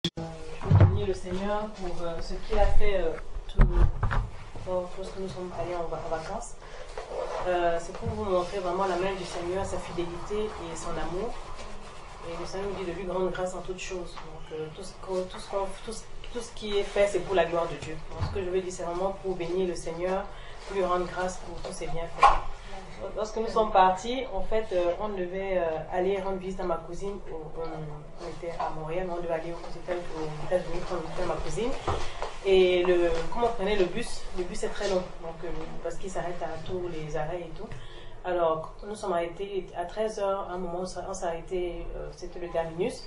Je veux bénir le Seigneur pour ce qu'il a fait lorsque nous sommes allés en vacances. C'est pour vous montrer vraiment la main du Seigneur, sa fidélité et son amour. Et le Seigneur nous dit de lui rendre grâce en toutes choses. Donc tout ce qui est fait, c'est pour la gloire de Dieu. Donc ce que je veux dire, c'est vraiment pour bénir le Seigneur, pour lui rendre grâce pour tous ses bienfaits. Lorsque nous sommes partis, en fait, on devait aller rendre visite à ma cousine. On était à Montréal, mais on devait aller aux États-Unis rendre visite à ma cousine. Et comme on prenait le bus est très long, donc, parce qu'il s'arrête à tous les arrêts et tout. Alors, nous sommes arrêtés à 13h, à un moment, on s'est arrêté, c'était le terminus.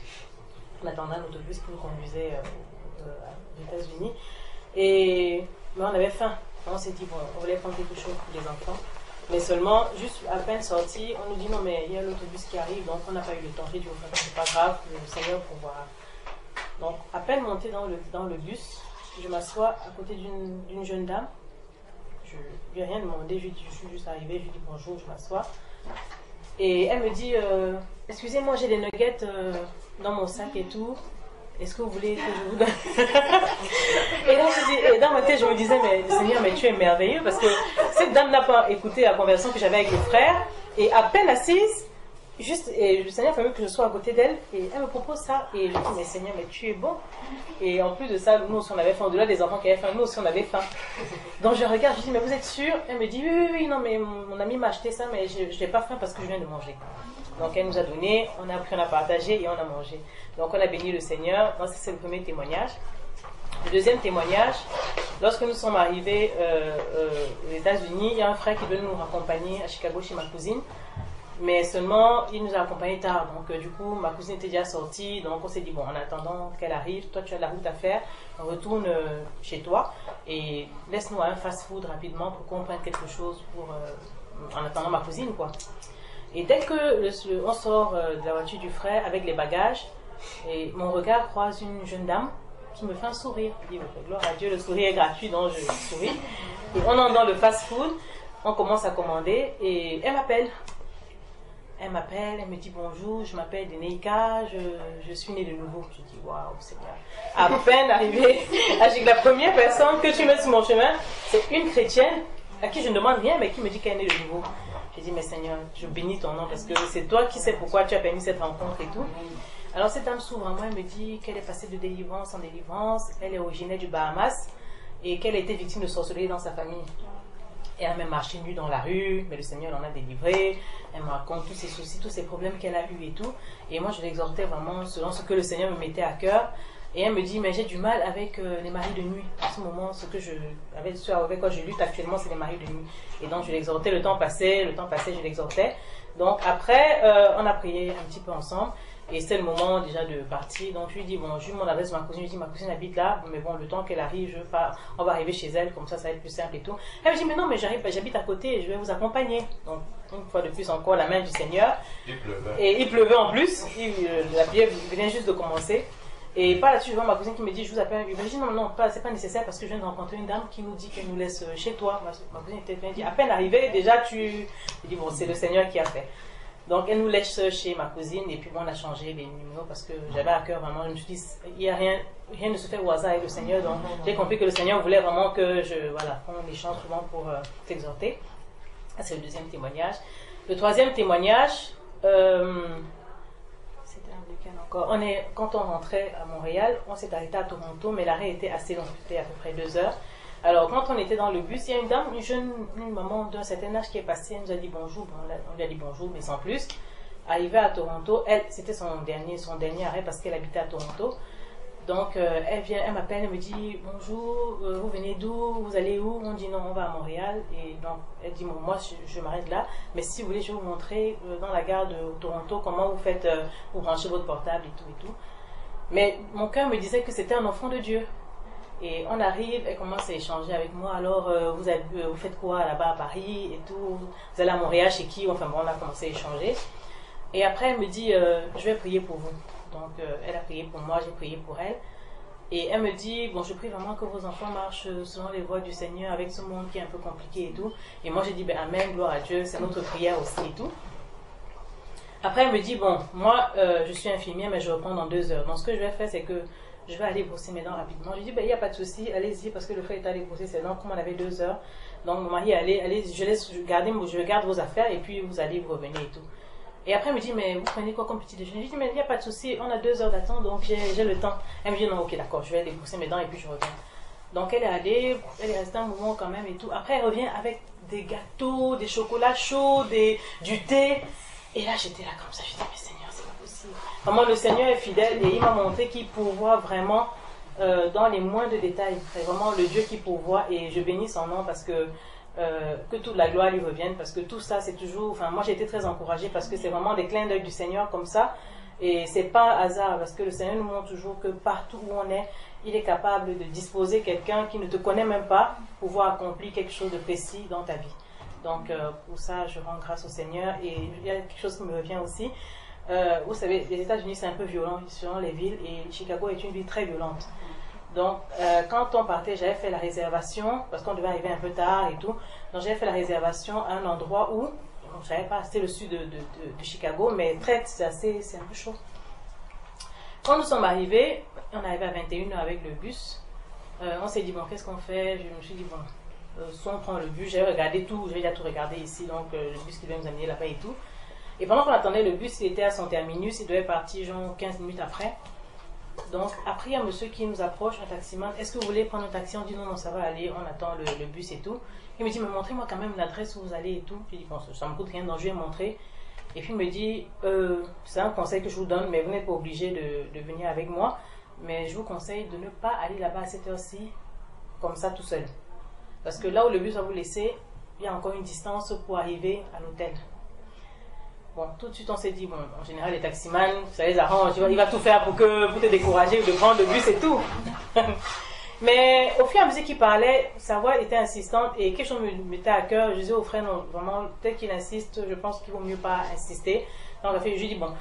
On attendait un autobus qui nous conduisait aux États-Unis. Mais on avait faim. On s'est dit, bon, on voulait prendre quelque chose pour les enfants. Mais seulement, juste à peine sorti, on nous dit non, mais il y a l'autobus qui arrive, donc on n'a pas eu le temps. J'ai dit, c'est pas grave, le Seigneur pourra. Donc, à peine monté dans le bus, je m'assois à côté d'une jeune dame. Je ne lui ai rien demandé, je suis juste arrivée, je lui dis bonjour, je m'assois. Et elle me dit, excusez-moi, j'ai des nuggets dans mon sac et tout. Est-ce que vous voulez que je vous donne? Et dans ma tête, je me disais, mais Seigneur, mais tu es merveilleux, parce que cette dame n'a pas écouté la conversation que j'avais avec le frère, et à peine assise, et le Seigneur fait mieux que je sois à côté d'elle, et elle me propose ça, et je dis, mais Seigneur, mais tu es bon. Et en plus de ça, nous aussi on avait faim, au-delà des enfants qui avaient faim, nous aussi on avait faim. Donc je regarde, je dis, mais vous êtes sûr? Elle me dit, oui, non, mais mon ami m'a acheté ça, mais je n'ai pas faim parce que je viens de manger. Donc elle nous a donné, on a pris, on a partagé et on a mangé. Donc on a béni le Seigneur. Donc c'est le premier témoignage. Le deuxième témoignage, lorsque nous sommes arrivés aux États-Unis, il y a un frère qui devait nous raccompagner à Chicago chez ma cousine. Mais seulement, il nous a accompagnés tard. Donc du coup, ma cousine était déjà sortie. Donc on s'est dit, bon, en attendant qu'elle arrive, toi tu as la route à faire, on retourne chez toi et laisse-nous un fast-food rapidement pour qu'on prenne quelque chose en attendant ma cousine, quoi. Et dès que on sort de la voiture du frère avec les bagages, et mon regard croise une jeune dame qui me fait un sourire. Je dis, gloire à Dieu, le sourire est gratuit, donc je souris. Et on entre dans le fast-food, on commence à commander, et elle m'appelle. Elle me dit bonjour, je m'appelle Deneika, je suis née de nouveau. Je dis waouh, Seigneur. À peine arrivée, la première personne que tu mets sur mon chemin, c'est une chrétienne à qui je ne demande rien, mais qui me dit qu'elle est née de nouveau. Je dis, mais Seigneur, je bénis ton nom parce que c'est toi qui sais pourquoi tu as permis cette rencontre et tout. Alors cette dame s'ouvre à moi, elle me dit qu'elle est passée de délivrance en délivrance, elle est originaire du Bahamas et qu'elle a été victime de sorcellerie dans sa famille. Et elle a même marché nue dans la rue, mais le Seigneur l'en a délivrée. Elle me raconte tous ses soucis, tous ses problèmes qu'elle a eus et tout. Et moi, je l'exhortais vraiment selon ce que le Seigneur me mettait à cœur. Et elle me dit, mais j'ai du mal avec les maris de nuit. En ce moment, ce avec quoi je lutte actuellement, c'est les maris de nuit. Et donc, je l'exhortais, le temps passait, je l'exhortais. Donc, après, on a prié un petit peu ensemble. Et c'était le moment déjà de partir. Donc, je lui dis, bon, je lui mon adresse de ma cousine. Je lui dis, ma cousine habite là. Mais bon, le temps qu'elle arrive, on va arriver chez elle. Comme ça va être plus simple et tout. Elle me dit, mais non, mais j'habite à côté et je vais vous accompagner. Donc, une fois de plus encore, la main du Seigneur. Il pleuvait. Et il pleuvait en plus. La prière venait juste de commencer. Et par là-dessus, je vois ma cousine qui me dit, je vous appelle. Je dis, non, c'est pas nécessaire parce que je viens de rencontrer une dame qui nous dit qu'elle nous laisse chez toi. Ma cousine était bien dit, à peine arrivée, déjà je dis, bon, c'est le Seigneur qui a fait. Donc elle nous laisse chez ma cousine et puis bon, on a changé les numéros parce que j'avais à cœur vraiment, je me suis dit, il n'y a rien ne se fait au hasard avec le Seigneur. Donc j'ai compris que le Seigneur voulait vraiment que qu'on échange souvent pour t'exhorter. C'est le deuxième témoignage. Le troisième témoignage, quand on rentrait à Montréal, on s'est arrêté à Toronto, mais l'arrêt était assez long, c'était à peu près 2 heures. Alors quand on était dans le bus, il y a une dame, une maman d'un certain âge qui est passée, elle nous a dit bonjour, on lui a dit bonjour, mais sans plus. Arrivée à Toronto, c'était son dernier arrêt parce qu'elle habitait à Toronto. Donc elle m'appelle, elle me dit bonjour, vous venez d'où, vous allez où? On dit non, on va à Montréal. Et donc elle dit bon, moi je m'arrête là, mais si vous voulez, je vais vous montrer dans la gare de Toronto comment vous faites, vous branchez votre portable et tout. Mais mon cœur me disait que c'était un enfant de Dieu. Et on arrive, elle commence à échanger avec moi. Alors, vous faites quoi là-bas à Paris et tout? Vous allez à Montréal chez qui? Enfin bon, on a commencé à échanger. Et après, elle me dit, je vais prier pour vous. Donc, elle a prié pour moi, j'ai prié pour elle. Et elle me dit, bon, je prie vraiment que vos enfants marchent selon les voies du Seigneur avec ce monde qui est un peu compliqué et tout. Et moi, j'ai dit, ben amen, gloire à Dieu, c'est notre prière aussi et tout. Après, elle me dit, bon, moi, je suis infirmière, mais je reprends dans 2 heures. Donc, ce que je vais faire, c'est que je vais aller brosser mes dents rapidement. Je lui dis, ben, il n'y a pas de souci, allez-y, parce que le frère est allé brosser ses dents, comme on avait 2 heures. Donc mon mari, allez, je garde vos affaires et puis vous allez, vous revenez et tout. Et après, elle me dit, mais vous prenez quoi comme petit déjeuner? Je dis, mais il n'y a pas de souci, on a 2 heures d'attente, donc j'ai le temps. Elle me dit, non, ok, d'accord, je vais aller brosser mes dents et puis je reviens. Donc elle est allée, elle est restée un moment quand même et tout. Après, elle revient avec des gâteaux, des chocolats chauds, du thé. Et là, j'étais là comme ça, je dis, mais Seigneur, c'est pas possible. Vraiment, le Seigneur est fidèle et il m'a montré qu'il pourvoit vraiment dans les moindres détails. C'est vraiment le Dieu qui pourvoit et je bénis son nom parce que toute la gloire lui revienne, parce que tout ça c'est toujours, enfin moi j'ai été très encouragée parce que c'est vraiment des clins d'œil du Seigneur comme ça et c'est pas un hasard parce que le Seigneur nous montre toujours que partout où on est, il est capable de disposer quelqu'un qui ne te connaît même pas pour pouvoir accomplir quelque chose de précis dans ta vie. Donc pour ça je rends grâce au Seigneur et il y a quelque chose qui me revient aussi. Vous savez, les États-Unis c'est un peu violent selon les villes et Chicago est une ville très violente. Donc, quand on partait, j'avais fait la réservation, parce qu'on devait arriver un peu tard et tout. Donc, j'avais fait la réservation à un endroit où, je ne savais pas, c'était le sud de Chicago, mais c'est un peu chaud. Quand nous sommes arrivés, on est arrivé à 21h avec le bus. On s'est dit, bon, qu'est-ce qu'on fait? Je me suis dit, bon, soit on prend le bus, j'avais regardé tout, j'avais déjà tout regardé ici, donc le bus qui devait nous amener là-bas et tout. Et pendant qu'on attendait le bus, il était à son terminus, il devait partir genre 15 minutes après. Donc, après, il y a un monsieur qui nous approche, un taximan. Est-ce que vous voulez prendre un taxi? On dit non, non, ça va aller, on attend le bus et tout. Il me dit, mais montrez-moi quand même l'adresse où vous allez et tout. Je dis, bon, ça me coûte rien, donc je vais montrer. Et puis il me dit, c'est un conseil que je vous donne, mais vous n'êtes pas obligé de venir avec moi. Mais je vous conseille de ne pas aller là-bas à cette heure-ci, comme ça, tout seul. Parce que là où le bus va vous laisser, il y a encore une distance pour arriver à l'hôtel. Bon, tout de suite on s'est dit, bon, en général les taximans, ça les arrange, il va tout faire pour te décourager de prendre le bus et tout. Mais au fur et à mesure qu'il parlait, sa voix était insistante et quelque chose me mettait à cœur. Je disais au frère, non, vraiment, tel qu'il insiste, je pense qu'il vaut mieux pas insister. Donc je lui ai dit, bon,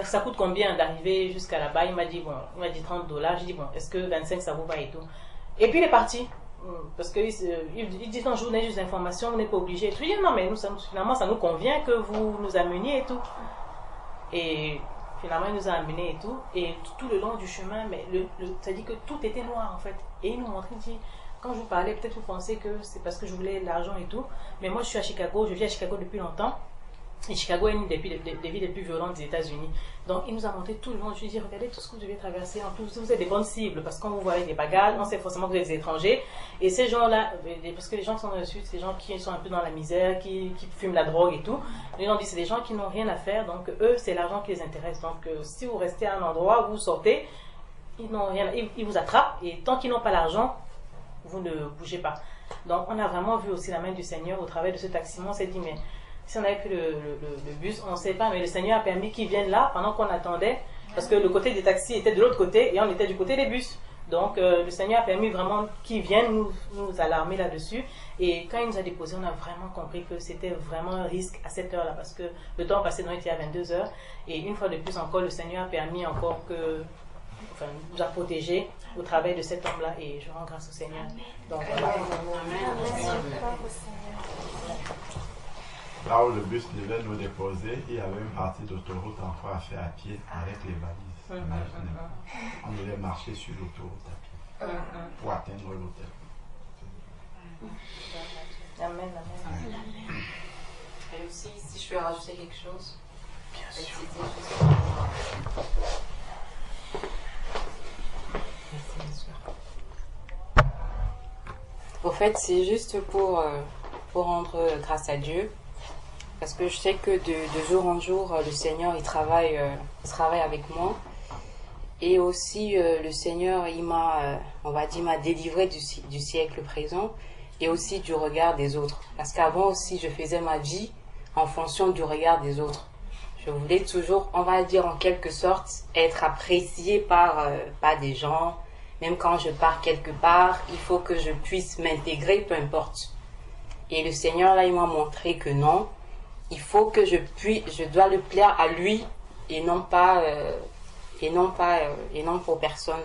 ça coûte combien d'arriver jusqu'à là-bas? Il m'a dit, bon, il m'a dit $30. J'ai dit, bon, est-ce que 25 ça vous va et tout? Et puis il est parti. Parce qu'il dit non, je vous donne juste l'information, vous n'êtes pas obligé. Je lui dis non, mais finalement ça nous convient que vous nous ameniez et tout. Et finalement il nous a amenés et tout. Et tout le long du chemin, mais ça dit que tout était noir en fait. Et il nous montrait, il dit, quand je vous parlais, peut-être vous pensez que c'est parce que je voulais l'argent et tout. Mais moi je suis à Chicago, je vis à Chicago depuis longtemps. Et Chicago est une des villes les plus violentes des États-Unis. Donc, il nous a montré tout le monde. Je lui ai dit, regardez tout ce que vous devez traverser. En plus, vous êtes des bonnes cibles. Parce que quand vous voyez des bagages, on sait forcément que vous êtes des étrangers. Et ces gens-là, parce que les gens qui sont dans le sud, c'est des gens qui sont un peu dans la misère, qui fument la drogue et tout. Les gens disent, c'est des gens qui n'ont rien à faire. Donc, eux, c'est l'argent qui les intéresse. Donc, si vous restez à un endroit où vous sortez, ils vous attrapent. Et tant qu'ils n'ont pas l'argent, vous ne bougez pas. Donc, on a vraiment vu aussi la main du Seigneur au travers de ce taximan. On s'est dit, mais si on avait pris le bus, on ne sait pas, mais le Seigneur a permis qu'ils viennent là pendant qu'on attendait, parce que le côté des taxis était de l'autre côté et on était du côté des bus. Donc le Seigneur a permis vraiment qu'ils viennent nous alarmer là-dessus. Et quand il nous a déposés, on a vraiment compris que c'était vraiment un risque à cette heure-là, parce que le temps passé, il était à 22h. Et une fois de plus encore, le Seigneur a permis encore nous a protégés au travers de cet homme-là. Et je rends grâce au Seigneur. Donc, voilà. Là où le bus devait nous déposer, il y avait une partie d'autoroute encore à faire à pied avec les valises. On devait marcher sur l'autoroute à pied pour atteindre l'hôtel. Amen, amen. Et aussi, si je peux rajouter quelque chose. Bien sûr. Au fait, c'est juste pour rendre grâce à Dieu. Parce que je sais que de jour en jour, le Seigneur, il travaille avec moi. Et aussi, le Seigneur, il m'a délivré du siècle présent et aussi du regard des autres. Parce qu'avant aussi, je faisais ma vie en fonction du regard des autres. Je voulais toujours, on va dire en quelque sorte, être appréciée par des gens. Même quand je pars quelque part, il faut que je puisse m'intégrer, peu importe. Et le Seigneur, là, il m'a montré que non. Il faut que je dois le plaire à lui et non pas pour personne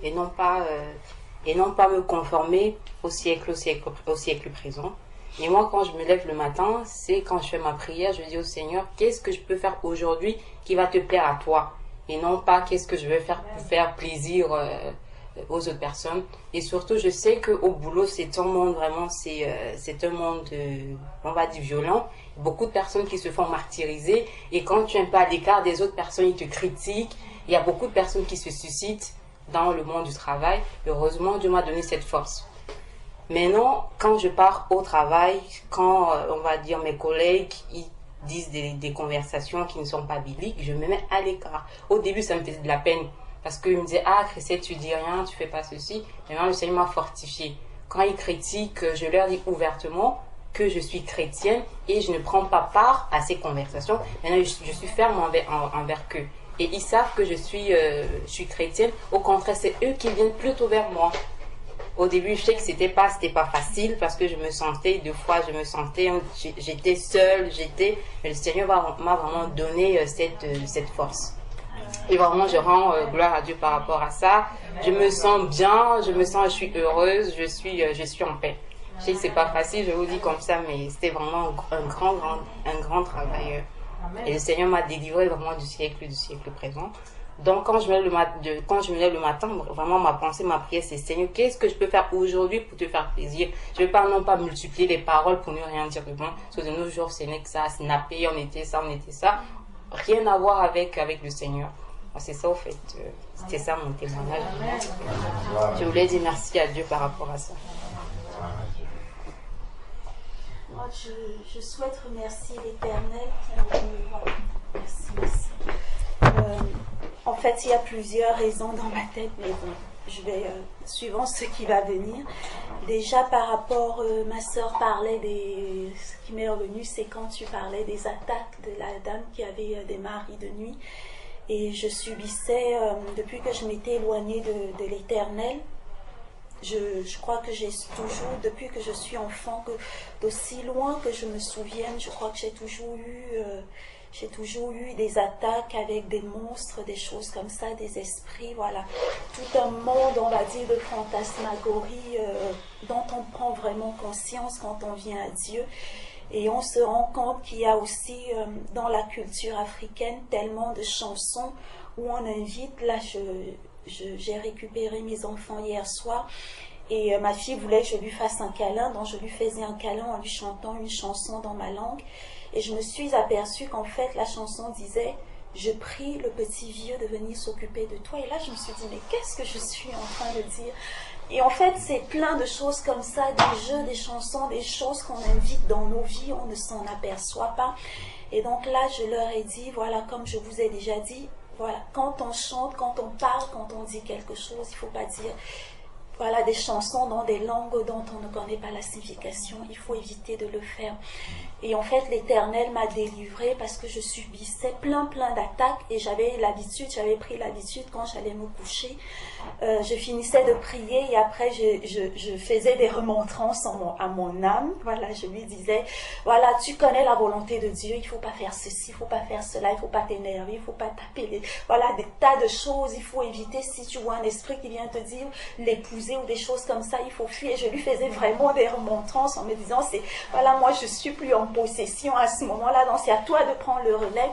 et non pas me conformer au siècle présent. Et moi, quand je me lève le matin, c'est quand je fais ma prière, je dis au Seigneur, qu'est-ce que je peux faire aujourd'hui qui va te plaire à toi? et non pas qu'est-ce que je vais faire pour faire plaisir aux autres personnes. Et surtout, je sais qu'au boulot, c'est un monde vraiment, c'est un monde, on va dire, violent. Beaucoup de personnes qui se font martyriser, et quand tu es un peu à l'écart des autres personnes, ils te critiquent. Il y a beaucoup de personnes qui se suscitent dans le monde du travail. Heureusement, Dieu m'a donné cette force. Maintenant, quand je pars au travail, quand, on va dire, mes collègues, ils disent des conversations qui ne sont pas bibliques, je me mets à l'écart. Au début, ça me faisait de la peine. Parce qu'ils me disaient, ah, Christelle, tu dis rien, tu fais pas ceci. Maintenant, le Seigneur m'a fortifié. Quand ils critiquent, je leur dis ouvertement que je suis chrétienne et je ne prends pas part à ces conversations. Maintenant, je suis ferme envers eux. Et ils savent que je suis chrétienne. Au contraire, c'est eux qui viennent plutôt vers moi. Au début, je sais que c'était pas facile parce que je me sentais, j'étais seule, mais le Seigneur m'a vraiment donné cette force. Et vraiment, je rends gloire à Dieu par rapport à ça. Je me sens bien, je suis heureuse, je suis en paix. Je sais que c'est pas facile, je vous dis comme ça, mais c'était vraiment un grand travail. Et le Seigneur m'a délivré vraiment du siècle présent. Donc, quand je me lève le matin, vraiment ma pensée, ma prière, c'est Seigneur, qu'est-ce que je peux faire aujourd'hui pour te faire plaisir? Je ne vais pas non pas multiplier les paroles pour ne rien dire de bon. Parce que de nos jours, ce n'est que ça, snapper, on était ça. Rien à voir avec le Seigneur. C'est ça, au fait. C'était ça mon témoignage. Je voulais dire merci à Dieu par rapport à ça. Moi, je souhaite remercier l'Éternel qui a voulu. Merci. En fait, il y a plusieurs raisons dans ma tête, mais bon, je vais, suivant ce qui va venir. Déjà, par rapport, ma sœur parlait ce qui m'est revenu, c'est quand tu parlais des attaques de la dame qui avait des maris de nuit. Et je subissais, depuis que je m'étais éloignée de l'Éternel, je crois que j'ai toujours, depuis que je suis enfant, d'aussi loin que je me souvienne, je crois que j'ai toujours eu des attaques avec des monstres, des choses comme ça, des esprits, voilà. Tout un monde, on va dire, de fantasmagorie dont on prend vraiment conscience quand on vient à Dieu. Et on se rend compte qu'il y a aussi dans la culture africaine tellement de chansons où on invite, là j'ai récupéré mes enfants hier soir et ma fille voulait que je lui fasse un câlin, donc je lui faisais un câlin en lui chantant une chanson dans ma langue. Et je me suis aperçue qu'en fait la chanson disait « Je prie le petit vieux de venir s'occuper de toi ». Et là je me suis dit « Mais qu'est-ce que je suis en train de dire ?» Et en fait c'est plein de choses comme ça, des jeux, des chansons, des choses qu'on invite dans nos vies, on ne s'en aperçoit pas. Et donc là je leur ai dit, voilà, comme je vous ai déjà dit, voilà, quand on chante, quand on parle, quand on dit quelque chose, il ne faut pas dire voilà, des chansons dans des langues dont on ne connaît pas la signification. Il faut éviter de le faire. Et en fait, l'Éternel m'a délivrée parce que je subissais plein d'attaques et j'avais pris l'habitude quand j'allais me coucher. Je finissais de prier et après je faisais des remontrances à mon âme. Voilà, je lui disais, voilà, tu connais la volonté de Dieu, il ne faut pas faire ceci, il ne faut pas faire cela, il ne faut pas t'énerver, il ne faut pas taper voilà, des tas de choses, il faut éviter. Si tu vois un esprit qui vient te dire l'épouser ou des choses comme ça, il faut fuir. Et je lui faisais vraiment des remontrances en me disant, voilà, moi je suis plus en possession à ce moment-là, donc c'est à toi de prendre le relais.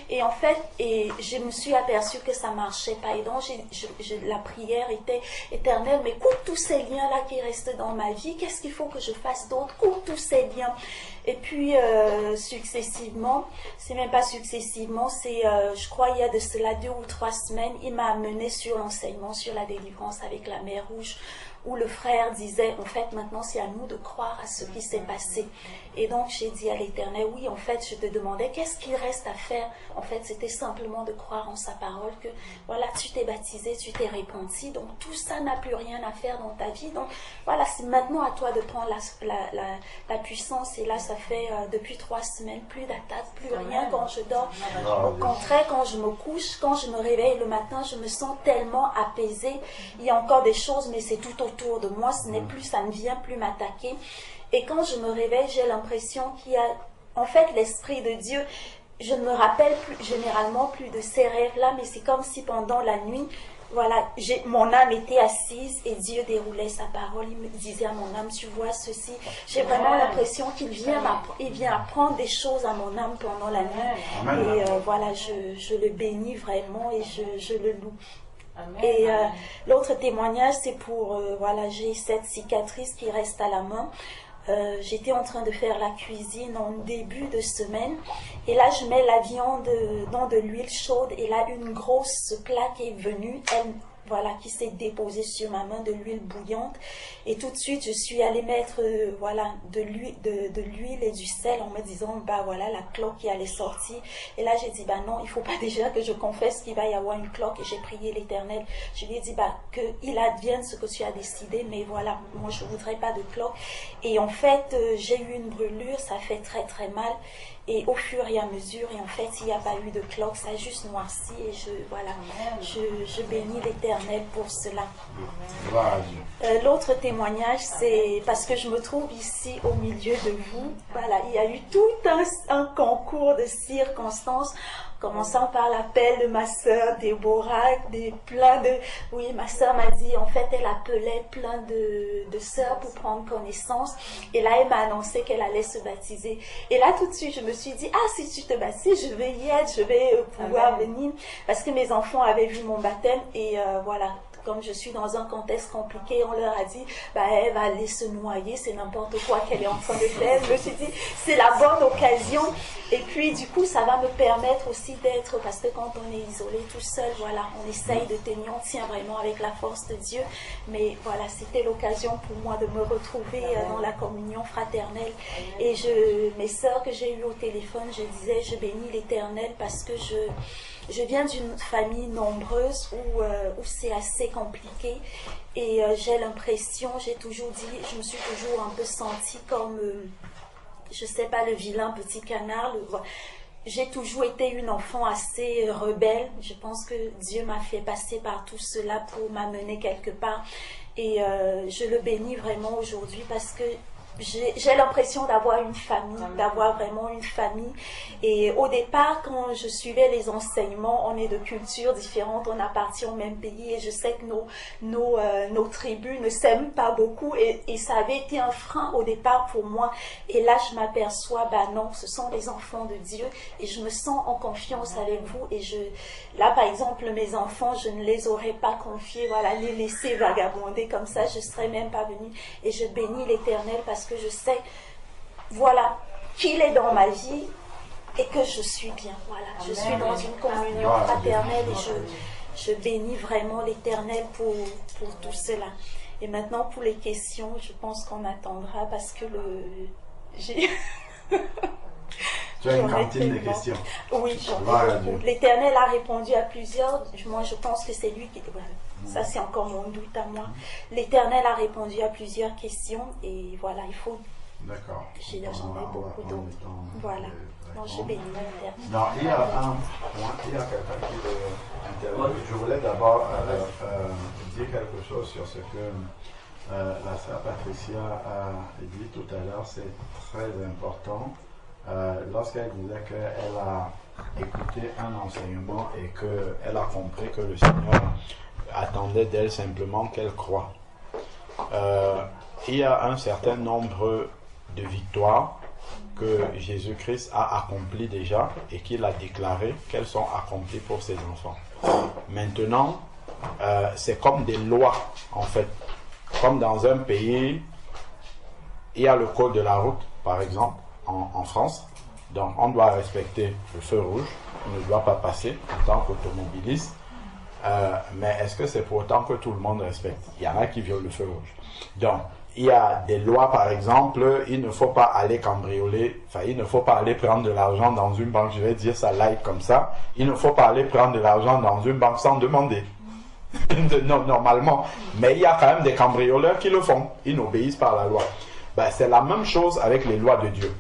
Et en fait, je me suis aperçue que ça marchait pas. Et donc la prière était éternelle, mais coupe tous ces liens-là qui restent dans ma vie, qu'est-ce qu'il faut que je fasse d'autre? Coupe tous ces liens. Et puis successivement, c'est même pas successivement, c'est je crois il y a de cela 2 ou 3 semaines, il m'a amené sur l'enseignement sur la délivrance avec la mer Rouge, où le frère disait, en fait, maintenant c'est à nous de croire à ce qui s'est passé. Et donc j'ai dit à l'Éternel, oui, en fait, je te demandais, qu'est-ce qu'il reste à faire? En fait, c'était simplement de croire en sa parole, que voilà, tu t'es baptisé, tu t'es repenti, donc tout ça n'a plus rien à faire dans ta vie. Donc voilà, c'est maintenant à toi de prendre la puissance. Et là, ça fait depuis 3 semaines, plus d'attaques, plus rien quand je dors. Au contraire, quand je me couche, quand je me réveille le matin, je me sens tellement apaisée. Il y a encore des choses, mais c'est tout autour de moi, ça ne vient plus m'attaquer. Et quand je me réveille, j'ai l'impression qu'il y a, en fait, l'Esprit de Dieu. Je ne me rappelle généralement plus de ces rêves-là, mais c'est comme si pendant la nuit, voilà, mon âme était assise et Dieu déroulait sa parole. Il me disait à mon âme, tu vois ceci. J'ai vraiment l'impression qu'il vient apprendre des choses à mon âme pendant la nuit. Et voilà, je le bénis vraiment et je le loue. Et l'autre témoignage, c'est pour, voilà, j'ai cette cicatrice qui reste à la main. J'étais en train de faire la cuisine en début de semaine et là je mets la viande dans de l'huile chaude et là une grosse plaque est venue, voilà, qui s'est déposée sur ma main, de l'huile bouillante, et tout de suite je suis allée mettre voilà, de l'huile et du sel en me disant bah voilà la cloque qui allait sortir. Et là j'ai dit bah non, il faut pas déjà que je confesse qu'il va y avoir une cloque, et j'ai prié l'Éternel. Je lui ai dit bah que il advienne ce que tu as décidé, mais voilà, moi je voudrais pas de cloque. Et en fait j'ai eu une brûlure, ça fait très très mal. Et au fur et à mesure, et en fait, il n'y a pas eu de cloque, ça a juste noirci. Et je bénis l'Éternel pour cela. L'autre témoignage, c'est parce que je me trouve ici au milieu de vous. Voilà, il y a eu tout un concours de circonstances, commençant par l'appel de ma sœur Déborah, oui, ma sœur m'a dit, en fait, elle appelait plein de sœurs pour prendre connaissance. Et là, elle m'a annoncé qu'elle allait se baptiser. Et là, tout de suite, je me suis dit, ah, si tu te baptises, je vais y être, je vais pouvoir venir. Parce que mes enfants avaient vu mon baptême et voilà. Comme je suis dans un contexte compliqué, on leur a dit, bah, elle va aller se noyer, c'est n'importe quoi qu'elle est en train de faire. Je me suis dit, c'est la bonne occasion. Et puis, du coup, ça va me permettre aussi d'être, parce que quand on est isolé tout seul, voilà, on essaye de tenir, on tient vraiment avec la force de Dieu. Mais voilà, c'était l'occasion pour moi de me retrouver dans la communion fraternelle. Et mes sœurs que j'ai eues au téléphone, je disais, je bénis l'Éternel parce que je viens d'une famille nombreuse où c'est assez compliqué et j'ai l'impression, j'ai toujours dit, je me suis toujours un peu sentie comme, je sais pas, le vilain petit canard. J'ai toujours été une enfant assez rebelle. Je pense que Dieu m'a fait passer par tout cela pour m'amener quelque part. Et je le bénis vraiment aujourd'hui parce que j'ai l'impression d'avoir une famille, d'avoir vraiment une famille. Et au départ, quand je suivais les enseignements, on est de cultures différentes, on appartient au même pays et je sais que nos tribus ne s'aiment pas beaucoup et ça avait été un frein au départ pour moi. Et là, je m'aperçois, bah non, ce sont les enfants de Dieu et je me sens en confiance avec vous. Et là, par exemple, mes enfants, je ne les aurais pas confiés, voilà, les laisser vagabonder comme ça, je ne serais même pas venue. Et je bénis l'Éternel parce que je sais, voilà, qu'il est dans ma vie et que je suis bien. Voilà, je suis dans une communion fraternelle et je bénis vraiment l'Éternel pour tout cela. Et maintenant, pour les questions, je pense qu'on attendra parce que Tu as une cantine de questions. Oui, l'Éternel a répondu à plusieurs. Moi, je pense que c'est lui qui... Ça, c'est encore mon doute à moi. L'Éternel a répondu à plusieurs questions et voilà, il faut... D'accord. J'en ai beaucoup d'autres. Voilà. Non, je bénis l'Éternel. Non, il y a un point, il y a quelqu'un qui veut intervenir. Je voulais d'abord dire quelque chose sur ce que la sœur Patricia a dit tout à l'heure. C'est très important. Lorsqu'elle disait qu'elle a écouté un enseignement et qu'elle a compris que le Seigneur attendait d'elle simplement qu'elle croie. Il y a un certain nombre de victoires que Jésus-Christ a accomplies déjà et qu'il a déclaré qu'elles sont accomplies pour ses enfants. Maintenant, c'est comme des lois en fait. Comme dans un pays, il y a le code de la route, par exemple, en France. Donc, on doit respecter le feu rouge. On ne doit pas passer en tant qu'automobiliste. Mais est-ce que c'est pour autant que tout le monde respecte? Il y en a qui violent le feu rouge. Donc, il y a des lois, par exemple, il ne faut pas aller cambrioler, enfin, il ne faut pas aller prendre de l'argent dans une banque, je vais dire ça live comme ça, il ne faut pas aller prendre de l'argent dans une banque sans demander. Non, normalement. Mais il y a quand même des cambrioleurs qui le font. Ils n'obéissent pas à la loi. Ben, c'est la même chose avec les lois de Dieu.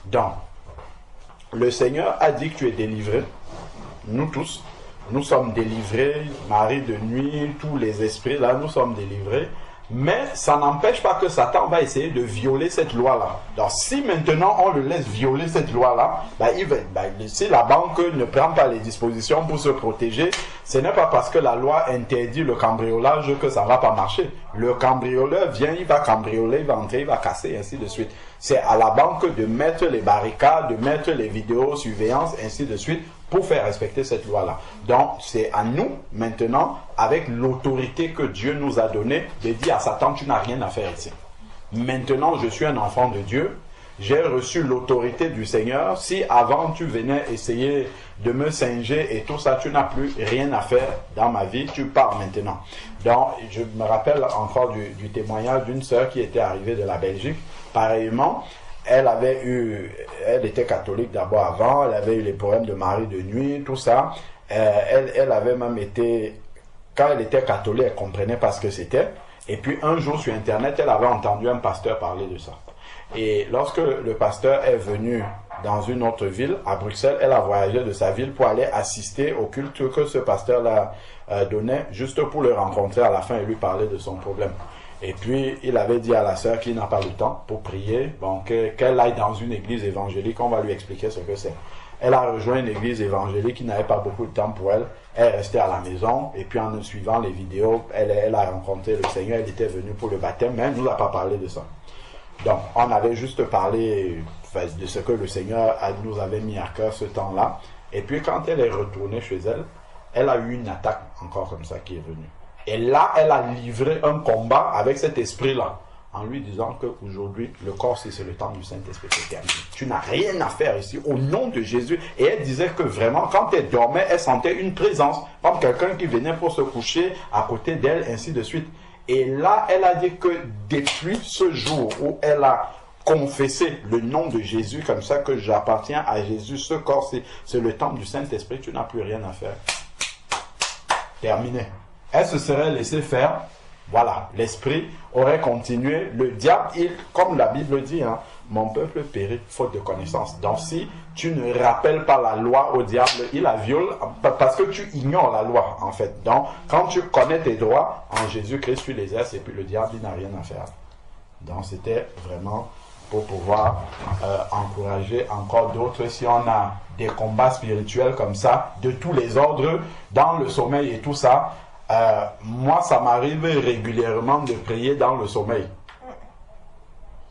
Donc, le Seigneur a dit que tu es délivré. Nous tous, nous sommes délivrés. Marie de nuit, tous les esprits là, nous sommes délivrés Mais ça n'empêche pas que Satan va essayer de violer cette loi-là. Donc si maintenant on le laisse violer cette loi-là, si la banque ne prend pas les dispositions pour se protéger, ce n'est pas parce que la loi interdit le cambriolage que ça ne va pas marcher. Le cambrioleur vient, il va cambrioler, il va entrer, il va casser, et ainsi de suite. C'est à la banque de mettre les barricades, de mettre les vidéosurveillance, ainsi de suite, pour faire respecter cette loi-là. Donc, c'est à nous, maintenant, avec l'autorité que Dieu nous a donnée, de dire à Satan, tu n'as rien à faire ici. Maintenant, je suis un enfant de Dieu, j'ai reçu l'autorité du Seigneur. Si avant, tu venais essayer de me singer et tout ça, tu n'as plus rien à faire dans ma vie, tu pars maintenant. Donc, je me rappelle encore du témoignage d'une sœur qui était arrivée de la Belgique. Pareillement, elle était catholique d'abord avant, elle avait eu les problèmes de mari de nuit, tout ça. Elle avait même été, quand elle était catholique, elle comprenait pas ce que c'était. Et puis un jour sur Internet, elle avait entendu un pasteur parler de ça. Et lorsque le pasteur est venu dans une autre ville, à Bruxelles, elle a voyagé de sa ville pour aller assister au culte que ce pasteur-là donnait, juste pour le rencontrer à la fin et lui parler de son problème. Et puis, il avait dit à la sœur qu'il n'a pas le temps pour prier, bon, qu'elle aille dans une église évangélique, on va lui expliquer ce que c'est. Elle a rejoint une église évangélique qui n'avait pas beaucoup de temps pour elle. Elle est restée à la maison, et puis en suivant les vidéos, elle a rencontré le Seigneur, elle était venue pour le baptême, mais elle ne nous a pas parlé de ça. Donc, on avait juste parlé de ce que le Seigneur nous avait mis à cœur ce temps-là. Et puis, quand elle est retournée chez elle, elle a eu une attaque encore comme ça qui est venue. Et là, elle a livré un combat avec cet esprit-là, en lui disant qu'aujourd'hui, le corps, c'est le temps du Saint-Esprit. Tu n'as rien à faire ici, au nom de Jésus. Et elle disait que vraiment, quand elle dormait, elle sentait une présence, comme quelqu'un qui venait pour se coucher à côté d'elle, ainsi de suite. Et là, elle a dit que depuis ce jour où elle a confessé le nom de Jésus, comme ça que j'appartiens à Jésus, ce corps, c'est le temple du Saint-Esprit, tu n'as plus rien à faire. Terminé. Elle se serait laissée faire, voilà, l'esprit aurait continué, le diable, comme la Bible dit, hein, mon peuple périt faute de connaissance. Donc si tu ne rappelles pas la loi au diable, il la viole parce que tu ignores la loi en fait. Donc quand tu connais tes droits, en Jésus-Christ tu les exerces et puis le diable il n'a rien à faire. Donc c'était vraiment pour pouvoir encourager encore d'autres. Si on a des combats spirituels comme ça, de tous les ordres, dans le sommeil et tout ça, moi ça m'arrive régulièrement de prier dans le sommeil.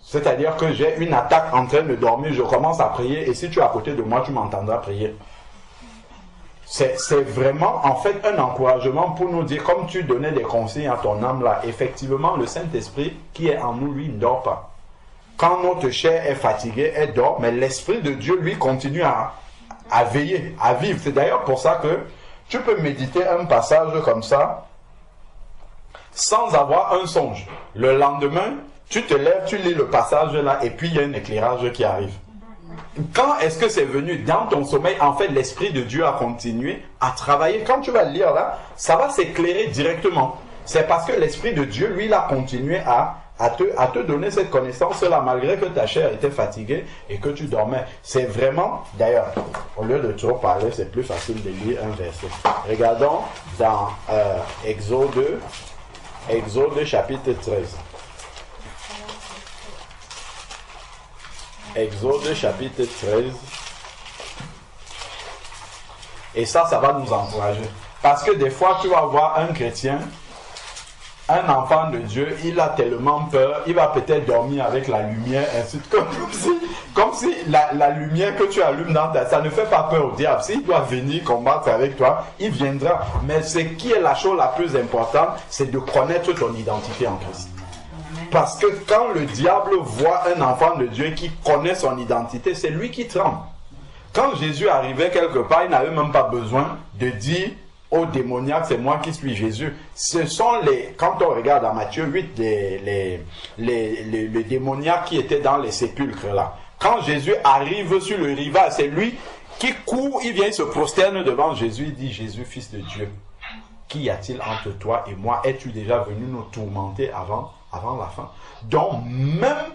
C'est-à-dire que j'ai une attaque en train de dormir, je commence à prier et si tu es à côté de moi, tu m'entendras prier. C'est vraiment en fait un encouragement pour nous dire, comme tu donnais des conseils à ton âme là, effectivement le Saint-Esprit qui est en nous, lui, ne dort pas. Quand notre chair est fatiguée, elle dort, mais l'Esprit de Dieu, lui, continue à veiller, à vivre. C'est d'ailleurs pour ça que tu peux méditer un passage comme ça sans avoir un songe. Le lendemain, tu te lèves, tu lis le passage là et puis il y a un éclairage qui arrive. Quand est-ce que c'est venu? Dans ton sommeil, en fait, l'Esprit de Dieu a continué à travailler. Quand tu vas le lire là, ça va s'éclairer directement. C'est parce que l'Esprit de Dieu, lui, il a continué à te donner cette connaissance-là, malgré que ta chair était fatiguée et que tu dormais. C'est vraiment, d'ailleurs, au lieu de trop parler, c'est plus facile de lire un verset. Regardons dans Exode chapitre 13. Exode chapitre 13. Et ça va nous encourager. Parce que des fois, tu vas voir un chrétien, un enfant de Dieu, il a tellement peur, il va peut-être dormir avec la lumière, ainsi de suite, comme si la lumière que tu allumes dans ta... Ça ne fait pas peur au diable. S'il doit venir combattre avec toi, il viendra. Mais ce qui est la chose la plus importante, c'est de connaître ton identité en Christ. Parce que quand le diable voit un enfant de Dieu qui connaît son identité, c'est lui qui tremble. Quand Jésus arrivait quelque part, il n'avait même pas besoin de dire aux démoniaques, c'est moi qui suis Jésus. Ce sont quand on regarde dans Matthieu 8, les démoniaques qui étaient dans les sépulcres là. Quand Jésus arrive sur le rivage, c'est lui qui court, il vient se prosterne devant Jésus, il dit, Jésus, fils de Dieu, qu'y a-t-il entre toi et moi? Es-tu déjà venu nous tourmenter avant la fin? Donc même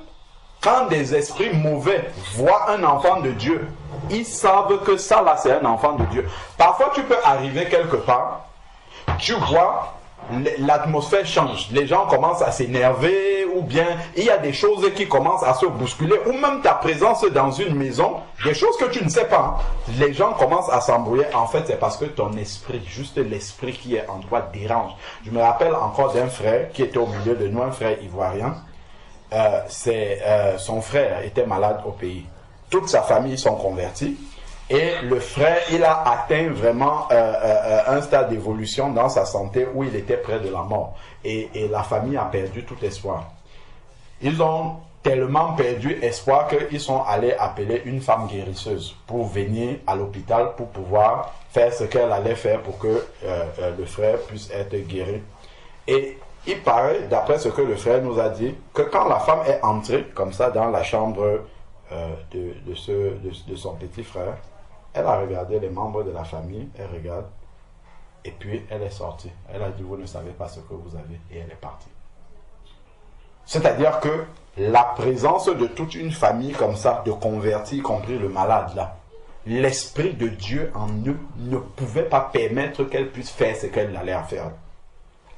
quand des esprits mauvais voient un enfant de Dieu, ils savent que ça là c'est un enfant de Dieu. Parfois tu peux arriver quelque part, tu vois l'atmosphère change. Les gens commencent à s'énerver, ou bien il y a des choses qui commencent à se bousculer, ou même ta présence dans une maison, des choses que tu ne sais pas. Les gens commencent à s'embrouiller. En fait, c'est parce que ton esprit, juste l'esprit qui est en toi, dérange. Je me rappelle encore d'un frère qui était au milieu de nous, un frère ivoirien. Son frère était malade au pays. Toute sa famille sont convertis. Et le frère, il a atteint vraiment un stade d'évolution dans sa santé où il était près de la mort. Et la famille a perdu tout espoir. Ils ont tellement perdu espoir qu'ils sont allés appeler une femme guérisseuse pour venir à l'hôpital pour pouvoir faire ce qu'elle allait faire pour que le frère puisse être guéri. Et il paraît, d'après ce que le frère nous a dit, que quand la femme est entrée comme ça dans la chambre de son petit frère, elle a regardé les membres de la famille, elle regarde, et puis elle est sortie. Elle a dit, vous ne savez pas ce que vous avez, et elle est partie. C'est-à-dire que la présence de toute une famille comme ça, de convertis, y compris le malade là, l'Esprit de Dieu en eux ne pouvait pas permettre qu'elle puisse faire ce qu'elle allait faire.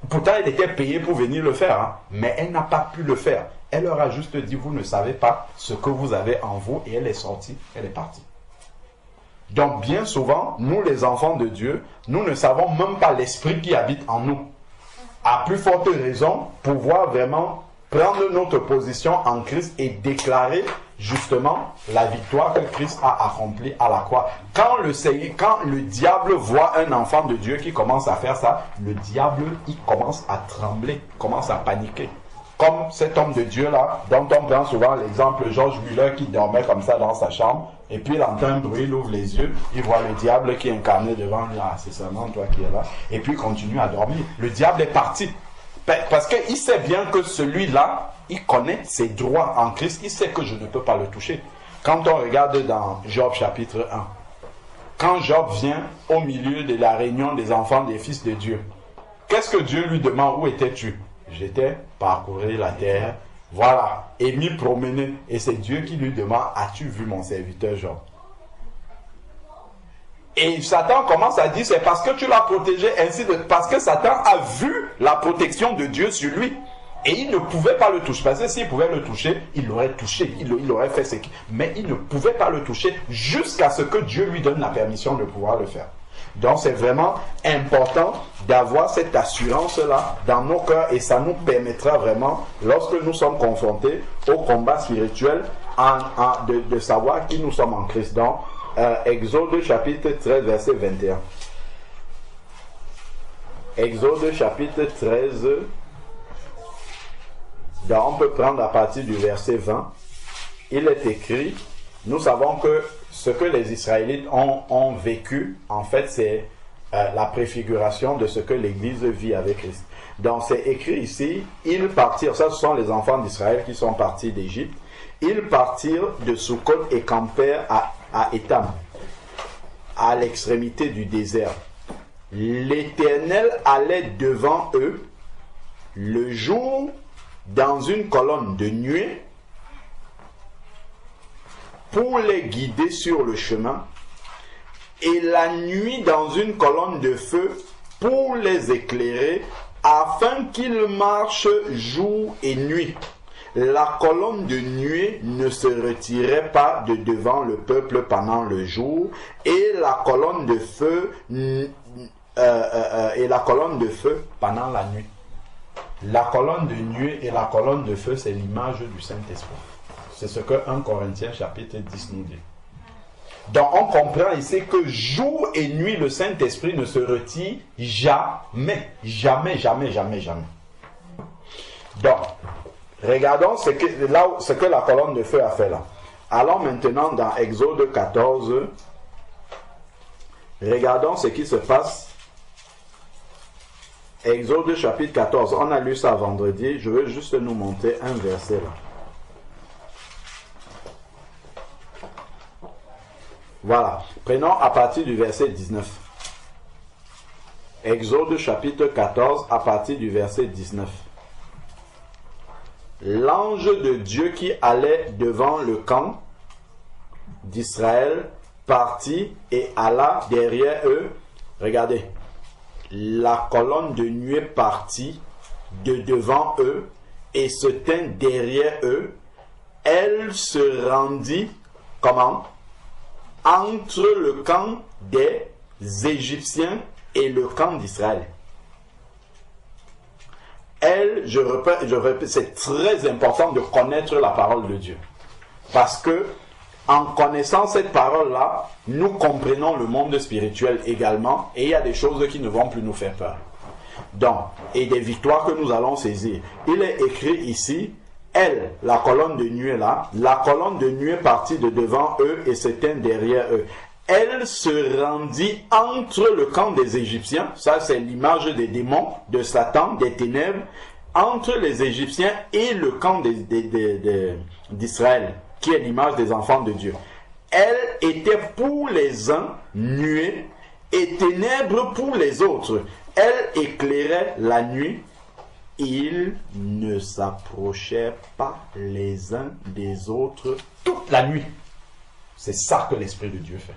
Pourtant, elle était payée pour venir le faire, hein, mais elle n'a pas pu le faire. Elle leur a juste dit, vous ne savez pas ce que vous avez en vous, et elle est sortie, elle est partie. Donc bien souvent, nous les enfants de Dieu, nous ne savons même pas l'esprit qui habite en nous. À plus forte raison, pouvoir vraiment prendre notre position en Christ et déclarer justement la victoire que Christ a accomplie à la croix. Quand le diable voit un enfant de Dieu qui commence à faire ça, le diable, il commence à trembler, commence à paniquer. Comme cet homme de Dieu là, dont on prend souvent l'exemple, George Muller qui dormait comme ça dans sa chambre, et puis il entend un bruit, il ouvre les yeux, il voit le diable qui est incarné devant lui, ah c'est seulement toi qui es là, et puis il continue à dormir. Le diable est parti, parce qu'il sait bien que celui-là, il connaît ses droits en Christ, il sait que je ne peux pas le toucher. Quand on regarde dans Job chapitre 1, quand Job vient au milieu de la réunion des enfants des fils de Dieu, qu'est-ce que Dieu lui demande? Où étais-tu? J'étais parcourir la terre, voilà, et m'y promener. Et c'est Dieu qui lui demande, as-tu vu mon serviteur Job? Et Satan commence à dire, c'est parce que tu l'as protégé ainsi, parce que Satan a vu la protection de Dieu sur lui. Et il ne pouvait pas le toucher, parce que s'il pouvait le toucher, il l'aurait touché, il aurait fait ce qu'il... Mais il ne pouvait pas le toucher jusqu'à ce que Dieu lui donne la permission de pouvoir le faire. Donc c'est vraiment important d'avoir cette assurance-là dans nos cœurs, et ça nous permettra vraiment, lorsque nous sommes confrontés au combat spirituel, de savoir qui nous sommes en Christ. Donc, Exode chapitre 13, verset 21. Exode chapitre 13, donc on peut prendre à partir du verset 20. Il est écrit, nous savons que ce que les Israélites ont vécu, en fait, c'est la préfiguration de ce que l'Église vit avec Christ. Donc, c'est écrit ici, ils partirent, ça ce sont les enfants d'Israël qui sont partis d'Égypte, ils partirent de Sukkot et campèrent à Étam, à l'extrémité du désert. L'Éternel allait devant eux le jour dans une colonne de nuée, pour les guider sur le chemin, et la nuit dans une colonne de feu pour les éclairer, afin qu'ils marchent jour et nuit. La colonne de nuée ne se retirait pas de devant le peuple pendant le jour, et la colonne de feu pendant la nuit. La colonne de nuée et la colonne de feu, c'est l'image du Saint-Esprit. C'est ce que 1 Corinthiens chapitre 10 nous dit. Donc on comprend ici que jour et nuit, le Saint-Esprit ne se retire jamais. Jamais, jamais, jamais, jamais. Donc, regardons ce que la colonne de feu a fait là. Allons maintenant dans Exode 14. Regardons ce qui se passe. Exode chapitre 14. On a lu ça vendredi. Je veux juste nous montrer un verset là. Voilà. Prenons à partir du verset 19. Exode chapitre 14 à partir du verset 19. L'ange de Dieu qui allait devant le camp d'Israël partit et alla derrière eux. Regardez. la colonne de nuée partit de devant eux et se tint derrière eux. Elle se rendit, comment? Entre le camp des Égyptiens et le camp d'Israël. Je répète, c'est très important de connaître la parole de Dieu. Parce que, en connaissant cette parole-là, nous comprenons le monde spirituel également, et il y a des choses qui ne vont plus nous faire peur. Donc, et des victoires que nous allons saisir. Il est écrit ici, elle, la colonne de nuée là, la colonne de nuée partit de devant eux et se tint derrière eux. Elle se rendit entre le camp des Égyptiens, ça c'est l'image des démons, de Satan, des ténèbres, entre les Égyptiens et le camp d'Israël, qui est l'image des enfants de Dieu. Elle était pour les uns nuée et ténèbres pour les autres. Elle éclairait la nuit. Ils ne s'approchaient pas les uns des autres toute la nuit. C'est ça que l'Esprit de Dieu fait.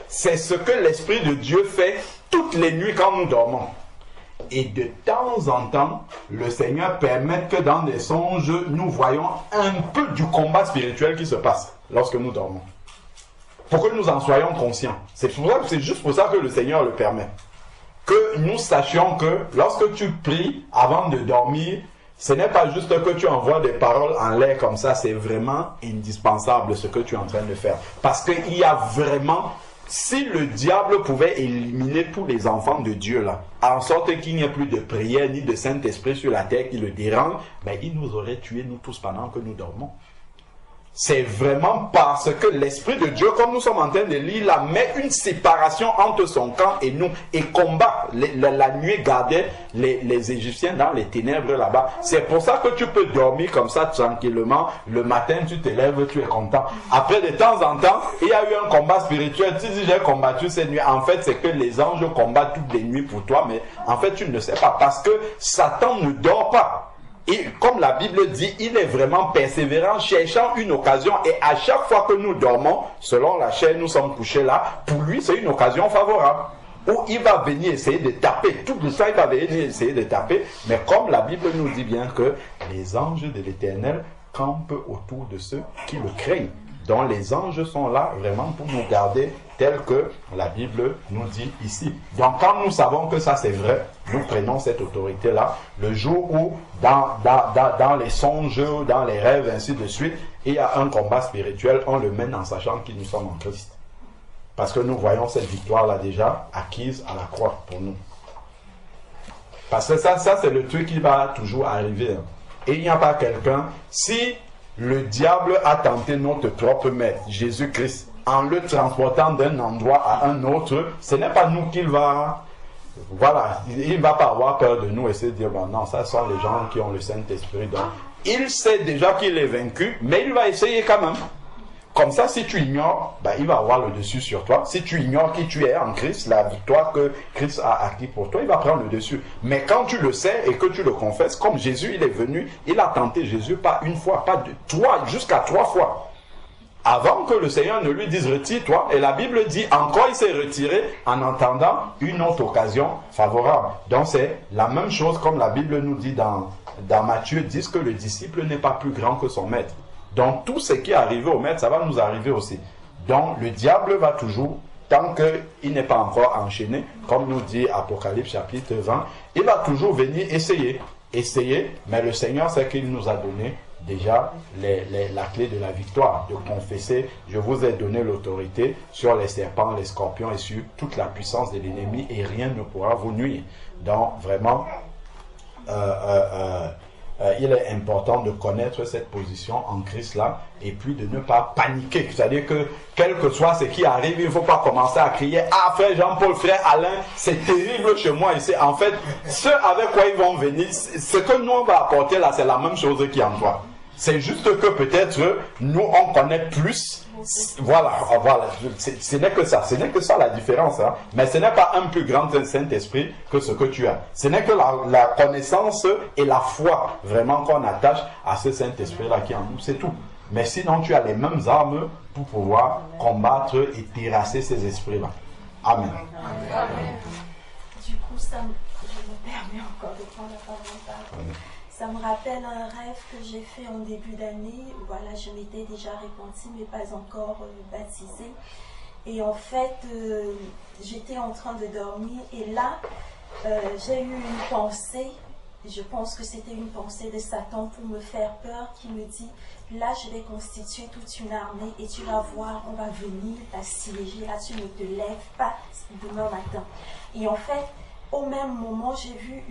C'est ce que l'Esprit de Dieu fait toutes les nuits quand nous dormons. Et de temps en temps, le Seigneur permet que dans des songes, nous voyons un peu du combat spirituel qui se passe lorsque nous dormons. Pour que nous en soyons conscients. C'est juste pour ça que le Seigneur le permet. Que nous sachions que lorsque tu pries avant de dormir, ce n'est pas juste que tu envoies des paroles en l'air comme ça, c'est vraiment indispensable ce que tu es en train de faire. Parce qu'il y a vraiment... Si le diable pouvait éliminer tous les enfants de Dieu là, en sorte qu'il n'y ait plus de prière ni de Saint-Esprit sur la terre qui le dérange, ben il nous aurait tués nous tous pendant que nous dormons. C'est vraiment parce que l'Esprit de Dieu, comme nous sommes en train de lire, là, met une séparation entre son camp et nous, et combat. La nuit gardait les Égyptiens dans les ténèbres là-bas. C'est pour ça que tu peux dormir comme ça tranquillement. Le matin, tu te lèves, tu es content. Après, de temps en temps, il y a eu un combat spirituel. Tu dis, j'ai combattu cette nuit. En fait, c'est que les anges combattent toutes les nuits pour toi, mais en fait, tu ne le sais pas. Parce que Satan ne dort pas. Et comme la Bible dit, il est vraiment persévérant, cherchant une occasion. Et à chaque fois que nous dormons, selon la chair, nous sommes couchés là, pour lui, c'est une occasion favorable. Où il va venir essayer de taper. Tout le temps, il va venir essayer de taper. Mais comme la Bible nous dit bien que les anges de l'Éternel campent autour de ceux qui le craignent. Donc les anges sont là vraiment pour nous garder tel que la Bible nous dit ici. Donc quand nous savons que ça c'est vrai, nous prenons cette autorité-là. Le jour où dans les songes, dans les rêves, ainsi de suite, il y a un combat spirituel, on le mène en sachant que nous sommes en Christ. Parce que nous voyons cette victoire-là déjà acquise à la croix pour nous. Parce que ça c'est le truc qui va toujours arriver. Et il n'y a pas quelqu'un... Si le diable a tenté notre propre maître, Jésus-Christ, en le transportant d'un endroit à un autre, ce n'est pas nous qu'il va... Voilà, il ne va pas avoir peur de nous et se dire, bon, non, ça sont les gens qui ont le Saint-Esprit. Donc, il sait déjà qu'il est vaincu, mais il va essayer quand même. Comme ça, si tu ignores, ben, il va avoir le dessus sur toi. Si tu ignores qui tu es en Christ, la victoire que Christ a acquis pour toi, il va prendre le dessus. Mais quand tu le sais et que tu le confesses, comme Jésus, il est venu, il a tenté Jésus pas une fois, pas deux, jusqu'à 3 fois. Avant que le Seigneur ne lui dise retire-toi, et la Bible dit encore il s'est retiré en entendant une autre occasion favorable. Donc c'est la même chose comme la Bible nous dit dans Matthieu 10 que le disciple n'est pas plus grand que son maître. Donc tout ce qui est arrivé au maître, ça va nous arriver aussi. Donc le diable va toujours, tant qu'il n'est pas encore enchaîné, comme nous dit Apocalypse chapitre 20, il va toujours venir essayer, mais le Seigneur sait qu'il nous a donné déjà la clé de la victoire, de confesser, je vous ai donné l'autorité sur les serpents, les scorpions et sur toute la puissance de l'ennemi et rien ne pourra vous nuire. Donc vraiment, il est important de connaître cette position en Christ là et puis de ne pas paniquer. C'est-à-dire que quel que soit ce qui arrive, il ne faut pas commencer à crier « Ah frère Jean-Paul, frère Alain, c'est terrible chez moi ici. » En fait, ce avec quoi ils vont venir, ce que nous on va apporter là, c'est la même chose qui en toi. C'est juste que peut-être nous on connaît plus. Voilà. Ce n'est que ça la différence. Hein. Mais ce n'est pas un plus grand Saint-Esprit que ce que tu as. Ce n'est que la connaissance et la foi vraiment qu'on attache à ce Saint-Esprit-là qui est en nous. C'est tout. Mais sinon tu as les mêmes armes pour pouvoir combattre et terrasser ces esprits-là. Amen. Du coup, je me permets encore de prendre la parole. Ça me rappelle un rêve que j'ai fait en début d'année. Voilà, je m'étais déjà repentie, mais pas encore baptisée. Et en fait, j'étais en train de dormir et là, j'ai eu une pensée. Je pense que c'était une pensée de Satan pour me faire peur, qui me dit, là je vais constituer toute une armée et tu vas voir, on va venir t'assiéger, là tu ne te lèves pas demain matin. Et en fait, au même moment, j'ai vu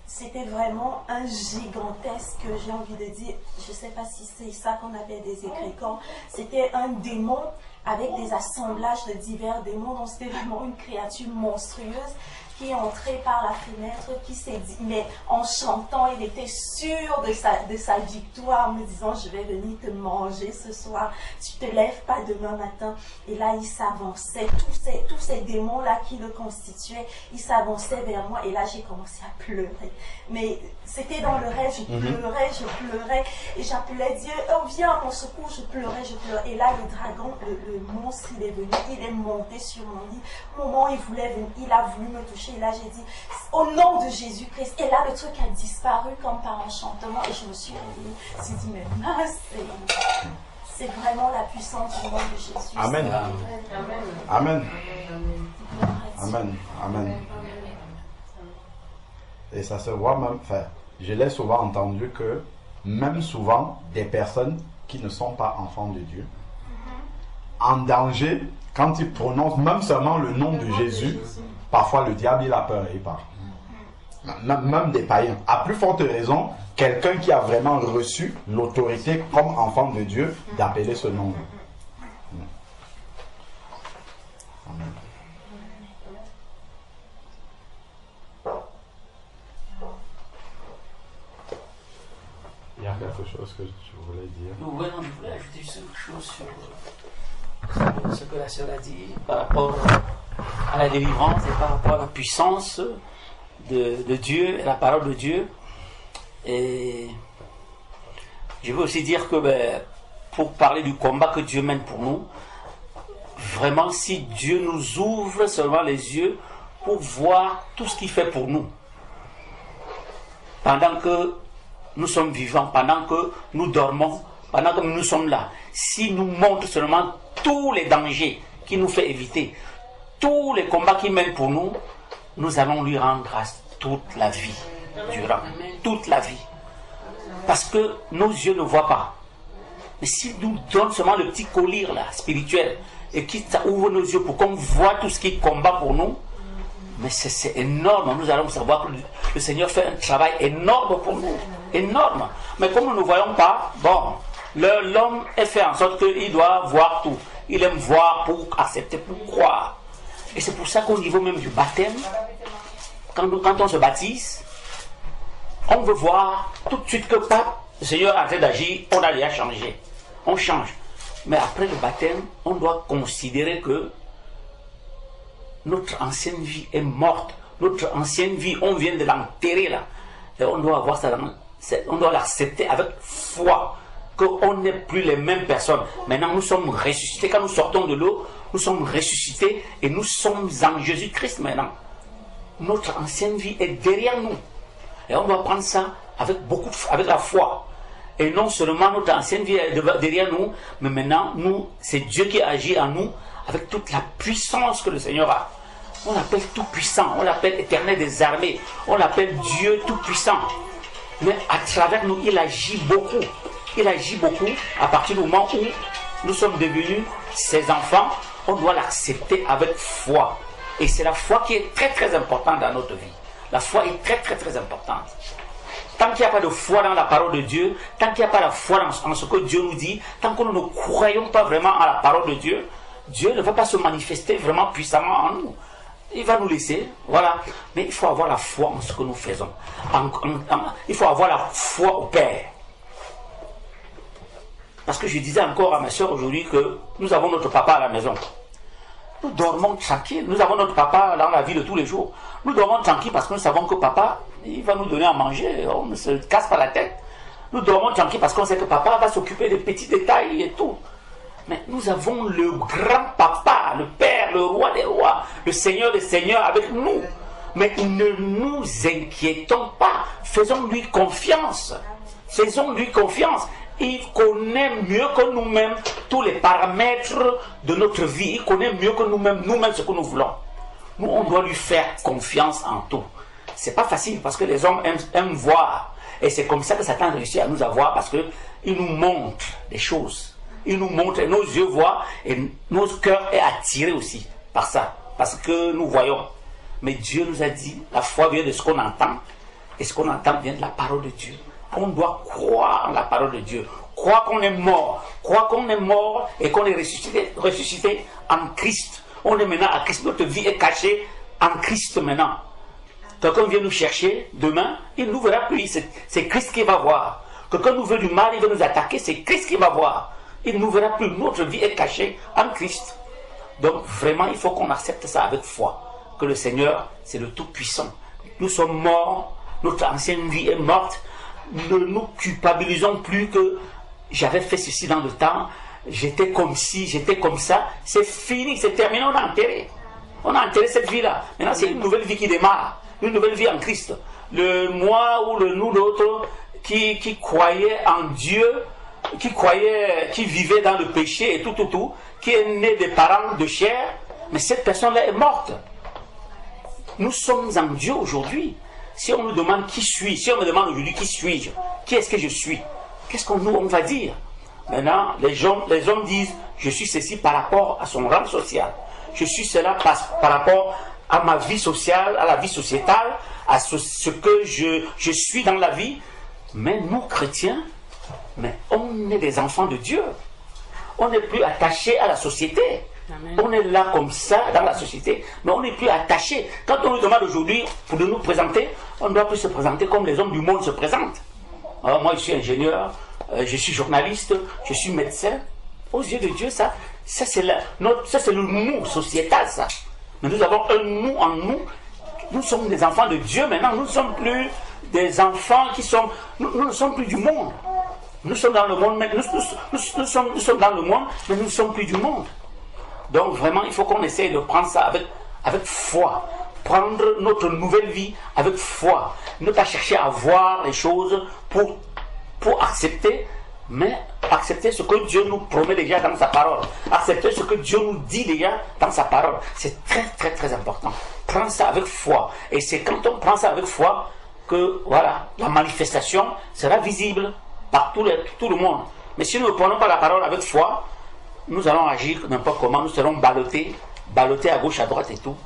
c'était vraiment un gigantesque, j'ai envie de dire, je ne sais pas si c'est ça qu'on appelle des égrégores, c'était un démon avec des assemblages de divers démons, donc c'était vraiment une créature monstrueuse qui est entré par la fenêtre, qui s'est dit, mais en chantant, il était sûr de sa victoire, en me disant, je vais venir te manger ce soir, tu te lèves pas demain matin. Et là, il s'avançait, tous ces démons-là qui le constituaient, ils s'avançaient vers moi, et là, j'ai commencé à pleurer. Mais c'était dans le rêve, je pleurais, et j'appelais Dieu, oh viens à mon secours, je pleurais. Et là, le dragon, le monstre, il est venu, il est monté sur mon lit. Au moment où il voulait venir, il a voulu me toucher. Et là, j'ai dit, au nom de Jésus-Christ. Et là, le truc a disparu comme par enchantement. Et je me suis réveillée. Je me suis dit, mais mince, c'est vraiment la puissance du nom de Jésus. Amen. Amen. Amen. Amen. Et ça se voit même, enfin, je l'ai souvent entendu que même souvent, des personnes qui ne sont pas enfants de Dieu, en danger, quand ils prononcent même seulement le nom de Jésus, parfois le diable il a peur et il part. Même des païens. À plus forte raison, quelqu'un qui a vraiment reçu l'autorité comme enfant de Dieu d'appeler ce nom. Amen. Il y a quelque chose que tu voulais dire? Oui, non, je voulais ajouter juste quelque chose sur ce que la sœur a dit par rapport à la délivrance et par rapport à la puissance de Dieu et la parole de Dieu. Et je veux aussi dire que pour parler du combat que Dieu mène pour nous, vraiment si Dieu nous ouvre seulement les yeux pour voir tout ce qu'il fait pour nous, pendant que nous sommes vivants, pendant que nous dormons, pendant que nous sommes là, s'il nous montre seulement tous les dangers qu'il nous fait éviter, tous les combats qu'il mène pour nous, nous allons lui rendre grâce toute la vie, durant toute la vie. Parce que nos yeux ne voient pas. Mais s'il nous donne seulement le petit collier là, spirituel, et qu'il ouvre nos yeux pour qu'on voit tout ce qu'il combat pour nous, mais c'est énorme. Nous allons savoir que le Seigneur fait un travail énorme pour nous. Énorme. Mais comme nous ne voyons pas, bon, l'homme est fait en sorte qu'il doit voir tout. Il aime voir pour accepter, pour croire. Et c'est pour ça qu'au niveau même du baptême, quand on se baptise, on veut voir tout de suite que le Seigneur est en train d'agir, on a déjà changé. On change. Mais après le baptême, on doit considérer que notre ancienne vie est morte. Notre ancienne vie, on vient de l'enterrer là. Et on doit avoir ça, on doit l'accepter avec foi. Qu'on n'est plus les mêmes personnes. Maintenant, nous sommes ressuscités. Quand nous sortons de l'eau, nous sommes ressuscités et nous sommes en Jésus-Christ maintenant. Notre ancienne vie est derrière nous. Et on doit prendre ça avec avec la foi. Et non seulement notre ancienne vie est derrière nous, mais maintenant, c'est Dieu qui agit en nous avec toute la puissance que le Seigneur a. On l'appelle tout-puissant, on l'appelle éternel des armées, on l'appelle Dieu tout-puissant. Mais à travers nous, il agit beaucoup. Il agit beaucoup à partir du moment où nous sommes devenus ses enfants. On doit l'accepter avec foi. Et c'est la foi qui est très très importante dans notre vie. La foi est très très très importante. Tant qu'il n'y a pas de foi dans la parole de Dieu, tant qu'il n'y a pas la foi en ce que Dieu nous dit, tant que nous ne croyons pas vraiment à la parole de Dieu, Dieu ne va pas se manifester vraiment puissamment en nous. Il va nous laisser, voilà. Mais il faut avoir la foi en ce que nous faisons. Il faut avoir la foi au Père. Parce que je disais encore à ma soeur aujourd'hui que nous avons notre papa à la maison. Nous dormons tranquille. Nous avons notre papa dans la vie de tous les jours. Nous dormons tranquille parce que nous savons que papa, il va nous donner à manger. On ne se casse pas la tête. Nous dormons tranquille parce qu'on sait que papa va s'occuper des petits détails et tout. Mais nous avons le grand papa, le Père, le roi des rois, le Seigneur des seigneurs avec nous. Mais ne nous inquiétons pas, faisons-lui confiance. Faisons-lui confiance. Il connaît mieux que nous-mêmes tous les paramètres de notre vie. Il connaît mieux que nous-mêmes ce que nous voulons. Nous, on doit lui faire confiance en tout. C'est pas facile parce que les hommes aiment voir. Et c'est comme ça que Satan réussit à nous avoir parce qu'il nous montre des choses. Il nous montre, et nos yeux voient, et notre cœur est attiré aussi par ça. Parce que nous voyons. Mais Dieu nous a dit, la foi vient de ce qu'on entend. Et ce qu'on entend vient de la parole de Dieu. On doit croire en la parole de Dieu. Croire qu'on est mort. Croire qu'on est mort et qu'on est ressuscité en Christ. On est maintenant à Christ. Notre vie est cachée en Christ maintenant. Quelqu'un vient nous chercher demain, il ne nous verra plus. C'est Christ qui va voir. Quelqu'un nous veut du mal, il veut nous attaquer, c'est Christ qui va voir. Il ne nous verra plus. Notre vie est cachée en Christ. Donc vraiment, il faut qu'on accepte ça avec foi. Que le Seigneur, c'est le Tout-Puissant. Nous sommes morts, notre ancienne vie est morte. Ne nous culpabilisons plus que j'avais fait ceci dans le temps, j'étais comme ci, j'étais comme ça. C'est fini, c'est terminé, on a enterré. On a enterré cette vie-là. Maintenant, c'est une nouvelle vie qui démarre. Une nouvelle vie en Christ. Le moi ou le nous, l'autre, qui croyait en Dieu, qui vivait dans le péché et tout, qui est né des parents de chair, mais cette personne-là est morte. Nous sommes en Dieu aujourd'hui. Si on nous demande qui suis, si on me demande aujourd'hui qui suis-je, qui est-ce que je suis, qu'est-ce qu'on on va dire? Maintenant, les hommes disent, je suis ceci par rapport à son rang social. Je suis cela par rapport à ma vie sociale, à la vie sociétale, à ce que je suis dans la vie. Mais nous, chrétiens, mais on est des enfants de Dieu. On n'est plus attachés à la société. Amen. On est là comme ça dans la société, mais on n'est plus attaché. Quand on nous demande aujourd'hui pour nous présenter, on ne doit plus se présenter comme les hommes du monde se présentent. Alors moi je suis ingénieur, je suis journaliste, je suis médecin. Aux yeux de Dieu, ça c'est le nous sociétal, ça. Mais nous avons un nous en nous. Nous sommes des enfants de Dieu maintenant. Nous ne sommes plus des enfants qui sont... Nous ne sommes plus du monde. Nous sommes dans le monde, mais nous sommes dans le monde, mais nous ne sommes plus du monde. Donc vraiment, il faut qu'on essaye de prendre ça avec foi. Prendre notre nouvelle vie avec foi. Ne pas chercher à voir les choses pour accepter, mais accepter ce que Dieu nous promet déjà dans sa parole. Accepter ce que Dieu nous dit déjà dans sa parole. C'est très très très important. Prends ça avec foi. Et c'est quand on prend ça avec foi que voilà, la manifestation sera visible par tout le monde. Mais si nous ne prenons pas la parole avec foi, nous allons agir n'importe comment, nous serons ballottés à gauche, à droite et tout.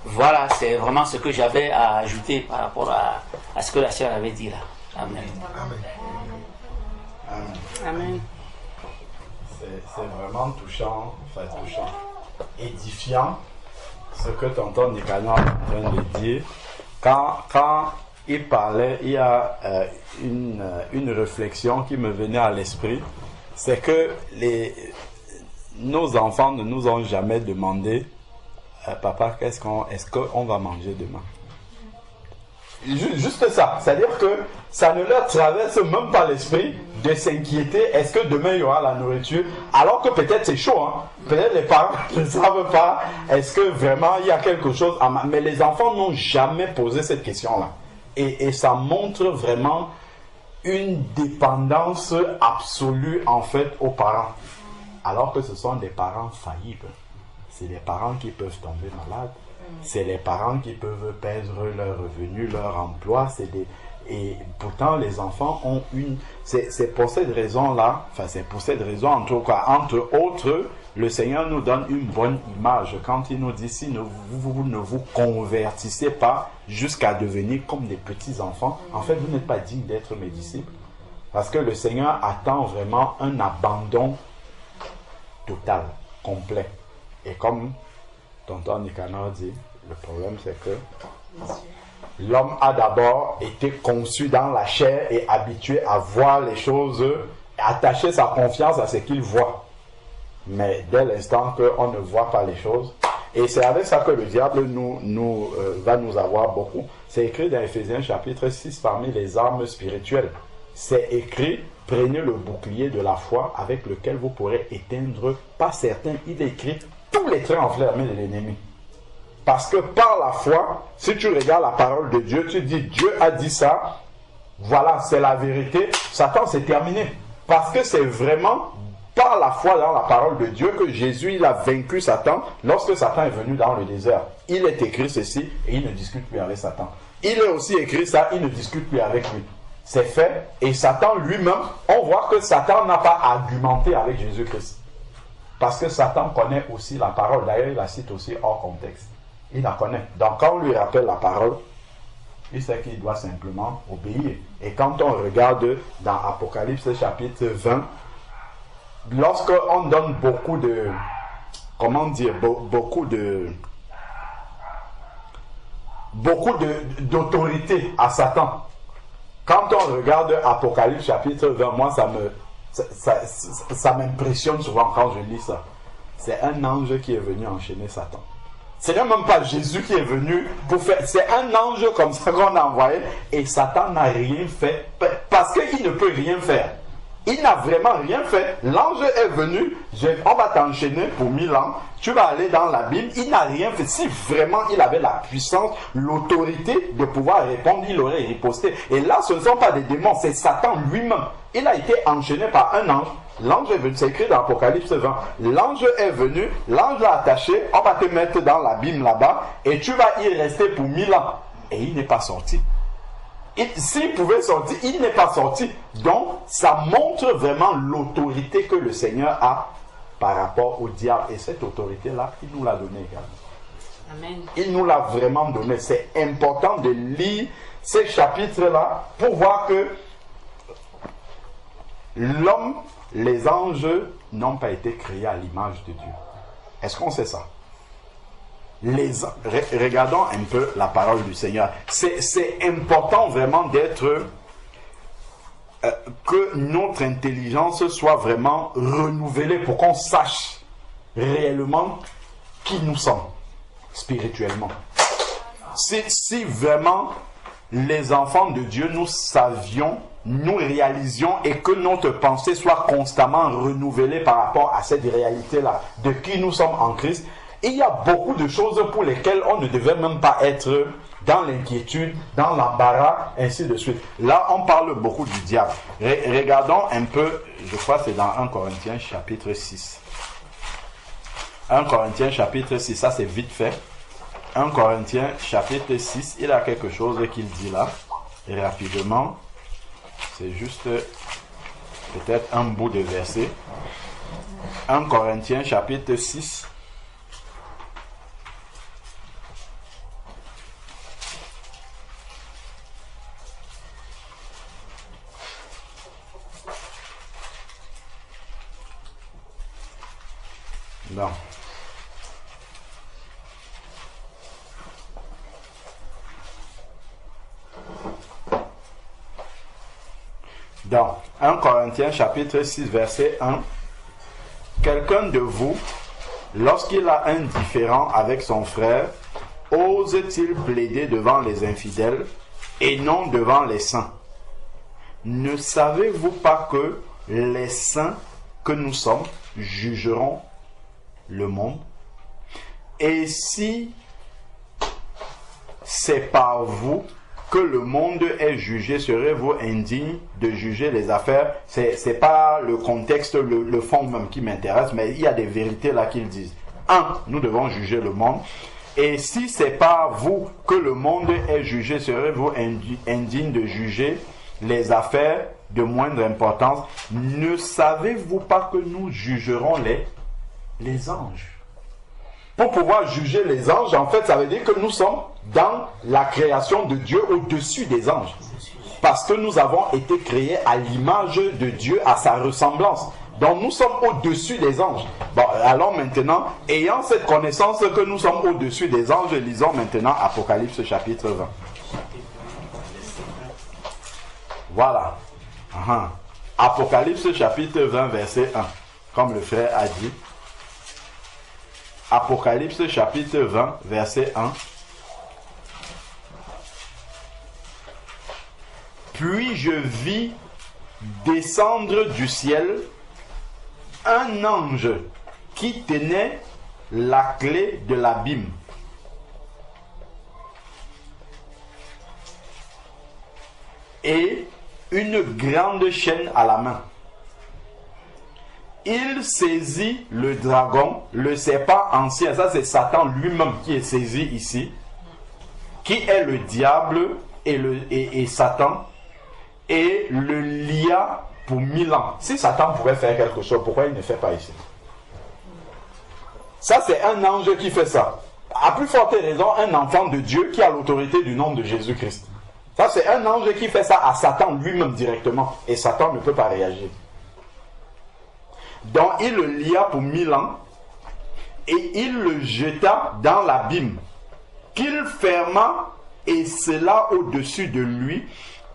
Voilà, c'est vraiment ce que j'avais à ajouter par rapport à ce que la sœur avait dit là. Amen. Amen. Amen. Amen. C'est vraiment touchant, édifiant, ce que tonton Nicanor est en train de dire. Quand il parlait, il y a une réflexion qui me venait à l'esprit. C'est que nos enfants ne nous ont jamais demandé papa, est-ce qu'on va manger demain? Juste ça, c'est-à-dire que ça ne leur traverse même pas l'esprit de s'inquiéter, est-ce que demain il y aura la nourriture, alors que peut-être c'est chaud, hein? Peut-être les parents ne savent pas, est-ce que vraiment il y a quelque chose mais les enfants n'ont jamais posé cette question-là, et ça montre vraiment une dépendance absolue en fait aux parents, alors que ce sont des parents faillibles. C'est les parents qui peuvent tomber malades, c'est les parents qui peuvent perdre leur revenu, leur emploi, et pourtant les enfants ont c'est pour cette raison-là, entre autres, le Seigneur nous donne une bonne image quand il nous dit, si vous ne vous convertissez pas jusqu'à devenir comme des petits enfants, en fait vous n'êtes pas digne d'être mes disciples, parce que le Seigneur attend vraiment un abandon total, complet. Et comme tonton Nicanor dit, le problème c'est que l'homme a d'abord été conçu dans la chair et habitué à voir les choses, attacher sa confiance à ce qu'il voit. Mais dès l'instant qu'on ne voit pas les choses, et c'est avec ça que le diable va nous avoir beaucoup. C'est écrit dans Éphésiens chapitre 6, parmi les armes spirituelles. c'est écrit, prenez le bouclier de la foi avec lequel vous pourrez éteindre, pas certains, il est écrit, tous les traits enflammés de l'ennemi. Parce que par la foi, si tu regardes la parole de Dieu, tu dis, Dieu a dit ça, voilà, c'est la vérité, Satan, c'est terminé. Parce que c'est vraiment par la foi dans la parole de Dieu que Jésus il a vaincu Satan lorsque Satan est venu dans le désert. Il est écrit ceci et il ne discute plus avec Satan. Il est aussi écrit ça, il ne discute plus avec lui. C'est fait. Et Satan lui-même, on voit que Satan n'a pas argumenté avec Jésus-Christ. Parce que Satan connaît aussi la parole. D'ailleurs, il la cite aussi hors contexte. Il la connaît. Donc quand on lui rappelle la parole, il sait qu'il doit simplement obéir. Et quand on regarde dans Apocalypse chapitre 20, lorsqu'on donne beaucoup de, comment dire, beaucoup d'autorité à Satan, quand on regarde Apocalypse chapitre 20, moi ça m'impressionne souvent quand je lis ça. C'est un ange qui est venu enchaîner Satan. Ce n'est même pas Jésus qui est venu pour faire. C'est un ange comme ça qu'on a envoyé et Satan n'a rien fait parce qu'il ne peut rien faire. Il n'a vraiment rien fait. L'ange est venu, on va t'enchaîner pour 1000 ans, tu vas aller dans l'abîme. Il n'a rien fait. Si vraiment il avait la puissance, l'autorité de pouvoir répondre, il aurait riposté. Et là, ce ne sont pas des démons, c'est Satan lui-même. Il a été enchaîné par un ange. L'ange est venu, c'est écrit dans Apocalypse 20. L'ange est venu, l'ange l'a attaché, on va te mettre dans l'abîme là-bas, et tu vas y rester pour 1000 ans. Et il n'est pas sorti. S'il pouvait sortir, il n'est pas sorti. Donc, ça montre vraiment l'autorité que le Seigneur a par rapport au diable. Et cette autorité-là, il nous l'a donnée également. Amen. Il nous l'a vraiment donnée. C'est important de lire ces chapitres-là pour voir que l'homme, les anges n'ont pas été créés à l'image de Dieu. Est-ce qu'on sait ça? Regardons un peu la parole du Seigneur. C'est important vraiment d'être que notre intelligence soit vraiment renouvelée pour qu'on sache réellement qui nous sommes spirituellement. Si vraiment les enfants de Dieu nous savions, nous réalisions et que notre pensée soit constamment renouvelée par rapport à cette réalité-là de qui nous sommes en Christ. Il y a beaucoup de choses pour lesquelles on ne devait même pas être dans l'inquiétude, dans l'embarras, ainsi de suite. Là, on parle beaucoup du diable. Regardons un peu, je crois que c'est dans 1 Corinthiens chapitre 6. 1 Corinthiens chapitre 6, ça c'est vite fait. 1 Corinthiens chapitre 6, il y a quelque chose qu'il dit là, et rapidement. C'est juste peut-être un bout de verset. 1 Corinthiens chapitre 6. Non. Dans 1 Corinthiens chapitre 6 verset 1, quelqu'un de vous, lorsqu'il a un différend avec son frère, ose-t-il plaider devant les infidèles et non devant les saints? Ne savez-vous pas que les saints que nous sommes jugeront le monde? Et si c'est par vous que le monde est jugé, serez-vous indigne de juger les affaires? C'est pas le contexte, le fond même qui m'intéresse, mais il y a des vérités là qu'ils disent. 1. Nous devons juger le monde. Et si c'est par vous que le monde est jugé, serez-vous indigne de juger les affaires de moindre importance? Ne savez-vous pas que nous jugerons les anges? Pour pouvoir juger les anges, en fait, ça veut dire que nous sommes dans la création de Dieu au-dessus des anges. Parce que nous avons été créés à l'image de Dieu, à sa ressemblance. Donc nous sommes au-dessus des anges. Bon, alors maintenant, ayant cette connaissance que nous sommes au-dessus des anges, lisons maintenant Apocalypse chapitre 20. Voilà. Apocalypse chapitre 20, verset 1. Comme le frère a dit. Apocalypse chapitre 20, verset 1. Puis je vis descendre du ciel un ange qui tenait la clé de l'abîme. Et une grande chaîne à la main. Il saisit le dragon, le serpent ancien, ça c'est Satan lui-même qui est saisi ici, qui est le diable et Satan, et le lia pour 1000 ans. Si Satan pouvait faire quelque chose, pourquoi il ne fait pas ici? Ça c'est un ange qui fait ça. À plus forte raison, un enfant de Dieu qui a l'autorité du nom de Jésus-Christ. Ça c'est un ange qui fait ça à Satan lui-même directement, et Satan ne peut pas réagir. Donc il le lia pour 1000 ans et il le jeta dans l'abîme, qu'il ferma et scella au-dessus de lui,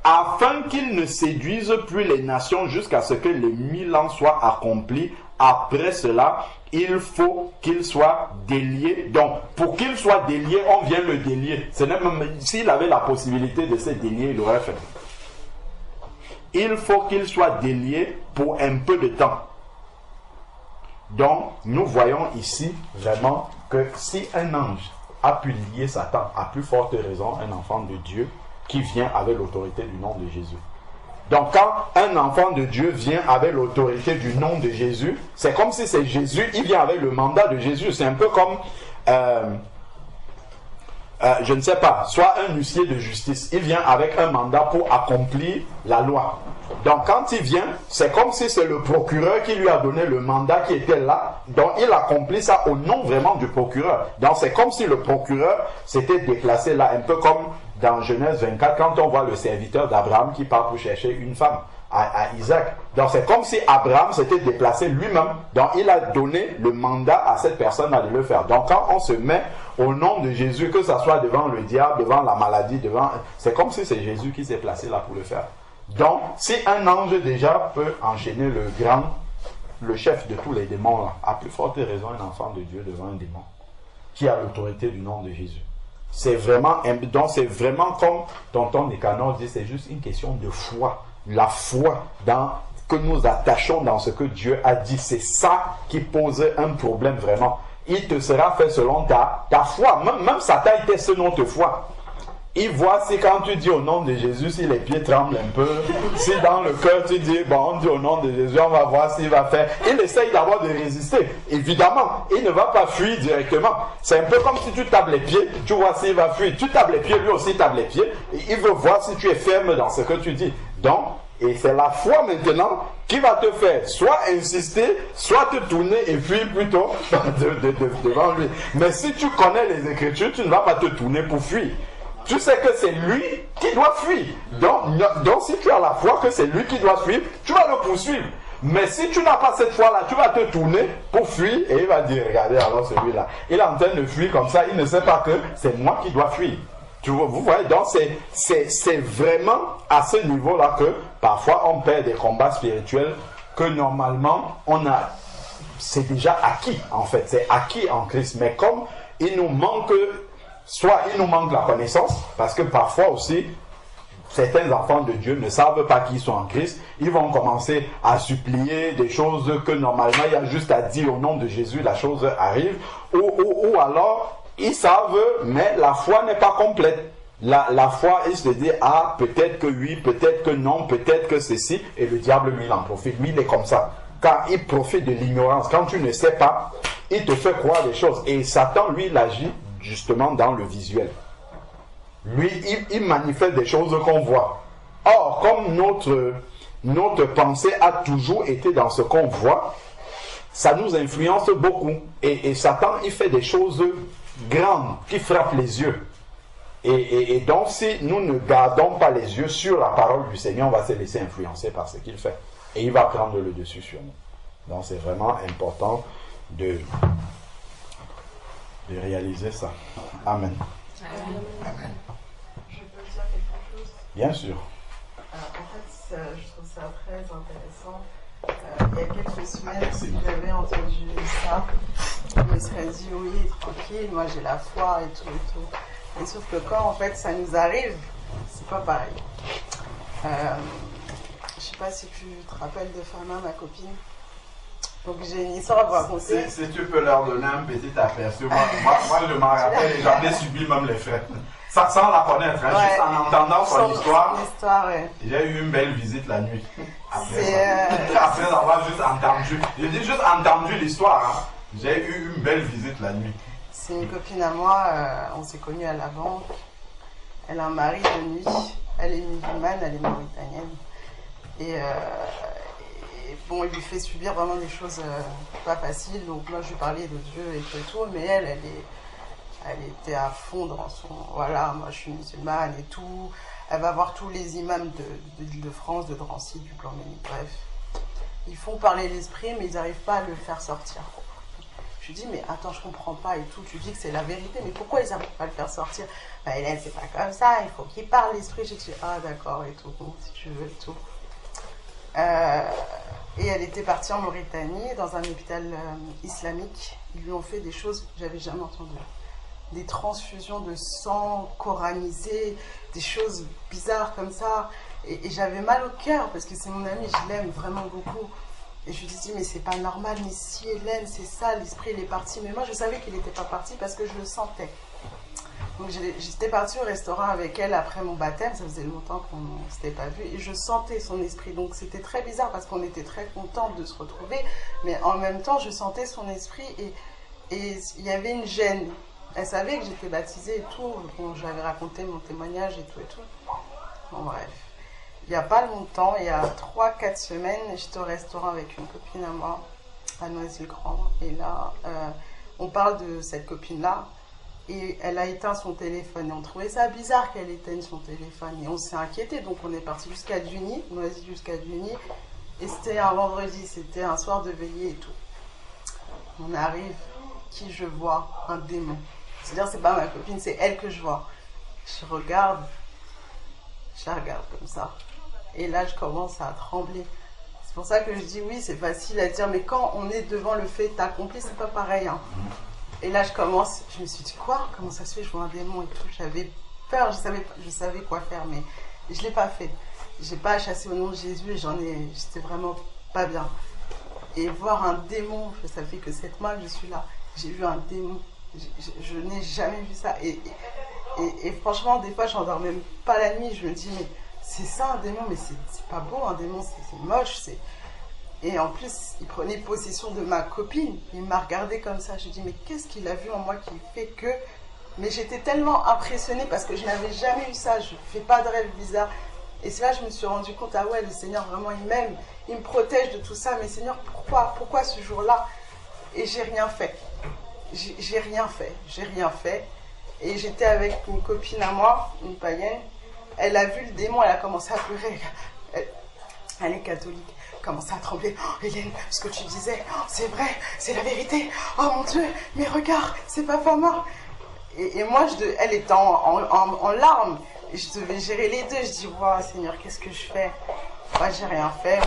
afin qu'il ne séduise plus les nations jusqu'à ce que les 1000 ans soient accomplis. Après cela, il faut qu'il soit délié. Donc, pour qu'il soit délié, on vient le délier. S'il avait la possibilité de se délier, il l'aurait fait. Il faut qu'il soit délié pour un peu de temps. Donc, nous voyons ici vraiment que si un ange a pu lier Satan, à plus forte raison, un enfant de Dieu qui vient avec l'autorité du nom de Jésus. Donc, quand un enfant de Dieu vient avec l'autorité du nom de Jésus, c'est comme si c'est Jésus, il vient avec le mandat de Jésus. C'est un peu comme, je ne sais pas, soit un huissier de justice. Il vient avec un mandat pour accomplir la loi. Donc quand il vient, c'est comme si c'est le procureur qui lui a donné le mandat qui était là. Donc il accomplit ça au nom vraiment du procureur. Donc c'est comme si le procureur s'était déplacé là, un peu comme dans Genèse 24, quand on voit le serviteur d'Abraham qui part pour chercher une femme à Isaac. Donc c'est comme si Abraham s'était déplacé lui-même. Donc il a donné le mandat à cette personne de le faire. Donc quand on se met au nom de Jésus, que ce soit devant le diable, devant la maladie, c'est comme si c'est Jésus qui s'est placé là pour le faire. Donc, si un ange déjà peut enchaîner le chef de tous les démons là, à plus forte raison un enfant de Dieu devant un démon qui a l'autorité du nom de Jésus. C'est vraiment comme tonton Nicanor dit, c'est juste une question de foi. La foi que nous attachons dans ce que Dieu a dit, c'est ça qui pose un problème vraiment. Il te sera fait selon ta foi. Même Satan était selon ta foi. Il voit si quand tu dis au nom de Jésus, si les pieds tremblent un peu, si dans le cœur tu dis, bon, on dit au nom de Jésus, on va voir s'il va faire. Il essaye d'abord de résister. Évidemment, il ne va pas fuir directement. C'est un peu comme si tu tapes les pieds, tu vois s'il va fuir. Tu tapes les pieds, lui aussi tape les pieds. Et il veut voir si tu es ferme dans ce que tu dis. Donc, et c'est la foi maintenant qui va te faire soit insister, soit te tourner et fuir plutôt devant lui. Mais si tu connais les Écritures, tu ne vas pas te tourner pour fuir. Tu sais que c'est lui qui doit fuir. Donc si tu as la foi que c'est lui qui doit fuir, tu vas le poursuivre. Mais si tu n'as pas cette foi-là, tu vas te tourner pour fuir et il va dire, regardez alors celui-là, il est en train de fuir comme ça, il ne sait pas que c'est moi qui dois fuir. Vous voyez, donc c'est vraiment à ce niveau-là que parfois on perd des combats spirituels que normalement c'est déjà acquis en fait, c'est acquis en Christ. Mais comme il nous manque... Soit il nous manque la connaissance, parce que parfois aussi, certains enfants de Dieu ne savent pas qu'ils sont en Christ. Ils vont commencer à supplier des choses que normalement il y a juste à dire au nom de Jésus, la chose arrive. Ou alors, ils savent, mais la foi n'est pas complète. La foi, il se dit, ah, peut-être que oui, peut-être que non, peut-être que ceci. Et le diable, lui, il en profite. Lui, il est comme ça. Car il profite de l'ignorance. Quand tu ne sais pas, il te fait croire des choses. Et Satan, lui, il agit justement dans le visuel. Lui, il manifeste des choses qu'on voit. Or, comme notre pensée a toujours été dans ce qu'on voit, ça nous influence beaucoup. Et Satan, il fait des choses grandes qui frappent les yeux. Et donc, si nous ne gardons pas les yeux sur la parole du Seigneur, on va se laisser influencer par ce qu'il fait. Et il va prendre le dessus sur nous. Donc, c'est vraiment important de réaliser ça. Amen. Amen. Je peux dire quelque chose? Bien sûr. En fait, je trouve ça très intéressant. Il y a quelques semaines, si j'avais entendu ça, je me serais dit oui, tranquille, moi j'ai la foi et tout et tout. Et sauf que quand en fait ça nous arrive, c'est pas pareil. Je sais pas si tu te rappelles de Fama, ma copine. Donc j'ai une histoire à vous raconter. Si tu peux leur donner un petit aperçu, moi je m'en rappelle et j'en ai subi même les faits. Ça, sans la connaître, hein, juste en entendant son histoire, ouais. J'ai eu une belle visite la nuit. Après avoir juste entendu, j'ai dit juste entendu l'histoire, hein. J'ai eu une belle visite la nuit. C'est une copine à moi, on s'est connus à la banque. Elle a un mari de nuit, elle est musulmane, elle est mauritanienne. Et bon, il lui fait subir vraiment des choses pas faciles. Donc moi, je lui parlais de Dieu et tout, mais elle était à fond dans son... Voilà, moi je suis musulmane et tout. Elle va voir tous les imams de l'Île-de-France, de Drancy, du Plan-Ménil, bref. Ils font parler l'esprit, mais ils n'arrivent pas à le faire sortir. Je lui dis, mais attends, je comprends pas et tout. Tu dis que c'est la vérité, mais pourquoi ils n'arrivent pas à le faire sortir? Bah, Hélène, c'est pas comme ça, il faut qu'il parle l'esprit. J'ai dit, ah d'accord, et tout, bon, si tu veux, et tout. Et elle était partie en Mauritanie, dans un hôpital islamique. Ils lui ont fait des choses que j'avais jamais entendues. Des transfusions de sang coranisé, des choses bizarres comme ça. Et j'avais mal au cœur, parce que c'est mon amie, je l'aime vraiment beaucoup. Et je lui dis, mais c'est pas normal, mais si Hélène, c'est ça, l'esprit il est parti. Mais moi je savais qu'il n'était pas parti parce que je le sentais. Donc j'étais partie au restaurant avec elle après mon baptême, ça faisait longtemps qu'on ne s'était pas vu, et je sentais son esprit. Donc c'était très bizarre parce qu'on était très contents de se retrouver, mais en même temps je sentais son esprit et il y avait une gêne. Elle savait que j'étais baptisée et tout, bon, j'avais raconté mon témoignage et tout et tout. Bon bref. Il n'y a pas longtemps, il y a 3-4 semaines, j'étais au restaurant avec une copine à moi, à Noisy-le-Grand, et là, on parle de cette copine-là, et elle a éteint son téléphone, et on trouvait ça bizarre qu'elle éteigne son téléphone, et on s'est inquiété, donc on est parti jusqu'à Duny, Noisy jusqu'à Duny, et c'était un vendredi, c'était un soir de veillée et tout. On arrive, qui je vois? Un démon. C'est-à-dire, c'est pas ma copine, c'est elle que je vois. Je regarde, je la regarde comme ça. Et là, je commence à trembler. C'est pour ça que je dis oui, c'est facile à dire, mais quand on est devant le fait accompli, c'est pas pareil. Hein. Et là, je me suis dit, quoi? Comment ça se fait? Je vois un démon et tout. J'avais peur, je savais quoi faire, mais je l'ai pas fait. J'ai pas chassé au nom de Jésus et j'étais vraiment pas bien. Et voir un démon, ça fait que 7 mois que je suis là. J'ai vu un démon. Je n'ai jamais vu ça. Et franchement, des fois, je n'endors même pas la nuit. Je me dis, mais c'est ça un démon, mais c'est pas beau un démon, c'est moche. Et en plus, il prenait possession de ma copine. Il m'a regardé comme ça. Je dis, mais qu'est-ce qu'il a vu en moi qui fait que... Mais j'étais tellement impressionnée parce que je n'avais jamais eu ça. Je ne fais pas de rêve bizarre. Et c'est là que je me suis rendu compte, ah ouais, le Seigneur vraiment, il m'aime. Il me protège de tout ça. Mais Seigneur, pourquoi ce jour-là? Et j'ai rien fait. J'ai rien fait. Et j'étais avec une copine à moi, une païenne. Elle a vu le démon, elle a commencé à pleurer. Elle est catholique. Elle a commencé à trembler. Oh, Hélène, ce que tu disais, oh, c'est vrai, c'est la vérité. Oh mon Dieu, mais regarde, c'est pas Fama. Et moi, elle était en larmes. Et je devais gérer les deux. Je dis, wow, Seigneur, qu'est-ce que je fais? Moi, j'ai rien fait.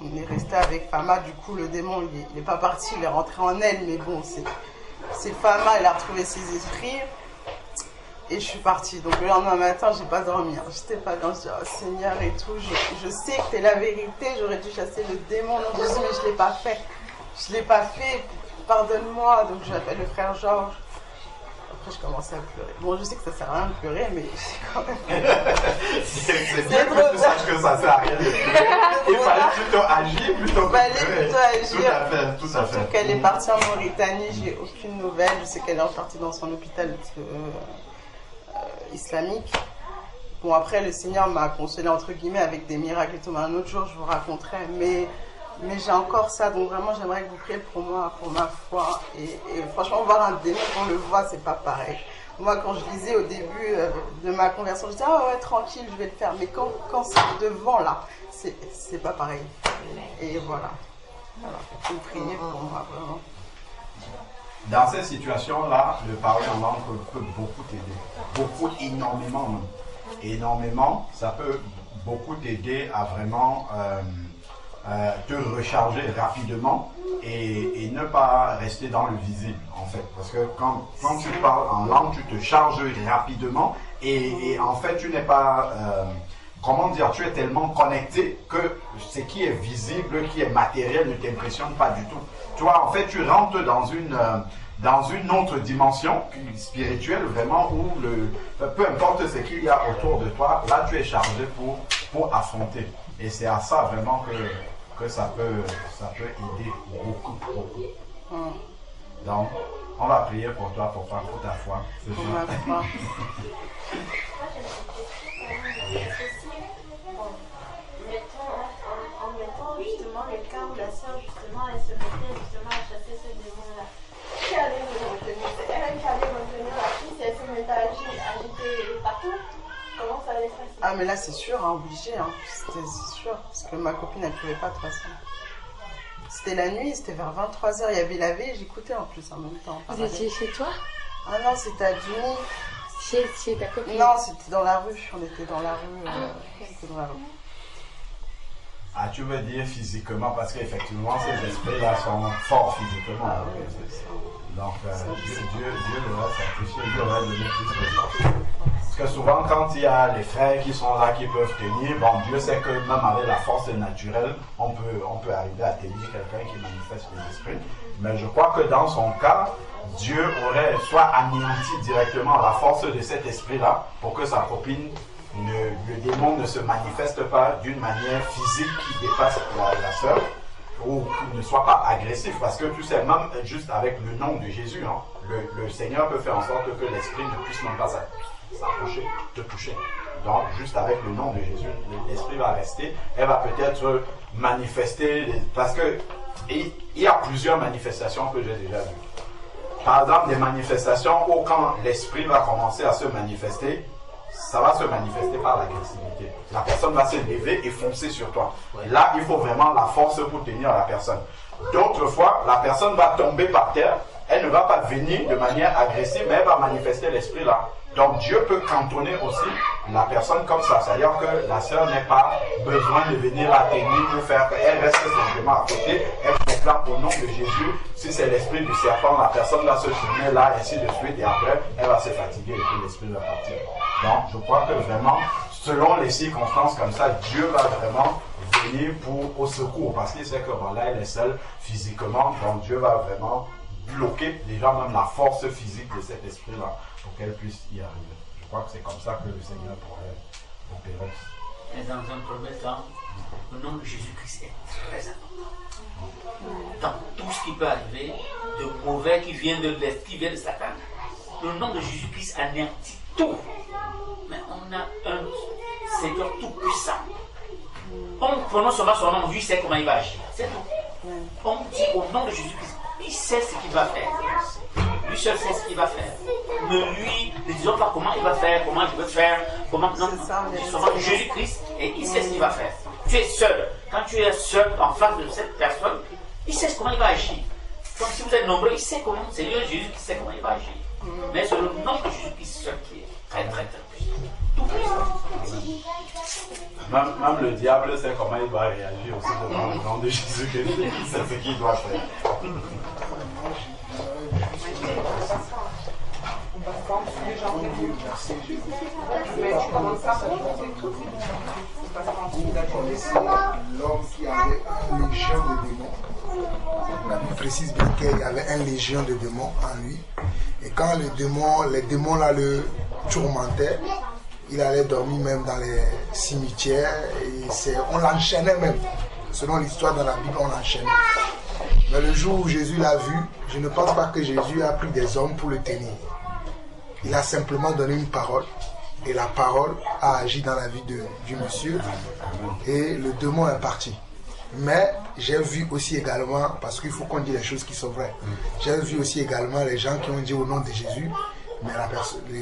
On est resté avec Fama. Du coup, le démon, il n'est pas parti. Il est rentré en elle. Mais bon, c'est Fama. Elle a retrouvé ses esprits. Et je suis partie. Donc le lendemain matin, j'ai pas dormi. Hein. J'étais pas bien. Je dis, oh Seigneur et tout. Je sais que c'est la vérité. J'aurais dû chasser le démon. Non, je dis, mais je l'ai pas fait. Je l'ai pas fait. Pardonne-moi. Donc j'appelle le frère Georges. Après, je commençais à pleurer. Bon, je sais que ça sert à rien de pleurer, mais c'est quand même... c'est bien que tu saches que ça sert à rien de pleurer. Il fallait plutôt agir plutôt que pleurer. Plutôt agir. Tout à fait. Surtout qu'elle est partie en Mauritanie, j'ai aucune nouvelle. Je sais qu'elle est repartie dans son hôpital islamique. Bon, après, le Seigneur m'a consolé, entre guillemets, avec des miracles et tout. Mais un autre jour, je vous raconterai. Mais j'ai encore ça, donc vraiment j'aimerais que vous priez pour moi, pour ma foi. Et franchement, voir un démon, quand on le voit, c'est pas pareil. Moi, quand je lisais au début de ma conversion, je disais, ah ouais, tranquille, je vais le faire. Mais quand c'est devant là, c'est pas pareil. Et voilà. Vous priez pour moi, vraiment. Dans ces situations-là, le parler en langue peut beaucoup t'aider. Beaucoup, énormément même. Énormément, ça peut beaucoup t'aider à vraiment... te recharger rapidement et ne pas rester dans le visible en fait, parce que quand tu parles en langue, tu te charges rapidement et en fait tu n'es pas comment dire, tu es tellement connecté que ce qui est visible, qui est matériel ne t'impressionne pas du tout. Tu vois, en fait, tu rentres dans une autre dimension spirituelle, vraiment, où peu importe ce qu'il y a autour de toi, là, tu es chargé pour affronter. Et c'est à ça, vraiment, que ça peut aider beaucoup. Donc, on va prier pour toi, pour ta foi. Pour ma foi. En mettant justement le cas où la sœur justement elle se mettait justement à chasser ce démon-là. Qui allait nous retenir? C'est elle qui allait retenir la fille si elle se mettait à agiter partout. Comment ça allait se passer? Ah mais là c'est sûr, hein, obligé, hein. C'est sûr, parce que ma copine elle pouvait pas de toute façon. C'était la nuit, c'était vers 23h, il y avait la veille, j'écoutais en plus en même temps. Vous étiez chez toi? Ah non, c'était à Duni. Chez ta copine? Non, c'était dans la rue, on était dans la rue. C'était dans la rue. Ah, tu veux dire physiquement, parce qu'effectivement, ces esprits-là sont forts physiquement. Ah, oui, c'est ça. Donc, Dieu leur a sacrifié, Dieu leur a donné plus de force. Parce que souvent, quand il y a les frères qui sont là, qui peuvent tenir, bon, Dieu sait que même avec la force naturelle, on peut arriver à tenir quelqu'un qui manifeste les esprits. Mais je crois que dans son cas, Dieu aurait soit anéanti directement la force de cet esprit-là pour que sa copine, le démon ne se manifeste pas d'une manière physique qui dépasse la sœur, ou ne soit pas agressif, parce que tu sais, même juste avec le nom de Jésus, hein, le Seigneur peut faire en sorte que l'esprit ne puisse même pas s'approcher, te toucher. Donc, juste avec le nom de Jésus, l'esprit va rester, elle va peut-être manifester, parce que il y a plusieurs manifestations que j'ai déjà vues. Par exemple, des manifestations où quand l'esprit va commencer à se manifester, ça va se manifester par l'agressivité. La personne va se lever et foncer sur toi. Là, il faut vraiment la force pour tenir la personne. D'autres fois, la personne va tomber par terre. Elle ne va pas venir de manière agressive, mais elle va manifester l'esprit là. Donc Dieu peut cantonner aussi la personne comme ça. C'est-à-dire que la sœur n'a pas besoin de venir la tenir pour faire qu'elle reste simplement à côté. Elle proclame au nom de Jésus. Si c'est l'esprit du serpent, la personne va se tourner là, ainsi de suite. Et après, elle va se fatiguer et puis l'esprit va partir. Donc je crois que vraiment, selon les circonstances comme ça, Dieu va vraiment venir au secours. Parce qu'il sait que voilà, elle est seule physiquement. Donc Dieu va vraiment bloquer déjà même la force physique de cet esprit-là pour qu'elle puisse y arriver. Je crois que c'est comme ça que le Seigneur pourrait opérer. Mais dans un premier temps, le nom de Jésus-Christ est très important. Dans tout ce qui peut arriver, de mauvais qui vient de l'Est, qui vient de Satan, le nom de Jésus-Christ anéantit tout. Mais on a un Seigneur tout puissant. On prononce seulement son nom, lui sait comment il va agir. C'est tout. On dit au nom de Jésus-Christ, il sait ce qu'il va faire. Lui seul sait ce qu'il va faire. Mais lui, ne disons pas comment il va faire, comment il veut faire, comment. Non, c'est seulement Jésus-Christ et il sait ce qu'il va faire. Tu es seul. Quand tu es seul en face de cette personne, il sait comment il va agir. Donc si vous êtes nombreux, il sait comment. C'est lui Jésus qui sait comment il va agir. Mais c'est le nom de Jésus-Christ seul qui est très très très puissant. Tout puissant. Même le diable sait comment il doit réagir aussi devant le nom de Jésus-Christ. C'est ce qu'il doit faire. L'homme qui avait un légion de démons. La Bible précise bien qu'il y avait un légion de démons en lui. Et quand les démons là le tourmentaient, il allait dormir même dans les cimetières. Et on l'enchaînait même. Selon l'histoire dans la Bible, on l'enchaînait. Mais le jour où Jésus l'a vu, je ne pense pas que Jésus a pris des hommes pour le tenir. Il a simplement donné une parole. Et la parole a agi dans la vie du monsieur. Et le démon est parti. Mais j'ai vu aussi également, parce qu'il faut qu'on dise les choses qui sont vraies, j'ai vu aussi également les gens qui ont dit au nom de Jésus, mais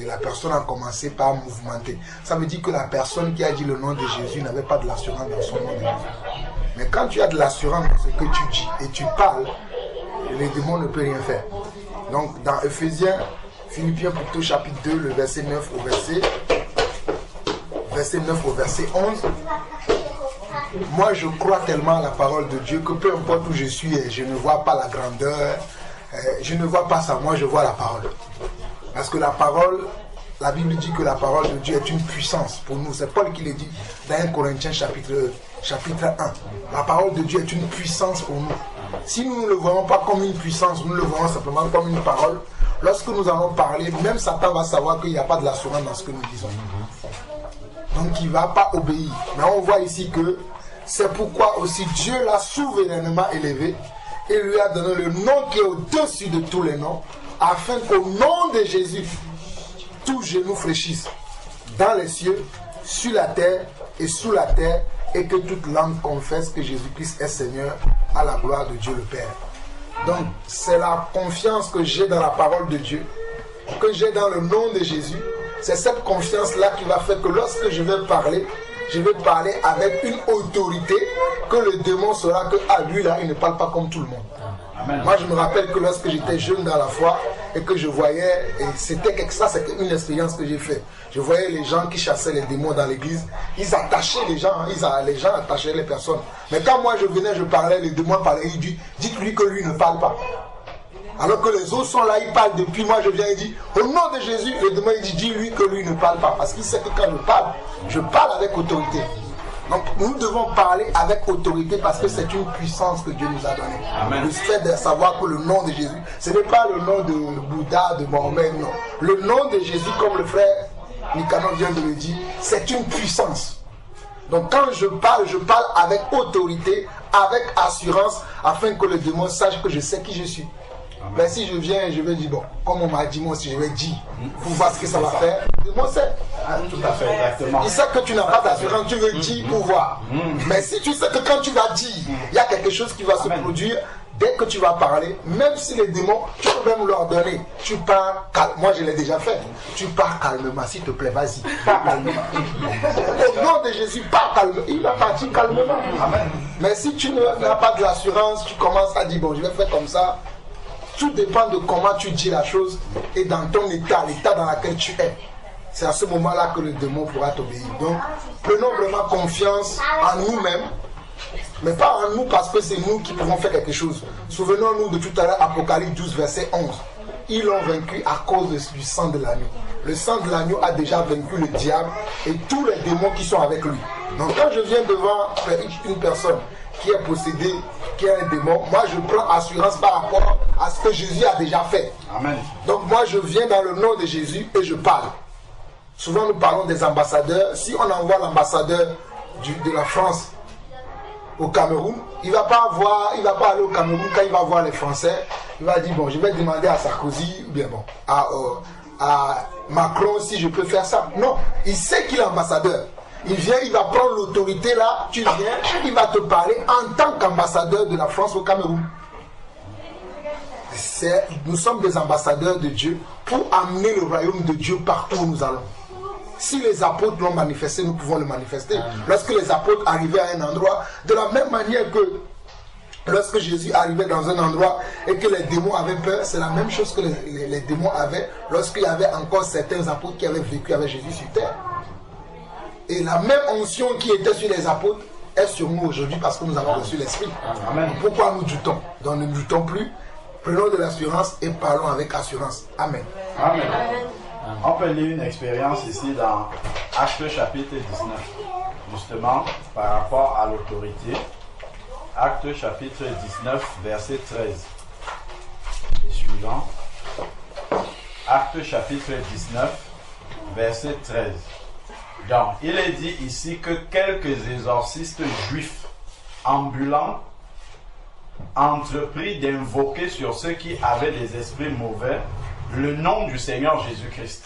la personne a commencé par mouvementer. Ça veut dire que la personne qui a dit le nom de Jésus n'avait pas de l'assurance dans son nom de Jésus. Mais quand tu as de l'assurance dans ce que tu dis et tu parles, les démons ne peuvent rien faire. Donc dans Philippiens plutôt chapitre 2, le verset 9 au verset 11, moi je crois tellement à la parole de Dieu que peu importe où je suis, je ne vois pas la grandeur, je ne vois pas ça, moi je vois la parole. Parce que la parole la Bible dit que la parole de Dieu est une puissance pour nous. C'est Paul qui le dit dans 1 Corinthiens chapitre 1. La parole de Dieu est une puissance pour nous. Si nous ne le voyons pas comme une puissance, nous le voyons simplement comme une parole, lorsque nous allons parler, même Satan va savoir qu'il n'y a pas de l'assurance dans ce que nous disons. Donc il ne va pas obéir. Mais on voit ici que c'est pourquoi aussi Dieu l'a souverainement élevé et lui a donné le nom qui est au-dessus de tous les noms, afin qu'au nom de Jésus, tout genou fléchisse dans les cieux, sur la terre et sous la terre, et que toute langue confesse que Jésus-Christ est Seigneur, à la gloire de Dieu le Père. Donc c'est la confiance que j'ai dans la parole de Dieu, que j'ai dans le nom de Jésus. C'est cette confiance-là qui va faire que lorsque je vais parler avec une autorité, que le démon saura que lui là, il ne parle pas comme tout le monde. Amen. Moi je me rappelle que lorsque j'étais jeune dans la foi et que je voyais, et c'était une expérience que j'ai faite. Je voyais les gens qui chassaient les démons dans l'église, ils attachaient les gens, les gens attachaient les personnes. Mais quand moi je venais, je parlais, les démons parlaient, ils disent, dites-lui que lui ne parle pas. Alors que les autres sont là, ils parlent depuis, moi je viens et dis, au nom de Jésus, le démon il dit, dis-lui que lui ne parle pas. Parce qu'il sait que quand je parle avec autorité. Donc nous devons parler avec autorité parce que c'est une puissance que Dieu nous a donnée. Amen. Le fait de savoir que le nom de Jésus, ce n'est pas le nom de Bouddha, de Mohamed, non. Le nom de Jésus, comme le frère Nicanor vient de le dire, c'est une puissance. Donc quand je parle avec autorité, avec assurance, afin que le démon sache que je sais qui je suis. Mais si je viens, je vais dire, bon, comme on m'a dit, moi aussi, je vais dire, pour voir ce que ça va faire. Le démon sait. Tout à fait, exactement. Il sait que tu n'as pas d'assurance, tu veux dire pour voir. Mais si tu sais que quand tu vas dire, il y a quelque chose qui va se produire, dès que tu vas parler, même si les démons, tu peux même leur donner. Tu pars calme. Moi, je l'ai déjà fait. Tu pars calmement, s'il te plaît, vas-y. Pars calmement. Au nom de Jésus, pars calmement. Il va partir calmement. Amen. Mais si tu n'as pas de l'assurance, tu commences à dire, bon, je vais faire comme ça. Tout dépend de comment tu dis la chose et dans ton état, l'état dans lequel tu es. C'est à ce moment-là que le démon pourra t'obéir. Donc, prenons vraiment confiance en nous-mêmes, mais pas en nous parce que c'est nous qui pouvons faire quelque chose. Souvenons-nous de tout à l'heure, Apocalypse 12, verset 11. Ils l'ont vaincu à cause du sang de l'agneau. Le sang de l'agneau a déjà vaincu le diable et tous les démons qui sont avec lui. Donc, quand je viens devant une personne qui est possédé, qui est un démon, moi je prends assurance par rapport à ce que Jésus a déjà fait. Amen. Donc moi je viens dans le nom de Jésus et je parle. Souvent nous parlons des ambassadeurs. Si on envoie l'ambassadeur de la France au Cameroun, il ne va pas aller au Cameroun quand il va voir les Français. Il va dire, bon, je vais demander à Sarkozy, ou bien bon, à Macron si je peux faire ça. Non, il sait qu'il est ambassadeur. Il vient, il va prendre l'autorité là, tu viens, il va te parler en tant qu'ambassadeur de la France au Cameroun. Nous sommes des ambassadeurs de Dieu pour amener le royaume de Dieu partout où nous allons. Si les apôtres l'ont manifesté, nous pouvons le manifester. Lorsque les apôtres arrivaient à un endroit, de la même manière que lorsque Jésus arrivait dans un endroit et que les démons avaient peur, c'est la même chose que les démons avaient lorsqu'il y avait encore certains apôtres qui avaient vécu avec Jésus sur terre. Et la même onction qui était sur les apôtres est sur nous aujourd'hui parce que nous avons reçu l'Esprit. Amen. Pourquoi nous doutons? Donc ne doutons plus, prenons de l'assurance et parlons avec assurance. Amen. Amen. On peut lire une expérience ici dans Actes chapitre 19, justement par rapport à l'autorité. Actes chapitre 19, verset 13 et suivant. Actes chapitre 19, verset 13. Donc, il est dit ici que quelques exorcistes juifs ambulants entrepris d'invoquer sur ceux qui avaient des esprits mauvais le nom du Seigneur Jésus-Christ.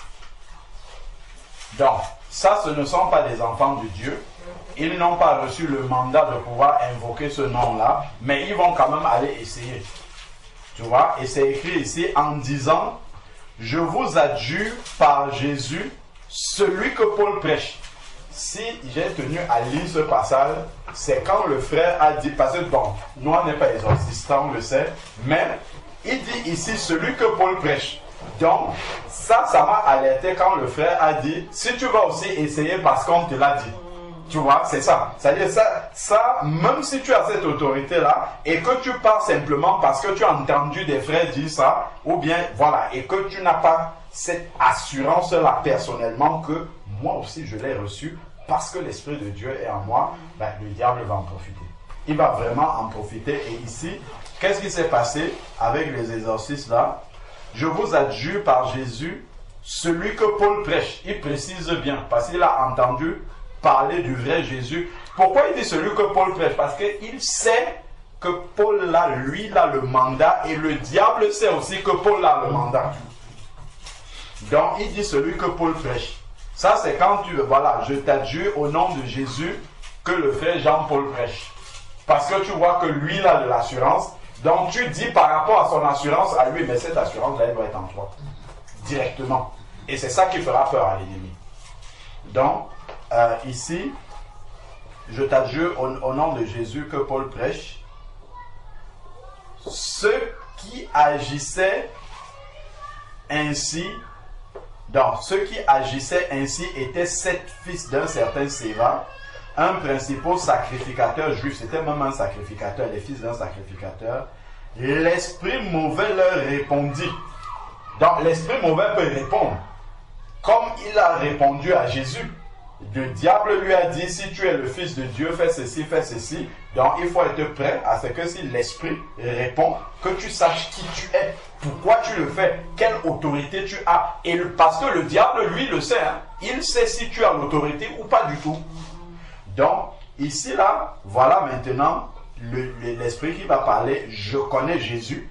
Donc, ça, ce ne sont pas des enfants de Dieu. Ils n'ont pas reçu le mandat de pouvoir invoquer ce nom-là, mais ils vont quand même aller essayer. Tu vois, et c'est écrit ici en disant, je vous adjure par Jésus, celui que Paul prêche. Si j'ai tenu à lire ce passage, c'est quand le frère a dit, parce que bon, nous on n'est pas exorcistes, on le sait, mais il dit ici celui que Paul prêche. Donc, ça m'a alerté quand le frère a dit, si tu vas aussi essayer parce qu'on te l'a dit. Tu vois, c'est ça. C'est-à-dire ça, même si tu as cette autorité-là, et que tu pars simplement parce que tu as entendu des frères dire ça, ou bien, voilà, et que tu n'as pas cette assurance-là personnellement que moi aussi je l'ai reçue parce que l'Esprit de Dieu est en moi, ben, le diable va en profiter. Il va vraiment en profiter. Et ici, qu'est-ce qui s'est passé avec les exorcistes là? Je vous adjure par Jésus, celui que Paul prêche, il précise bien, parce qu'il a entendu parler du vrai Jésus. Pourquoi il dit celui que Paul prêche? Parce qu'il sait que Paul là, lui, il a le mandat, et le diable sait aussi que Paul a le mandat. Donc il dit celui que Paul prêche. Ça c'est quand tu veux, voilà, je t'adjure au nom de Jésus que le frère Jean-Paul prêche. Parce que tu vois que lui, il a de l'assurance. Donc tu dis par rapport à son assurance à lui, mais cette assurance-là, elle doit être en toi. Directement. Et c'est ça qui fera peur à l'ennemi. Donc, ici, je t'adjure au nom de Jésus que Paul prêche. Ceux qui agissaient ainsi, donc ceux qui agissaient ainsi étaient 7 fils d'un certain Séva, un principal sacrificateur juif, c'était même un sacrificateur, les fils d'un sacrificateur. L'esprit mauvais leur répondit. Donc l'esprit mauvais peut répondre. Comme il a répondu à Jésus, le diable lui a dit, si tu es le fils de Dieu, fais ceci, fais ceci. Donc il faut être prêt à ce que si l'esprit répond, que tu saches qui tu es, pourquoi tu le fais, quelle autorité tu as. Et parce que le diable, lui, le sait. Hein, il sait si tu as l'autorité ou pas du tout. Donc, ici, là, voilà maintenant l'esprit qui va parler. Je connais Jésus.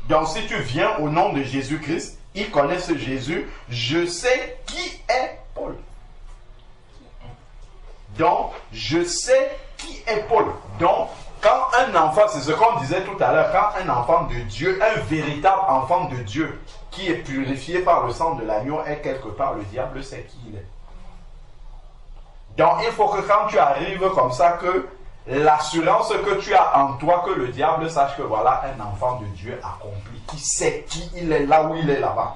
Donc, si tu viens au nom de Jésus-Christ, il connaît ce Jésus. Je sais qui est Paul. Donc, je sais qui est Paul. Donc, quand un enfant, c'est ce qu'on disait tout à l'heure, quand un enfant de Dieu, un véritable enfant de Dieu, qui est purifié par le sang de l'agneau, est quelque part, le diable sait qui il est. Donc, il faut que quand tu arrives comme ça, que l'assurance que tu as en toi, que le diable sache que voilà un enfant de Dieu accompli, qui sait qui il est là où il est là-bas.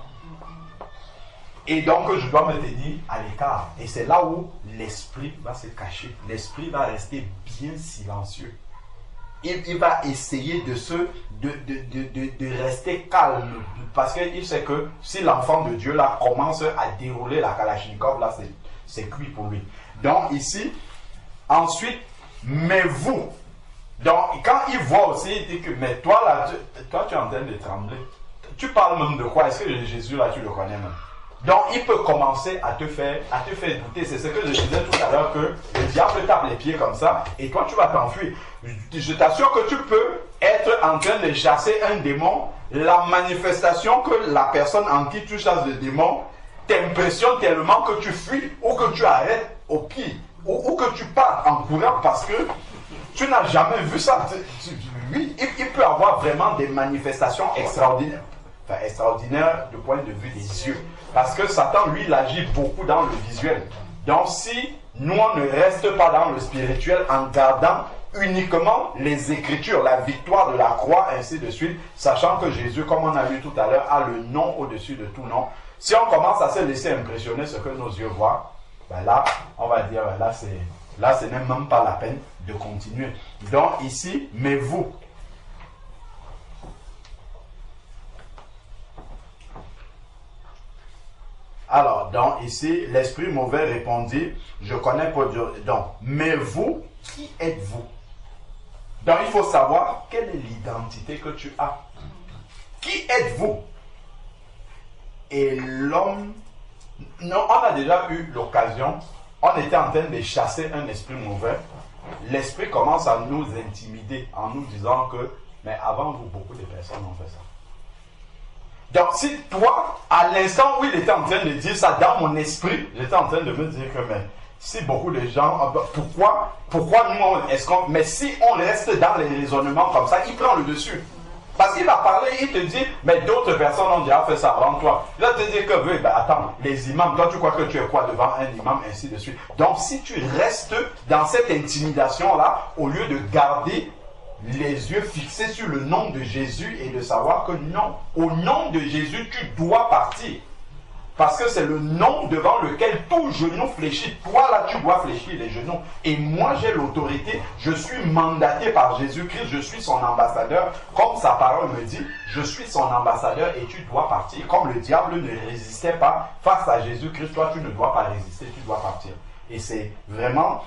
Et donc, je dois me tenir à l'écart. Et c'est là où l'esprit va se cacher. L'esprit va rester bien silencieux. Il va essayer de rester calme. Parce qu'il sait que si l'enfant de Dieu là commence à dérouler la Kalachnikov, là c'est cuit pour lui. Donc ici, ensuite, mais vous. Donc quand il voit aussi, il dit que, mais toi là, toi tu es en train de trembler. Tu parles même de quoi? Est-ce que Jésus là, tu le connais même? Donc il peut commencer à te faire douter. C'est ce que je disais tout à l'heure, que le diable tape les pieds comme ça, et toi tu vas t'enfuir. Je t'assure que tu peux être en train de chasser un démon. La manifestation que la personne en qui tu chasses le démon t'impressionne tellement que tu fuis, ou que tu arrêtes au pied, ou que tu pars en courant parce que tu n'as jamais vu ça. Oui, il peut avoir vraiment des manifestations extraordinaires. Enfin, extraordinaires du point de vue des yeux. Parce que Satan, lui, il agit beaucoup dans le visuel. Donc, si nous, on ne reste pas dans le spirituel en gardant uniquement les Écritures, la victoire de la croix, ainsi de suite, sachant que Jésus, comme on a vu tout à l'heure, a le nom au-dessus de tout nom. Si on commence à se laisser impressionner ce que nos yeux voient, ben là, on va dire, ben là, ce n'est même pas la peine de continuer. Donc, ici, mais vous, alors, donc ici, l'esprit mauvais répondit, je connais pas Dieu. Donc, mais vous, qui êtes-vous? Donc, il faut savoir quelle est l'identité que tu as. Qui êtes-vous? Et l'homme, non, on a déjà eu l'occasion, on était en train de chasser un esprit mauvais. L'esprit commence à nous intimider en nous disant que, mais avant vous, beaucoup de personnes ont fait ça. Donc, si toi, à l'instant où il était en train de dire ça dans mon esprit, j'étais en train de me dire que, mais si beaucoup de gens, pourquoi nous, mais si on reste dans les raisonnements comme ça, il prend le dessus. Parce qu'il va parler, il te dit, mais d'autres personnes ont déjà fait ça avant toi. Il va te dire que, oui, ben attends, les imams, toi tu crois que tu es quoi devant un imam, ainsi de suite. Donc, si tu restes dans cette intimidation-là, au lieu de garder les yeux fixés sur le nom de Jésus et de savoir que non, au nom de Jésus, tu dois partir. Parce que c'est le nom devant lequel tout genou fléchit. Toi là, tu dois fléchir les genoux. Et moi, j'ai l'autorité. Je suis mandaté par Jésus-Christ. Je suis son ambassadeur. Comme sa parole me dit, je suis son ambassadeur et tu dois partir. Comme le diable ne résistait pas face à Jésus-Christ, toi, tu ne dois pas résister. Tu dois partir. Et c'est vraiment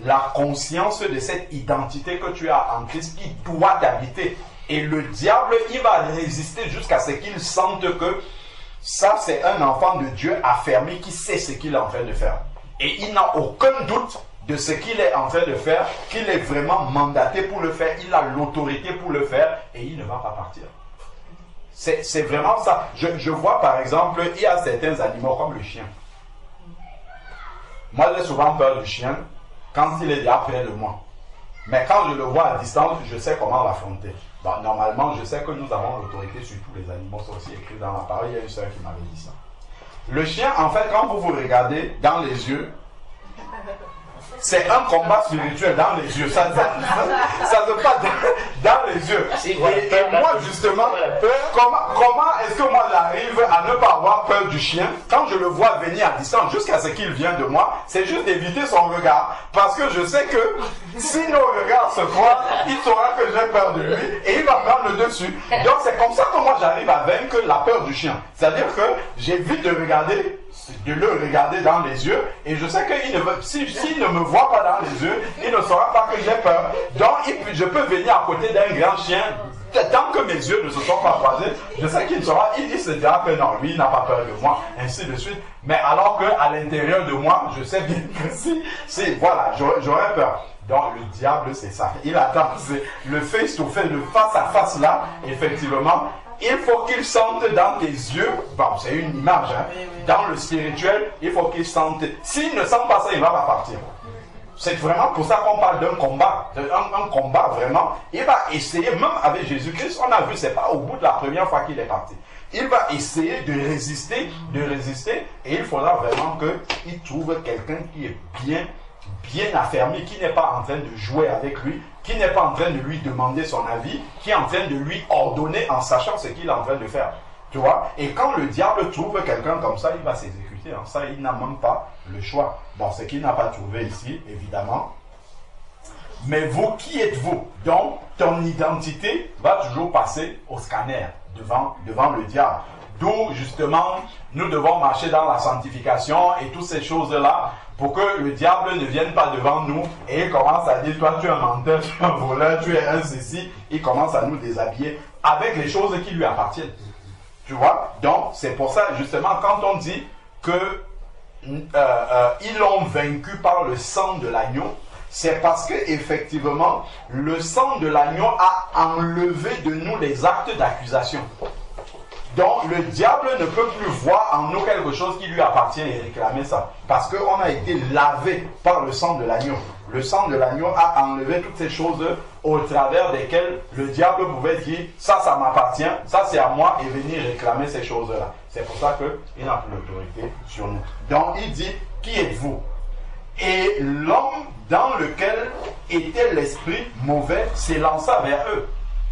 la conscience de cette identité que tu as en Christ qui doit t'habiter. Et le diable, il va résister jusqu'à ce qu'il sente que ça, c'est un enfant de Dieu affermi qui sait ce qu'il est en train de faire. Et il n'a aucun doute de ce qu'il est en train de faire, qu'il est vraiment mandaté pour le faire, il a l'autorité pour le faire et il ne va pas partir. C'est vraiment ça. Je vois par exemple, il y a certains animaux comme le chien. Moi, j'ai souvent peur du chien quand il est déjà près de moi. Mais quand je le vois à distance, je sais comment l'affronter. Bon, normalement, je sais que nous avons l'autorité sur tous les animaux, c'est aussi écrit dans la parole. Il y a une sœur qui m'avait dit ça. Le chien, en fait, quand vous vous regardez dans les yeux, c'est un combat spirituel dans les yeux. Ça se passe dans les yeux. Et moi, justement, comment est-ce que moi j'arrive à ne pas avoir peur du chien quand je le vois venir à distance jusqu'à ce qu'il vienne de moi? C'est juste d'éviter son regard. Parce que je sais que si nos regards se croisent, il saura que j'ai peur de lui et il va prendre le dessus. Donc c'est comme ça que moi j'arrive à vaincre la peur du chien. C'est-à-dire que j'évite de le regarder dans les yeux et je sais que s'il ne me voit pas dans les yeux, il ne saura pas que j'ai peur. Donc je peux venir à côté d'un grand chien, tant que mes yeux ne se sont pas croisés, je sais qu'il saura, il se dira que non, lui il n'a pas peur de moi, ainsi de suite. Mais alors qu'à l'intérieur de moi, je sais bien que voilà, j'aurais peur. Donc le diable c'est ça, il attend, c'est le face-to-face, le face-à-face là, effectivement. Il faut qu'il sente dans tes yeux, bon, c'est une image, hein, dans le spirituel, il faut qu'il sente. S'il ne sent pas ça, il ne va pas partir. C'est vraiment pour ça qu'on parle d'un combat, un combat vraiment. Il va essayer, même avec Jésus-Christ, on a vu, c'est pas au bout de la première fois qu'il est parti. Il va essayer de résister, et il faudra vraiment qu'il trouve quelqu'un qui est bien affermi, qui n'est pas en train de jouer avec lui, qui n'est pas en train de lui demander son avis, qui est en train de lui ordonner en sachant ce qu'il est en train de faire. Tu vois? Et quand le diable trouve quelqu'un comme ça, il va s'exécuter. Hein. Ça, il n'a même pas le choix. Bon, ce qu'il n'a pas trouvé ici, évidemment. Mais vous, qui êtes-vous? Donc, ton identité va toujours passer au scanner devant le diable. D'où, justement, nous devons marcher dans la sanctification et toutes ces choses-là pour que le diable ne vienne pas devant nous et il commence à dire, toi tu es un menteur, tu es un voleur, tu es un ceci. Il commence à nous déshabiller avec les choses qui lui appartiennent. Tu vois? Donc, c'est pour ça, justement, quand on dit que ils l'ont vaincu par le sang de l'agneau, c'est parce que effectivement, le sang de l'agneau a enlevé de nous les actes d'accusation. Donc le diable ne peut plus voir en nous quelque chose qui lui appartient et réclamer ça. Parce qu'on a été lavé par le sang de l'agneau. Le sang de l'agneau a enlevé toutes ces choses au travers desquelles le diable pouvait dire ça m'appartient, ça c'est à moi et venir réclamer ces choses-là. C'est pour ça qu'il n'a plus l'autorité sur nous. Donc il dit, qui êtes-vous? Et l'homme dans lequel était l'esprit mauvais s'élança vers eux.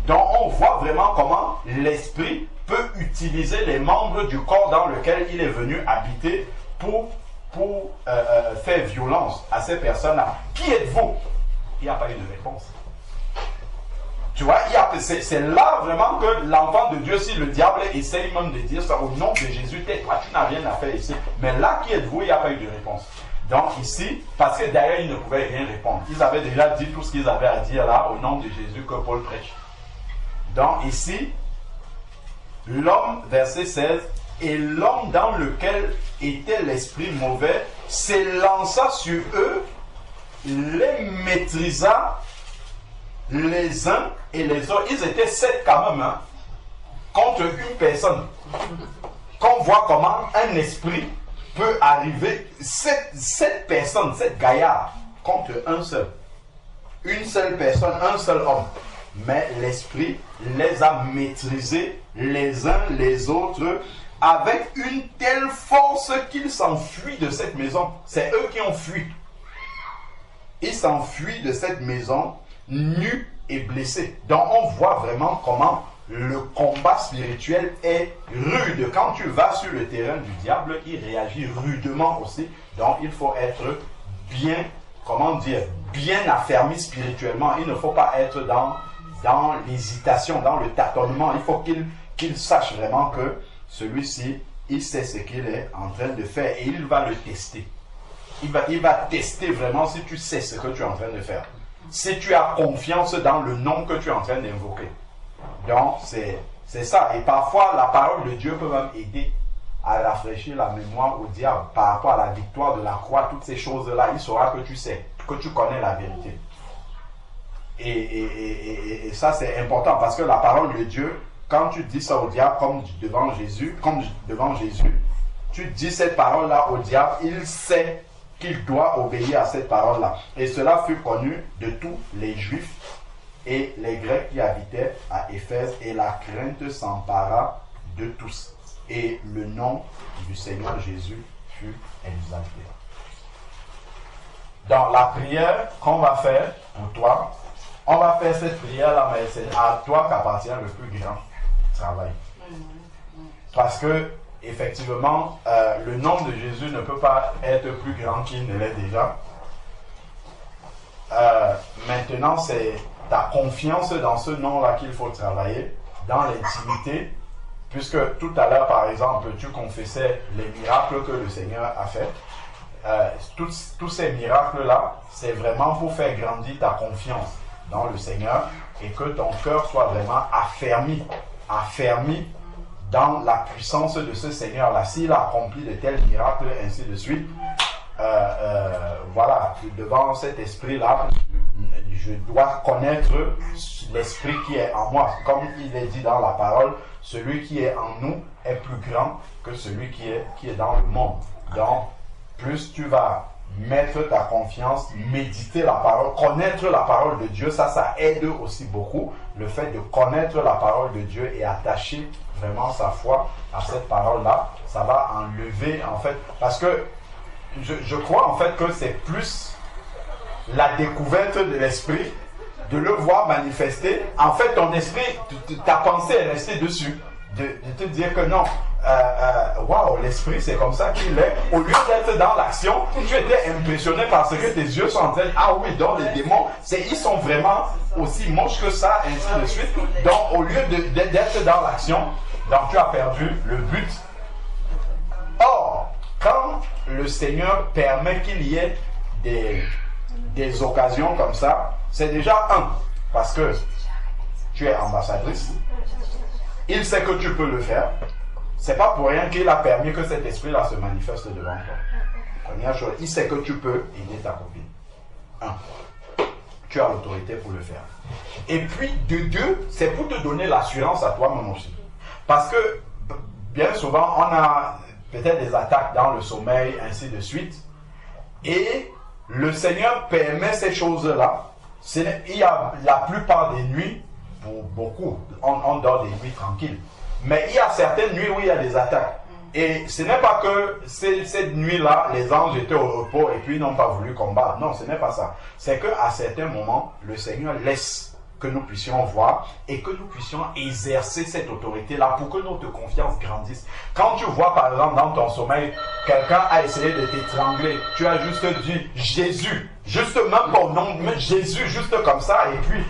Donc on voit vraiment comment l'esprit peut utiliser les membres du corps dans lequel il est venu habiter pour faire violence à ces personnes-là. Qui êtes-vous? Il n'y a pas eu de réponse. Tu vois, c'est là vraiment que l'enfant de Dieu, si le diable essaye même de dire ça au nom de Jésus, toi tu n'as rien à faire ici. Mais là, qui êtes-vous? Il n'y a pas eu de réponse. Donc ici, parce que derrière ils ne pouvaient rien répondre. Ils avaient déjà dit tout ce qu'ils avaient à dire là au nom de Jésus que Paul prêche. Donc ici, l'homme, verset 16, et l'homme dans lequel était l'esprit mauvais s'élança sur eux, les maîtrisa les uns et les autres. Ils étaient 7 quand même, hein, contre une personne. Qu'on voit comment un esprit peut arriver, 7 personnes, 7 gaillards contre un seul. Une seule personne, un seul homme. Mais l'esprit les a maîtrisés les uns les autres avec une telle force qu'ils s'enfuient de cette maison. C'est eux qui ont fui. Ils s'enfuient de cette maison nus et blessés. Donc on voit vraiment comment le combat spirituel est rude. Quand tu vas sur le terrain du diable, il réagit rudement aussi. Donc il faut être bien, comment dire, bien affermi spirituellement. Il ne faut pas être dans l'hésitation, dans le tâtonnement. Il faut qu'il sache vraiment que celui-ci, il sait ce qu'il est en train de faire et il va le tester. Il va tester vraiment si tu sais ce que tu es en train de faire. Si tu as confiance dans le nom que tu es en train d'invoquer. Donc, c'est ça. Et parfois, la parole de Dieu peut même aider à rafraîchir la mémoire au diable par rapport à la victoire de la croix, toutes ces choses-là. Il saura que tu sais, que tu connais la vérité. Et ça, c'est important parce que la parole de Dieu, quand tu dis ça au diable comme devant Jésus, tu dis cette parole-là au diable, il sait qu'il doit obéir à cette parole-là. Et cela fut connu de tous les Juifs et les Grecs qui habitaient à Éphèse, et la crainte s'empara de tous. Et le nom du Seigneur Jésus fut exalté. Dans la prière qu'on va faire pour toi, on va faire cette prière-là, mais c'est à toi qu'appartient le plus grand travail. Parce que, effectivement, le nom de Jésus ne peut pas être plus grand qu'il ne l'est déjà. Maintenant, c'est ta confiance dans ce nom-là qu'il faut travailler, dans l'intimité, puisque tout à l'heure, par exemple, tu confessais les miracles que le Seigneur a fait. Tous ces miracles-là, c'est vraiment pour faire grandir ta confiance dans le Seigneur et que ton cœur soit vraiment affermi dans la puissance de ce Seigneur-là. S'il a accompli de tels miracles, ainsi de suite, voilà, devant cet esprit-là, je dois connaître l'esprit qui est en moi. Comme il est dit dans la parole, celui qui est en nous est plus grand que celui qui est dans le monde. Donc, plus tu vas mettre ta confiance, méditer la parole, connaître la parole de Dieu, ça aide aussi beaucoup. Le fait de connaître la parole de Dieu et attacher vraiment sa foi à cette parole-là, ça va enlever, en fait, parce que je crois en fait que c'est plus la découverte de l'esprit, de le voir manifester. En fait, ton esprit, ta pensée est restée dessus, de te dire que non, waouh, l'esprit c'est comme ça qu'il est. Au lieu d'être dans l'action, tu étais impressionné parce que tes yeux sont en train de dire, ah oui, donc les démons, ils sont vraiment aussi moches que ça, ainsi de suite. Donc, au lieu d'être dans l'action, donc tu as perdu le but. Or, quand le Seigneur permet qu'il y ait des occasions comme ça, c'est déjà parce que tu es ambassadrice. Il sait que tu peux le faire. C'est pas pour rien qu'il a permis que cet esprit-là se manifeste devant toi. Première chose, il sait que tu peux aider ta copine. Tu as l'autorité pour le faire. Et puis, de deux, c'est pour te donner l'assurance à toi-même aussi. Parce que, bien souvent, on a peut-être des attaques dans le sommeil, ainsi de suite. Et le Seigneur permet ces choses-là. Il y a la plupart des nuits, pour beaucoup, on dort des nuits tranquilles. Mais il y a certaines nuits où il y a des attaques. Et ce n'est pas que cette nuit-là, les anges étaient au repos et puis n'ont pas voulu combattre. Non, ce n'est pas ça. C'est qu'à certains moments, le Seigneur laisse que nous puissions voir et que nous puissions exercer cette autorité-là pour que notre confiance grandisse. Quand tu vois par exemple dans ton sommeil, quelqu'un a essayé de t'étrangler, tu as juste dit Jésus, juste même pas au nom de Jésus, juste comme ça, et puis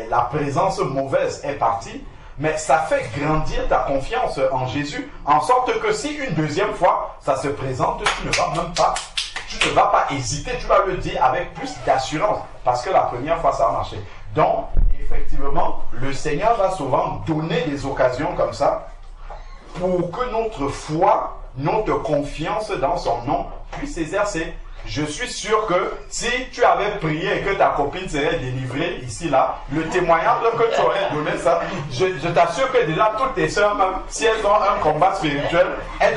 la présence mauvaise est partie. Mais ça fait grandir ta confiance en Jésus, en sorte que si une deuxième fois ça se présente, tu ne vas pas hésiter, tu vas le dire avec plus d'assurance, parce que la première fois ça a marché. Donc, effectivement, le Seigneur va souvent donner des occasions comme ça pour que notre foi, notre confiance dans son nom puisse s'exercer. Je suis sûr que si tu avais prié et que ta copine serait délivrée ici, là, le témoignage que tu aurais donné ça, je t'assure que déjà toutes tes soeurs, même si elles ont un combat spirituel, elles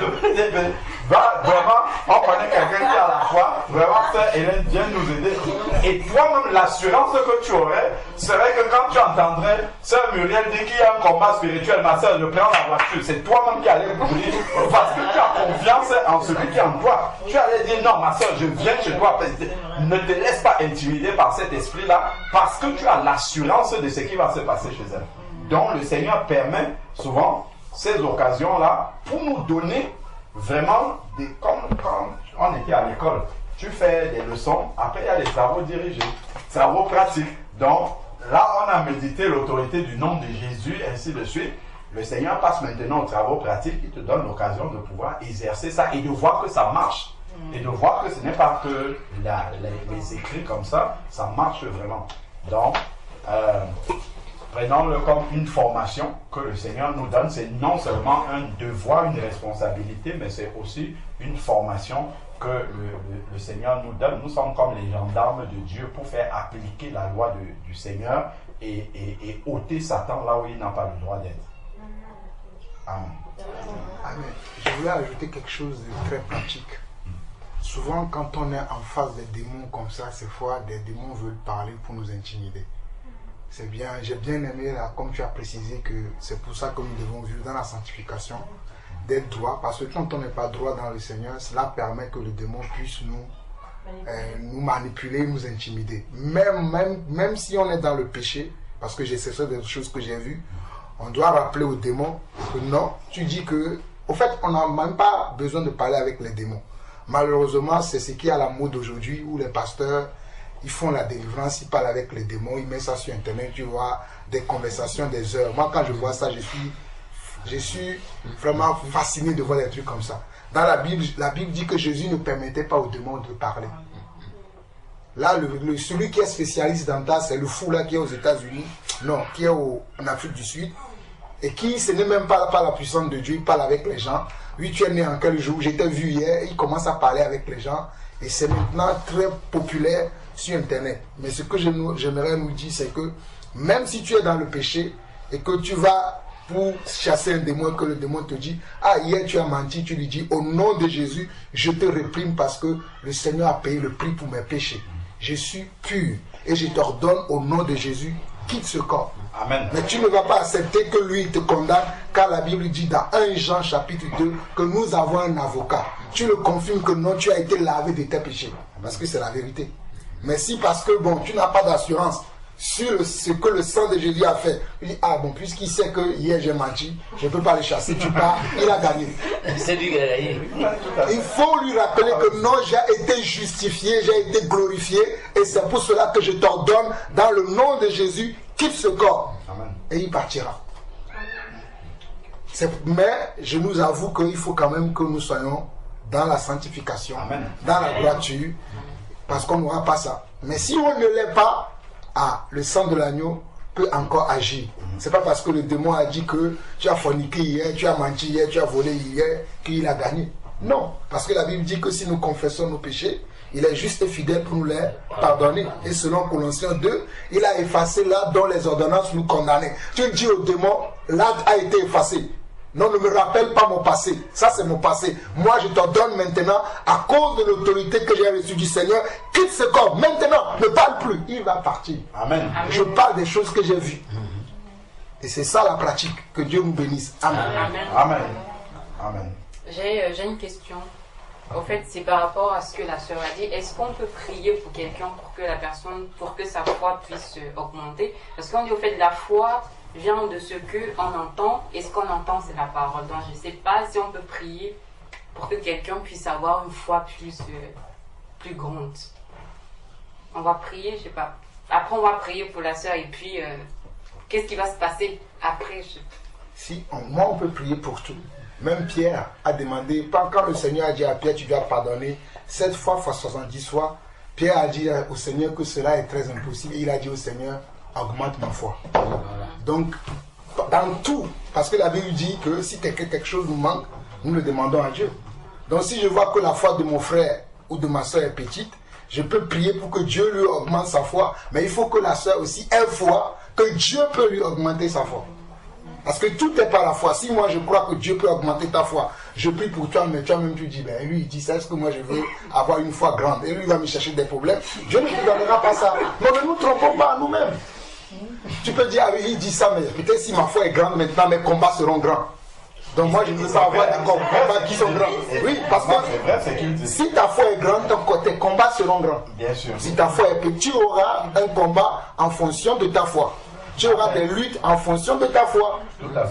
va vraiment, on connaît quelqu'un qui a la foi, vraiment, sœur Hélène vient nous aider. Et toi-même, l'assurance que tu aurais serait que quand tu entendrais sœur Muriel dire qu'il y a un combat spirituel, ma sœur, je prends la voiture, c'est toi-même qui allais courir parce que tu as confiance en celui qui est en toi. Tu allais dire non, ma sœur, je viens chez toi. Ne te laisse pas intimider par cet esprit-là parce que tu as l'assurance de ce qui va se passer chez elle. dont le Seigneur permet souvent ces occasions-là pour nous donner vraiment comme quand on était à l'école. Tu fais des leçons, après il y a des travaux dirigés, travaux pratiques. Donc là, on a médité l'autorité du nom de Jésus, ainsi de suite. Le Seigneur passe maintenant aux travaux pratiques, il te donne l'occasion de pouvoir exercer ça et de voir que ça marche. Et de voir que ce n'est pas que les écrits comme ça marche vraiment. Donc, prenons-le comme une formation que le Seigneur nous donne. C'est non seulement un devoir, une responsabilité, mais c'est aussi une formation que le Seigneur nous donne. Nous sommes comme les gendarmes de Dieu pour faire appliquer la loi du Seigneur et ôter Satan là où il n'a pas le droit d'être. Amen. Amen. Je voulais ajouter quelque chose de très pratique. Souvent, quand on est en face des démons comme ça, ces fois, des démons veulent parler pour nous intimider. C'est bien, j'ai bien aimé, là, comme tu as précisé, que c'est pour ça que nous devons vivre dans la sanctification, d'être droit, parce que quand on n'est pas droit dans le Seigneur, cela permet que le démon puisse nous manipuler, nous intimider. Même si on est dans le péché, parce que c'est des choses que j'ai vues, on doit rappeler au démon que non, tu dis que, au fait, on n'a même pas besoin de parler avec les démons. Malheureusement, c'est ce qui est à la mode aujourd'hui, où les pasteurs, ils font la délivrance, ils parlent avec les démons, ils mettent ça sur Internet, tu vois, des conversations, des heures. Moi, quand je vois ça, je suis vraiment fasciné de voir des trucs comme ça. Dans la Bible dit que Jésus ne permettait pas aux démons de parler. Là, celui qui est spécialiste dans ça, c'est le fou là qui est aux États-Unis, non, qui est en Afrique du Sud, et qui, ce n'est même pas la puissance de Dieu, il parle avec les gens. Oui, tu es né en quel jour? J'étais vu hier, il commence à parler avec les gens, et c'est maintenant très populaire sur Internet. Mais ce que j'aimerais nous dire, c'est que même si tu es dans le péché, et que tu vas pour chasser un démon, et que le démon te dit, ah, hier tu as menti, tu lui dis, au nom de Jésus, je te réprime parce que le Seigneur a payé le prix pour mes péchés. Je suis pur, et je t'ordonne au nom de Jésus, quitte ce corps. Amen. Mais tu ne vas pas accepter que lui te condamne, car la Bible dit dans 1 Jean chapitre 2 que nous avons un avocat. Tu le confirmes que non, tu as été lavé de tes péchés, parce que c'est la vérité. Mais si parce que bon, tu n'as pas d'assurance sur ce que le sang de Jésus a fait, il dit, ah bon, puisqu'il sait que hier j'ai menti, je ne peux pas le chasser, tu pars, il a gagné. C'est lui qui a gagné. Il faut lui rappeler que non, j'ai été justifié, j'ai été glorifié, et c'est pour cela que je t'ordonne, dans le nom de Jésus, quitte ce corps. Amen. Et il partira. Mais je nous avoue qu'il faut quand même que nous soyons dans la sanctification, Amen, dans la droiture, parce qu'on n'aura pas ça. Mais si on ne l'est pas, le sang de l'agneau peut encore agir. C'est pas parce que le démon a dit que tu as forniqué hier, tu as menti hier, tu as volé hier, qu'il a gagné. Non, parce que la Bible dit que si nous confessons nos péchés, il est juste et fidèle pour nous les pardonner. Et selon Colossiens 2, il a effacé là dont les ordonnances nous condamnaient. Tu dis au démon, l'acte a été effacé. Non, ne me rappelle pas mon passé. Ça, c'est mon passé. Moi, je te donne maintenant, à cause de l'autorité que j'ai reçue du Seigneur, quitte ce corps. Maintenant, ne parle plus. Il va partir. Amen. Je parle des choses que j'ai vues. Et c'est ça la pratique. Que Dieu nous bénisse. Amen. Amen. Amen. Amen. J'ai une question. Au fait, c'est par rapport à ce que la sœur a dit. Est-ce qu'on peut prier pour quelqu'un pour que sa foi puisse augmenter? Parce qu'on dit au fait, la foi vient de ce qu'on entend, et ce qu'on entend, c'est la parole. Donc, je ne sais pas si on peut prier pour que quelqu'un puisse avoir une foi plus grande. On va prier, je sais pas. Après, on va prier pour la sœur, et puis, qu'est-ce qui va se passer après? Si, moi, on peut prier pour tout. Même Pierre a demandé, quand le Seigneur a dit à Pierre, tu dois pardonner 7 fois fois 70 fois, Pierre a dit au Seigneur que cela est très impossible. Et il a dit au Seigneur, augmente ma foi. Donc, dans tout, parce que la Bible dit que si quelque chose nous manque, nous le demandons à Dieu. Donc, si je vois que la foi de mon frère ou de ma soeur est petite, je peux prier pour que Dieu lui augmente sa foi. Mais il faut que la soeur aussi ait foi, que Dieu peut lui augmenter sa foi. Parce que tout n'est pas la foi. Si moi je crois que Dieu peut augmenter ta foi, je prie pour toi, mais toi-même tu dis, ben lui il dit ça, est-ce que moi je veux avoir une foi grande? Et lui il va me chercher des problèmes. Dieu ne te donnera pas ça. Non, mais nous ne trompons pas à nous-mêmes. Tu peux dire, ah oui, il dit ça, mais peut-être si ma foi est grande maintenant, mes combats seront grands. Donc moi je ne veux pas avoir des combats qui sont grands. Oui, parce que si ta foi est grande, tes combats seront grands. Bien sûr. Si ta foi est petite, tu auras un combat en fonction de ta foi. Tu auras des luttes en fonction de ta foi.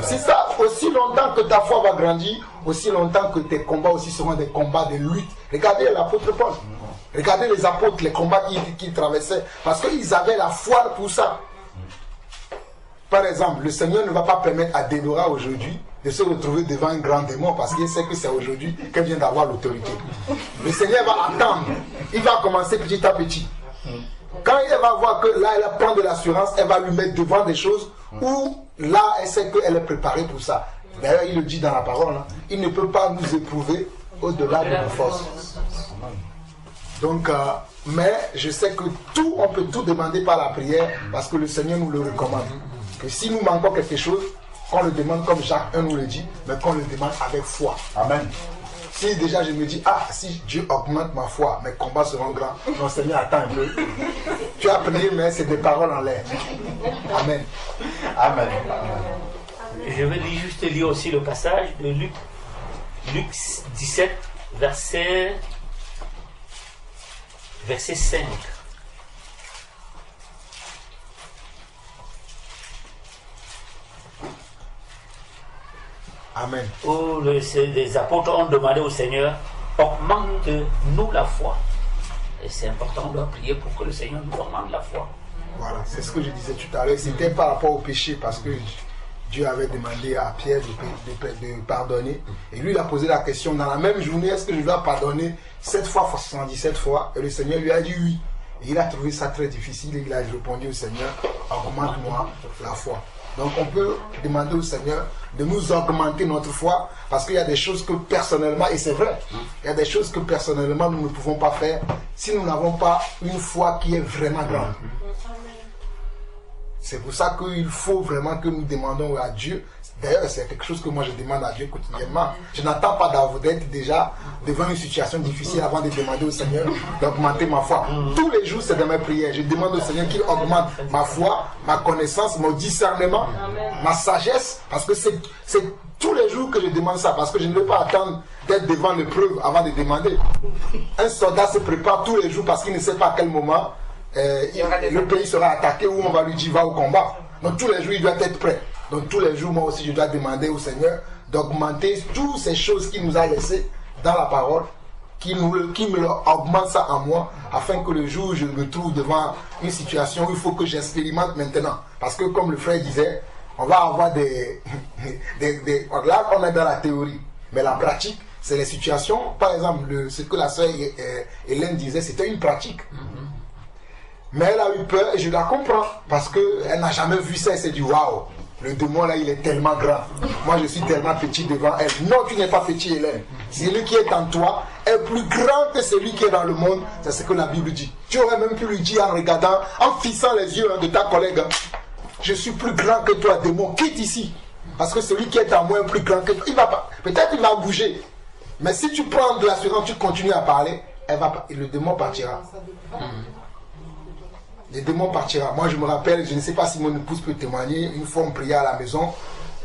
C'est ça, aussi longtemps que ta foi va grandir, aussi longtemps que tes combats aussi seront des combats de lutte. Regardez l'apôtre Paul. Regardez les apôtres, les combats qu'ils traversaient. Parce qu'ils avaient la foi pour ça. Par exemple, le Seigneur ne va pas permettre à Déborah aujourd'hui de se retrouver devant un grand démon parce qu'il sait que c'est aujourd'hui qu'elle vient d'avoir l'autorité. Le Seigneur va attendre. Il va commencer petit à petit. Quand elle va voir que là, elle prend de l'assurance, elle va lui mettre devant des choses où là, elle sait qu'elle est préparée pour ça. D'ailleurs, il le dit dans la parole. Hein, il ne peut pas nous éprouver au-delà de nos forces. Donc, mais je sais que tout, on peut tout demander par la prière parce que le Seigneur nous le recommande. Que si nous manquons quelque chose, qu'on le demande comme Jacques 1 nous le dit, mais qu'on le demande avec foi. Amen. Si déjà je me dis, ah, si Dieu augmente ma foi, mes combats seront grands. Non, Seigneur, attends un peu. Tu as prié, mais c'est des paroles en l'air. Amen. Amen. Je vais juste lire aussi le passage de Luc 17, verset 5. Amen. Où les apôtres ont demandé au Seigneur, augmente-nous la foi. Et c'est important, on doit prier pour que le Seigneur nous augmente la foi. Voilà, c'est ce que je disais tout à l'heure. C'était par rapport au péché, parce que Dieu avait demandé à Pierre de pardonner. Et lui, il a posé la question dans la même journée, est-ce que je dois pardonner 7 fois, 77 fois? Et le Seigneur lui a dit oui. Et il a trouvé ça très difficile et il a répondu au Seigneur, augmente-moi la foi. Donc on peut demander au Seigneur de nous augmenter notre foi parce qu'il y a des choses que personnellement, et c'est vrai, il y a des choses que personnellement nous ne pouvons pas faire si nous n'avons pas une foi qui est vraiment grande. C'est pour ça qu'il faut vraiment que nous demandons à Dieu. D'ailleurs, c'est quelque chose que moi je demande à Dieu quotidiennement. Je n'attends pas d'être déjà devant une situation difficile avant de demander au Seigneur d'augmenter ma foi. Tous les jours, c'est dans mes prières. Je demande au Seigneur qu'il augmente ma foi, ma connaissance, mon discernement, ma sagesse. Parce que c'est tous les jours que je demande ça. Parce que je ne veux pas attendre d'être devant l'épreuve avant de demander. Un soldat se prépare tous les jours parce qu'il ne sait pas à quel moment le pays sera attaqué ou on va lui dire va au combat. Donc tous les jours, il doit être prêt. Donc tous les jours, moi aussi, je dois demander au Seigneur d'augmenter toutes ces choses qu'il nous a laissées dans la parole, qui me augmente ça en moi, afin que le jour où je me trouve devant une situation où il faut que j'expérimente maintenant. Parce que comme le frère disait, on va avoir là, on est dans la théorie, mais la pratique, c'est les situations. Par exemple, ce que la sœur Hélène disait, c'était une pratique. Mais elle a eu peur et je la comprends parce qu'elle n'a jamais vu ça et s'est dit waouh, le démon là il est tellement grand. Moi je suis tellement petit devant elle. Non, tu n'es pas petit, Hélène. Celui qui est en toi est plus grand que celui qui est dans le monde. C'est ce que la Bible dit. Tu aurais même pu lui dire en regardant, en fixant les yeux de ta collègue, je suis plus grand que toi, démon, quitte ici. Parce que celui qui est en moi est plus grand que toi. Il va pas. Peut-être il va bouger. Mais si tu prends de l'assurance, tu continues à parler, le démon partira. Le démon partira. Moi, je me rappelle, je ne sais pas si mon épouse peut témoigner, une fois on priait à la maison,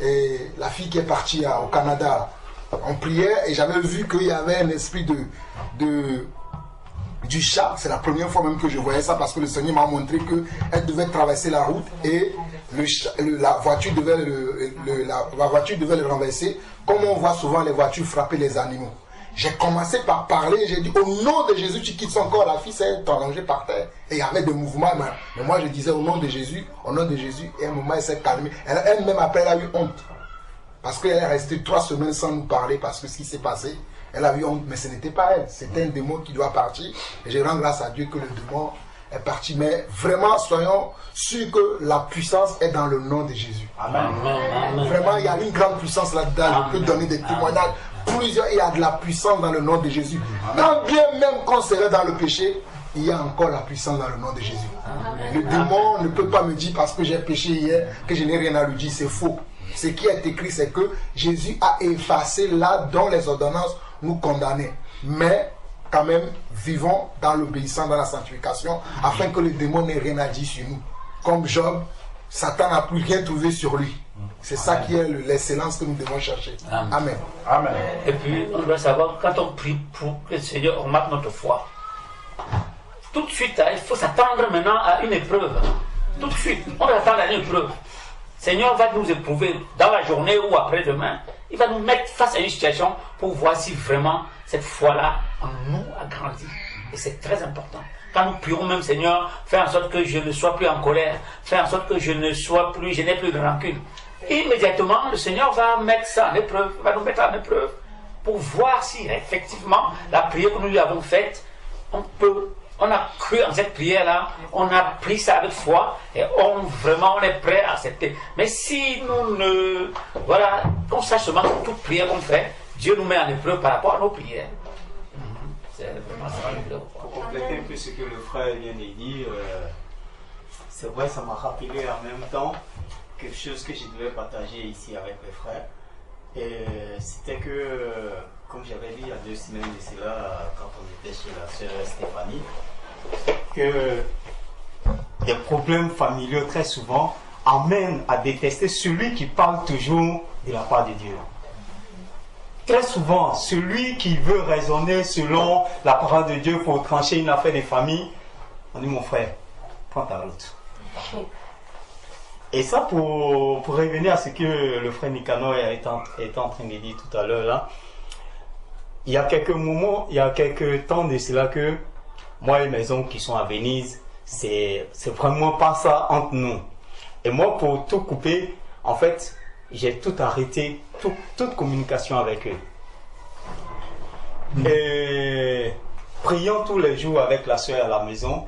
et la fille qui est partie au Canada, on priait, et j'avais vu qu'il y avait un esprit du chat. C'est la première fois même que je voyais ça, parce que le Seigneur m'a montré qu'elle devait traverser la route, et la voiture devait le renverser, comme on voit souvent les voitures frapper les animaux. J'ai commencé par parler, j'ai dit au nom de Jésus, tu quittes son corps. La fille s'est allongée par terre et il y avait des mouvements. Mais moi je disais au nom de Jésus, et un moment elle s'est calmée. Elle-même après elle a eu honte. Parce qu'elle est restée 3 semaines sans nous parler parce que ce qui s'est passé, elle a eu honte. Mais ce n'était pas elle, c'était un démon qui doit partir. Et je rends grâce à Dieu que le démon est parti. Mais vraiment, soyons sûrs que la puissance est dans le nom de Jésus. Amen. Vraiment, il y a une grande puissance là-dedans. Je peux donner des témoignages. Il y a de la puissance dans le nom de Jésus. Quand bien même qu'on serait dans le péché, il y a encore la puissance dans le nom de Jésus. Le démon ne peut pas me dire parce que j'ai péché hier que je n'ai rien à lui dire, c'est faux. Ce qui est écrit, c'est que Jésus a effacé là dont les ordonnances nous condamnaient. Mais quand même, vivons dans l'obéissance, dans la sanctification, afin que le démon n'ait rien à dire sur nous. Comme Job, Satan n'a plus rien trouvé sur lui. C'est ça qui est l'excellence que nous devons chercher. Amen. Amen. Et puis, on doit savoir, quand on prie pour que le Seigneur augmente notre foi, tout de suite, il faut s'attendre maintenant à une épreuve. Tout de suite, on attend la épreuve. Seigneur va nous éprouver dans la journée ou après-demain. Il va nous mettre face à une situation pour voir si vraiment cette foi-là en nous a grandi. Et c'est très important. Quand nous prions même, Seigneur, fais en sorte que je ne sois plus en colère, fais en sorte que je n'ai plus de rancune. Immédiatement, le Seigneur va mettre ça en épreuve, va nous mettre en épreuve pour voir si effectivement la prière que nous lui avons faite, on a cru en cette prière-là, on a pris ça avec foi et on est prêt à accepter. Mais si qu'on sache seulement que toute prière qu'on fait, Dieu nous met en épreuve par rapport à nos prières. C'est vraiment ça. Pour compléter un peu ce que le frère vient de dire, c'est vrai, ça m'a rappelé en même temps quelque chose que je devais partager ici avec les frères. Et c'était que, comme j'avais dit il y a 2 semaines de cela, quand on était chez la sœur Stéphanie, que des problèmes familiaux très souvent amènent à détester celui qui parle toujours de la part de Dieu. Très souvent, celui qui veut raisonner selon la parole de Dieu pour trancher une affaire de famille, on dit mon frère, prends ta route. Et ça, pour revenir à ce que le frère Nicanor est en train de dire tout à l'heure là, il y a quelques temps de cela que moi et mes oncles qui sont à Venise, c'est vraiment pas ça entre nous. Et moi, pour tout couper, en fait, j'ai tout arrêté, toute communication avec eux. Et priant tous les jours avec la soeur à la maison,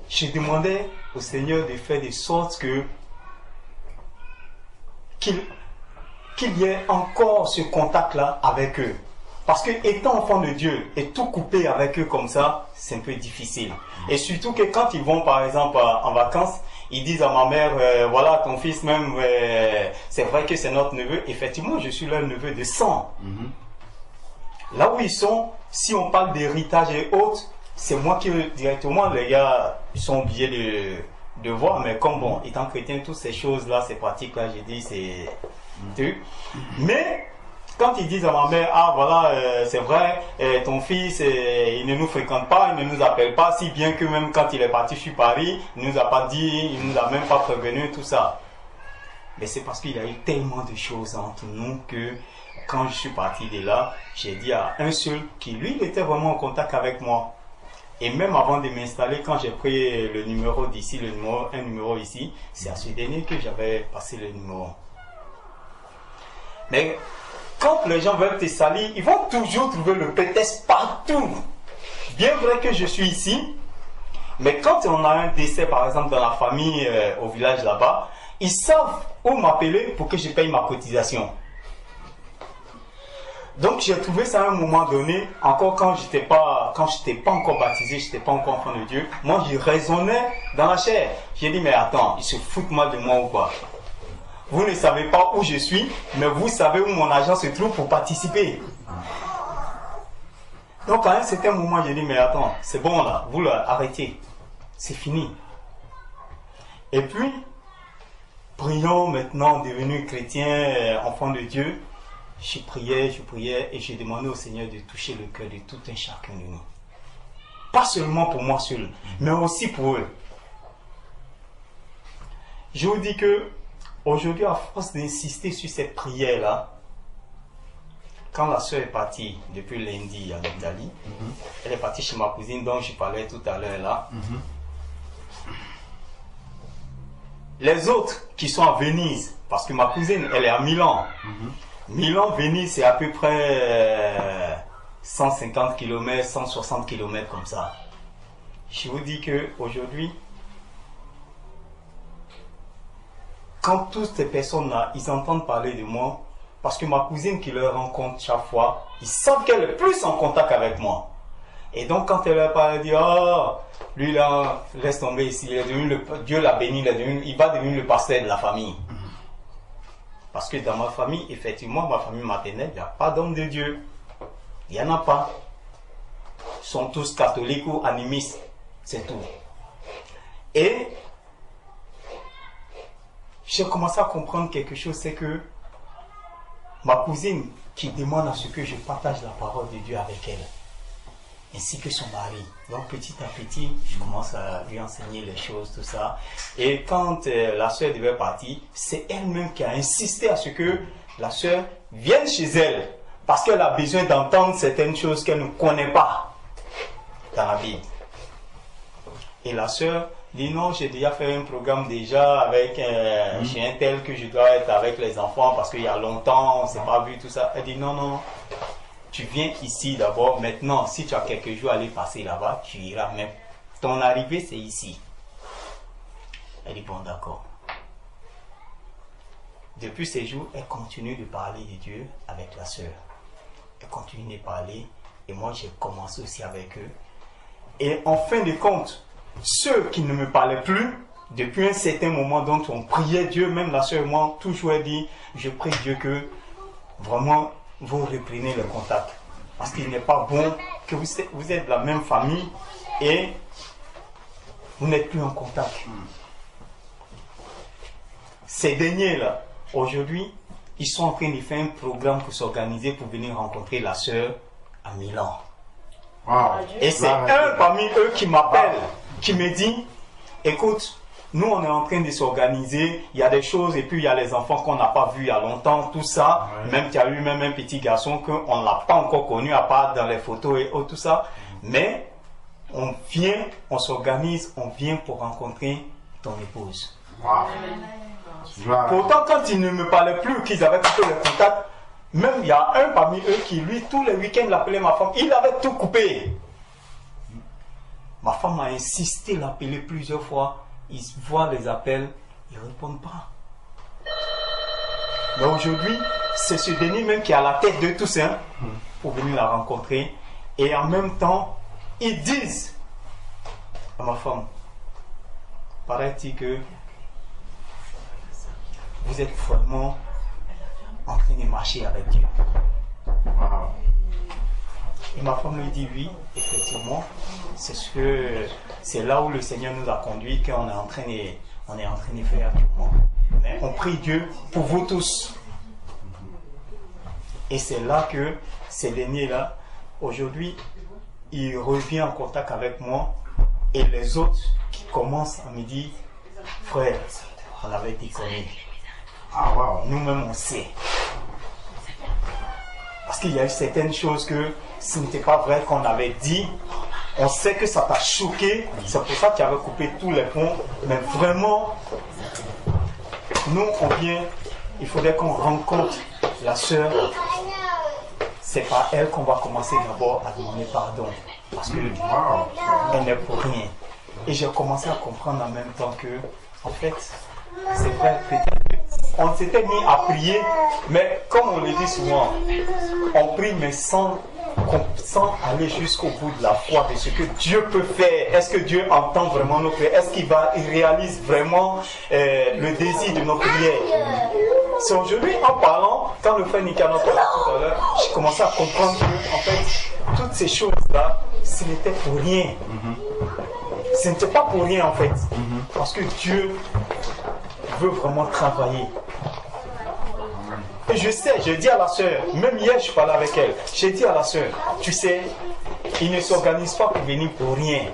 je demandais au Seigneur de faire de sorte qu'il y ait encore ce contact-là avec eux. Parce que étant enfant de Dieu et tout couper avec eux comme ça, c'est un peu difficile. Et surtout que quand ils vont par exemple en vacances, ils disent à ma mère, voilà ton fils même, c'est vrai que c'est notre neveu. Effectivement, je suis leur neveu de sang. Là où ils sont, si on parle d'héritage et autres, c'est moi qui directement, les gars, ils sont obligés de voir. Mais comme bon, étant chrétien, toutes ces choses-là, ces pratiques-là, j'ai dit, c'est... Mais... quand ils disent à ma mère, ah voilà, c'est vrai, ton fils, il ne nous fréquente pas, il ne nous appelle pas, si bien que même quand il est parti sur Paris, il ne nous a pas dit, il ne nous a même pas prévenu, tout ça. Mais c'est parce qu'il y a eu tellement de choses entre nous que quand je suis parti de là, j'ai dit à un seul qui, lui, il était vraiment en contact avec moi. Et même avant de m'installer, quand j'ai pris le numéro d'ici, un numéro ici, c'est à ce dernier que j'avais passé le numéro. Mais quand les gens veulent te salir, ils vont toujours trouver le prétexte partout. Bien vrai que je suis ici, mais quand on a un décès, par exemple, dans la famille, au village là-bas, ils savent où m'appeler pour que je paye ma cotisation. Donc j'ai trouvé ça à un moment donné, encore quand j'étais pas encore baptisé, j'étais pas encore enfant de Dieu, moi je raisonnais dans la chair. J'ai dit, mais attends, ils se foutent mal de moi ou quoi? Vous ne savez pas où je suis, mais vous savez où mon argent se trouve pour participer. Donc à un certain moment, j'ai dit, mais attends, c'est bon là, vous là, arrêtez. C'est fini. Et puis, prions maintenant, devenu chrétien, enfant de Dieu, je priais et je demandais au Seigneur de toucher le cœur de tout un chacun de nous. Pas seulement pour moi seul, mais aussi pour eux. Je vous dis que aujourd'hui, à force d'insister sur cette prière-là, quand la soeur est partie depuis lundi en Italie, elle est partie chez ma cousine dont je parlais tout à l'heure là. Les autres qui sont à Venise, parce que ma cousine, elle est à Milan. Milan, Venise, c'est à peu près 150 km, 160 km comme ça. Je vous dis qu'aujourd'hui, quand toutes ces personnes-là, ils entendent parler de moi, parce que ma cousine qui leur rencontre chaque fois, ils savent qu'elle est plus en contact avec moi. Et donc quand elle leur parle, elle dit, oh, lui là, laisse tomber ici, il est devenu Dieu l'a béni, il va devenir le pasteur de la famille. Parce que dans ma famille, effectivement, ma famille maternelle, il n'y a pas d'homme de Dieu. Il n'y en a pas. Ils sont tous catholiques ou animistes. C'est tout. Et j'ai commencé à comprendre quelque chose, c'est que ma cousine qui demande à ce que je partage la parole de Dieu avec elle, ainsi que son mari. Donc petit à petit, je commence à lui enseigner les choses, tout ça. Et quand la sœur devait partir, c'est elle-même qui a insisté à ce que la sœur vienne chez elle, parce qu'elle a besoin d'entendre certaines choses qu'elle ne connaît pas dans la Bible. Et la sœur dit non, j'ai déjà fait un programme déjà avec chez un tel que je dois être avec les enfants parce qu'il y a longtemps, on ne s'est pas vu, tout ça. Elle dit non, non, tu viens ici d'abord. Maintenant, si tu as quelques jours à aller passer là-bas, tu iras. Mais ton arrivée, c'est ici. Elle dit bon, d'accord. Depuis ces jours, elle continue de parler de Dieu avec la sœur. Elle continue de parler. Et moi, j'ai commencé aussi avec eux. Et en fin de compte, ceux qui ne me parlaient plus, depuis un certain moment dont on priait Dieu, même la sœur et moi, toujours elle dit, je prie Dieu que vraiment vous reprenez le contact. Parce qu'il n'est pas bon que vous êtes de la même famille et vous n'êtes plus en contact. Ces derniers-là, aujourd'hui, ils sont en train de faire un programme pour s'organiser pour venir rencontrer la sœur à Milan. Wow. Et c'est un parmi eux qui m'appelle, qui me dit, écoute, nous on est en train de s'organiser, il y a des choses et puis il y a les enfants qu'on n'a pas vus il y a longtemps, tout ça, même qu'il y a eu même un petit garçon qu'on n'a pas encore connu à part dans les photos et tout ça, mais on vient, on s'organise, on vient pour rencontrer ton épouse. Wow. Pourtant quand ils ne me parlaient plus, qu'ils avaient coupé le contact, même il y a un parmi eux qui lui tous les week-ends l'appelait ma femme, il avait tout coupé. Ma femme a insisté l'appeler plusieurs fois. Ils voient les appels, ils ne répondent pas. Mais aujourd'hui, c'est ce dernier même qui est à la tête de tous, hein, pour venir la rencontrer. Et en même temps, ils disent à ma femme, paraît-il que vous êtes vraiment en train de marcher avec Dieu. Et ma femme lui dit oui, effectivement, c'est là où le Seigneur nous a conduit qu'on est en train de faire actuellement. Mais on prie Dieu pour vous tous. Et c'est là que ces derniers-là, aujourd'hui, il revient en contact avec moi et les autres qui commencent à me dire, frère, on avait été connus. Nous-mêmes on sait. Parce qu'il y a eu certaines choses que ce n'était pas vrai qu'on avait dit. On sait que ça t'a choqué. C'est pour ça que tu avais coupé tous les ponts. Mais vraiment, nous on vient, il faudrait qu'on rencontre la sœur. C'est par elle qu'on va commencer d'abord à demander pardon. Parce qu'elle n'est pour rien. Et j'ai commencé à comprendre en même temps que, en fait, c'est vrai, peut-être on s'était mis à prier, mais comme on le dit souvent, on prie mais sans aller jusqu'au bout de la foi de ce que Dieu peut faire. Est-ce que Dieu entend vraiment nos prières? Est-ce qu'il réalise vraiment le désir de nos prières? C'est aujourd'hui en parlant, quand le frère Nicanor parlait tout à l'heure, j'ai commencé à comprendre que en fait, toutes ces choses-là, ce n'était pour rien. Ce n'était pas pour rien en fait. Parce que Dieu veut vraiment travailler. Et je sais, j'ai dit à la sœur, même hier je parlais avec elle, j'ai dit à la sœur, tu sais, ils ne s'organisent pas pour venir pour rien.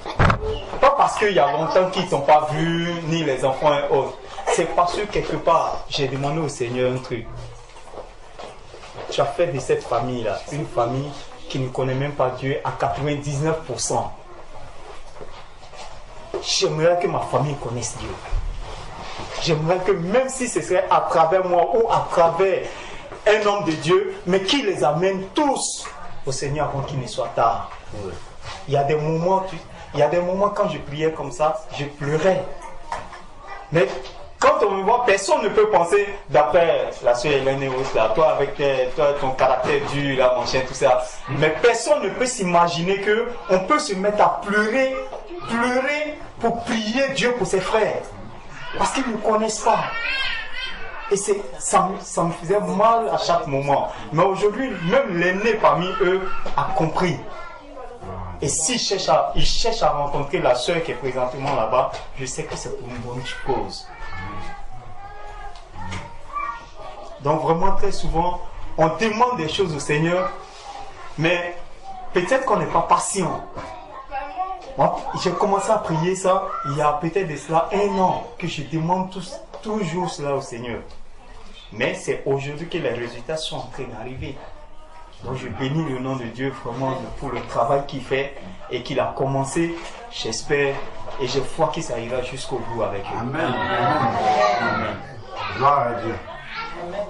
Pas parce qu'il y a longtemps qu'ils ne t'ont pas vu, ni les enfants et autres. C'est parce que quelque part, j'ai demandé au Seigneur un truc. Tu as fait de cette famille-là une famille qui ne connaît même pas Dieu à 99%. J'aimerais que ma famille connaisse Dieu. J'aimerais que même si ce serait à travers moi ou à travers un homme de Dieu, mais qui les amène tous au Seigneur avant qu'il ne soit tard. Il y a des moments quand je priais comme ça, je pleurais. Mais quand on me voit, personne ne peut penser, d'après la soeur Hélène et là, toi avec toi, ton caractère dur, là, mon chien, tout ça. Mais personne ne peut s'imaginer qu'on peut se mettre à pleurer pour prier Dieu pour ses frères. Parce qu'ils ne connaissent pas. Et ça me faisait mal à chaque moment. Mais aujourd'hui, même l'aîné parmi eux a compris. Et s'il cherche à rencontrer la soeur qui est présentement là-bas, je sais que c'est pour une bonne cause. Donc vraiment très souvent, on demande des choses au Seigneur, mais peut-être qu'on n'est pas patient. J'ai commencé à prier ça il y a peut-être de cela 1 an que je demande toujours cela au Seigneur. Mais c'est aujourd'hui que les résultats sont en train d'arriver. Donc je bénis le nom de Dieu vraiment pour le travail qu'il fait et qu'il a commencé. J'espère et je crois que ça ira jusqu'au bout avec eux. Amen. Amen. Amen. Gloire à Dieu. Amen.